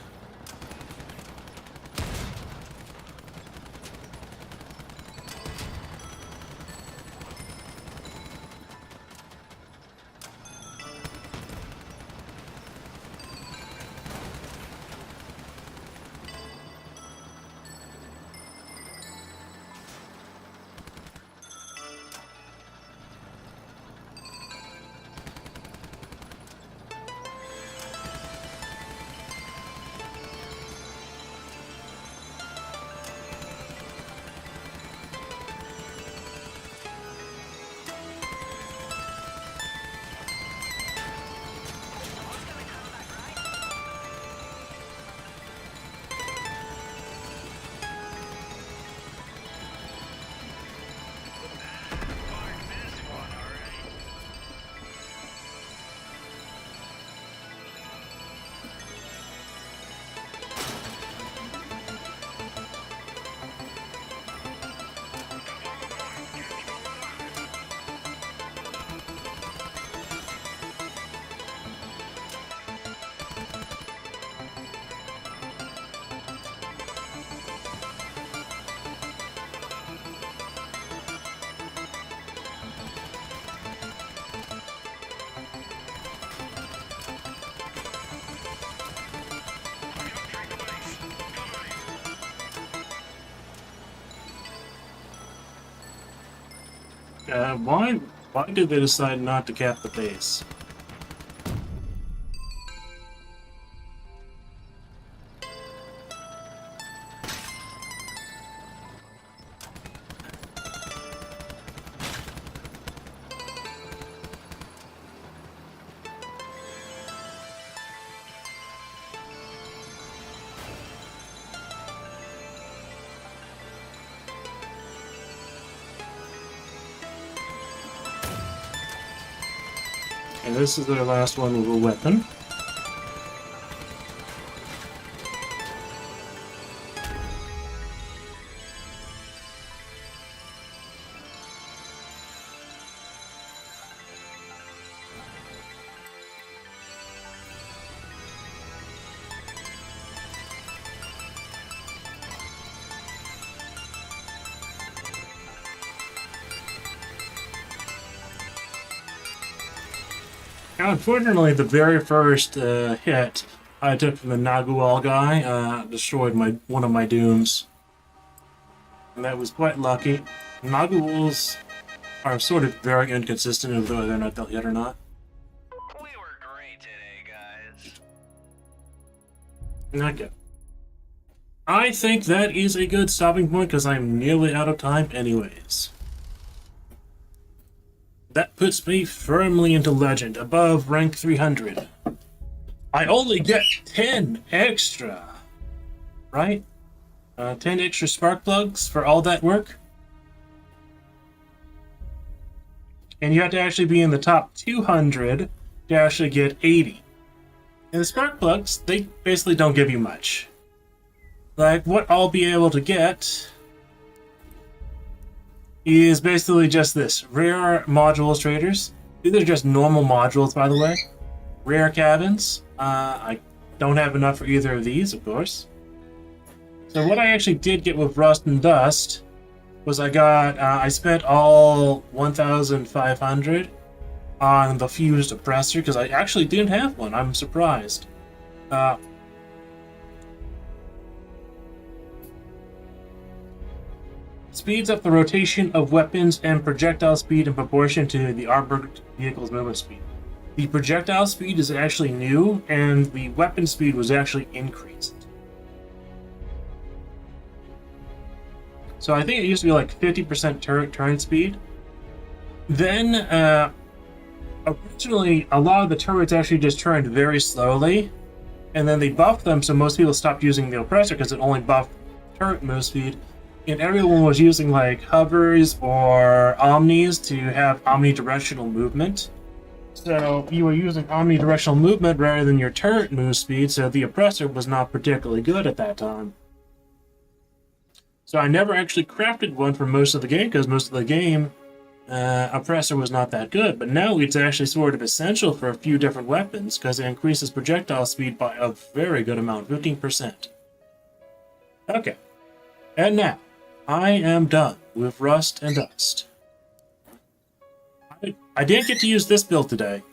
Why did they decide not to cap the base? And this is their last one with a weapon. Unfortunately, the very first hit I took from the Nagual guy destroyed one of my dooms. And that was quite lucky. Naguals are sort of very inconsistent of whether or not they'll hit or not. We were great today, guys. Okay. I think that is a good stopping point because I'm nearly out of time anyways. That puts me firmly into Legend, above rank 300. I only get 10 extra, right? 10 extra spark plugs for all that work. And you have to actually be in the top 200 to actually get 80. And the spark plugs, they basically don't give you much. Like, what I'll be able to get is basically just this. Rare modules traders. These are just normal modules, by the way. Rare cabins. I don't have enough for either of these, of course. So what I actually did get with Rust and Dust was I spent all 1,500 on the fused oppressor, because I actually didn't have one. I'm surprised. Speeds up the rotation of weapons and projectile speed in proportion to the armored vehicle's movement speed. The projectile speed is actually new, and the weapon speed was actually increased. So I think it used to be like 50% turret speed. Then, originally, a lot of the turrets actually just turned very slowly, and then they buffed them so most people stopped using the oppressor because it only buffed turret move speed. And everyone was using like hovers or omnis to have omnidirectional movement. So you were using omnidirectional movement rather than your turret move speed, so the oppressor was not particularly good at that time. So I never actually crafted one for most of the game, because most of the game, oppressor was not that good. But now it's actually sort of essential for a few different weapons, because it increases projectile speed by a very good amount, 15%. Okay, and now, I am done with Rust and Dust. I didn't get to use this build today,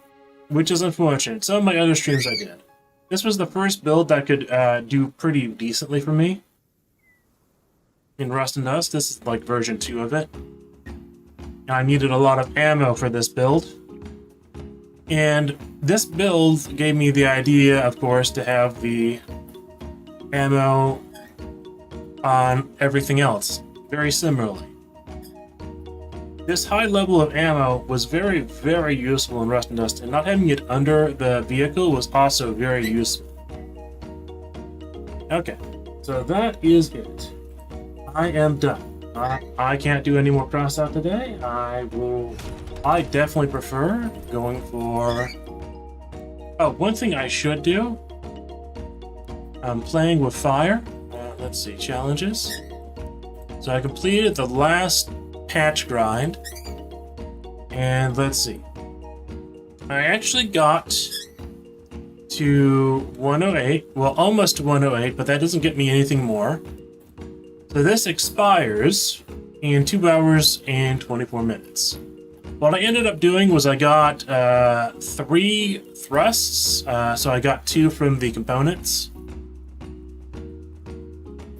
which is unfortunate. Some of my other streams I did. This was the first build that could do pretty decently for me in Rust and Dust. This is like version 2 of it. I needed a lot of ammo for this build. And this build gave me the idea, of course, to have the ammo on everything else, very similarly. This high level of ammo was very, very useful in Rust and Dust, and not having it under the vehicle was also very useful. Okay, so that is it. I am done. I can't do any more Crossout today. I definitely prefer going for... Oh, one thing I should do. I'm playing with fire. Let's see, challenges. So I completed the last patch grind. And let's see. I actually got to 108. Well, almost to 108, but that doesn't get me anything more. So this expires in 2 hours and 24 minutes. What I ended up doing was I got 3 thrusts. So I got 2 from the components.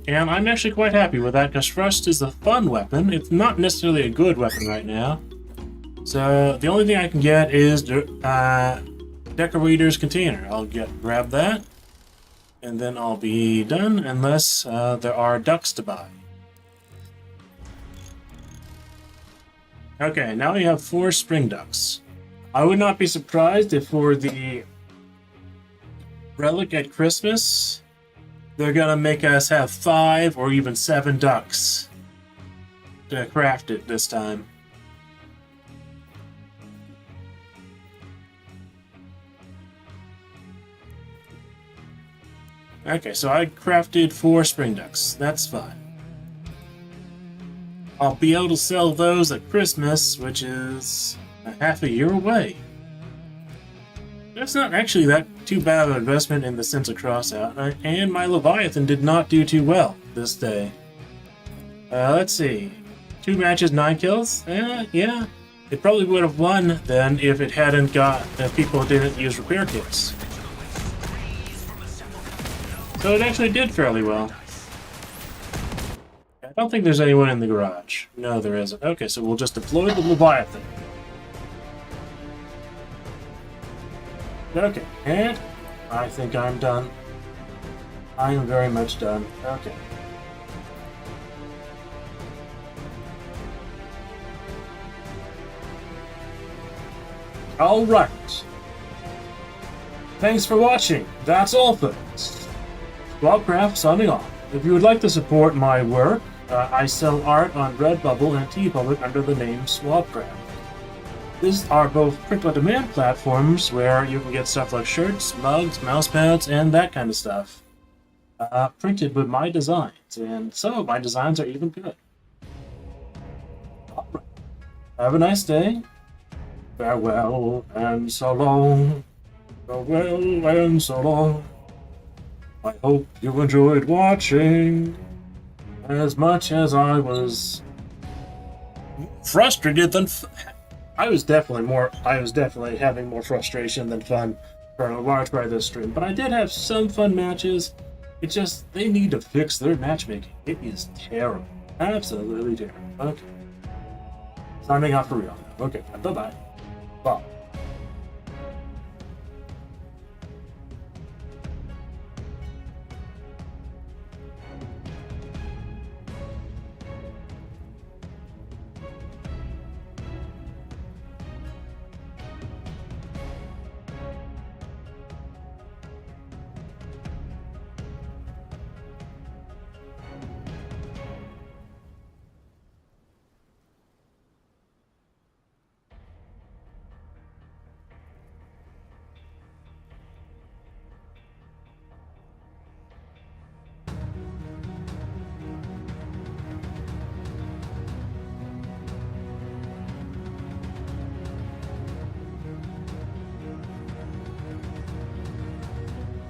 And I'm actually quite happy with that, because thrust is a fun weapon. It's not necessarily a good weapon right now. So the only thing I can get is Decorator's Container. I'll grab that, and then I'll be done, unless there are ducks to buy. Okay, now we have 4 spring ducks. I would not be surprised if for the relic at Christmas, they're gonna make us have 5 or even 7 ducks to craft it this time. Okay, so I crafted 4 spring ducks. That's fine. I'll be able to sell those at Christmas, which is a half a year away. That's not actually that too bad of an investment in the sense of Crossout, and my Leviathan did not do too well this day. Let's see. 2 matches, 9 kills? Yeah. It probably would have won then if it hadn't got if people didn't use repair kits. So it actually did fairly well. I don't think there's anyone in the garage. No, there isn't. Okay, so we'll just deploy the Leviathan. Okay, and I think I'm done. I am very much done. Okay. Alright. Thanks for watching. That's all, folks. Swabcraft signing off. If you would like to support my work, I sell art on Redbubble and TeePublic under the name Swabcraft. These are both print-on-demand platforms where you can get stuff like shirts, mugs, mousepads, and that kind of stuff. Printed with my designs, and some of my designs are even good. Alright. Have a nice day. Farewell and so long. Farewell and so long. I hope you enjoyed watching as much as I was frustrated than I was definitely having more frustration than fun for a large part of this stream, but I did have some fun matches. It's just they need to fix their matchmaking. It is terrible. Absolutely terrible. Okay. Signing off for real. Okay, bye-bye. Bye.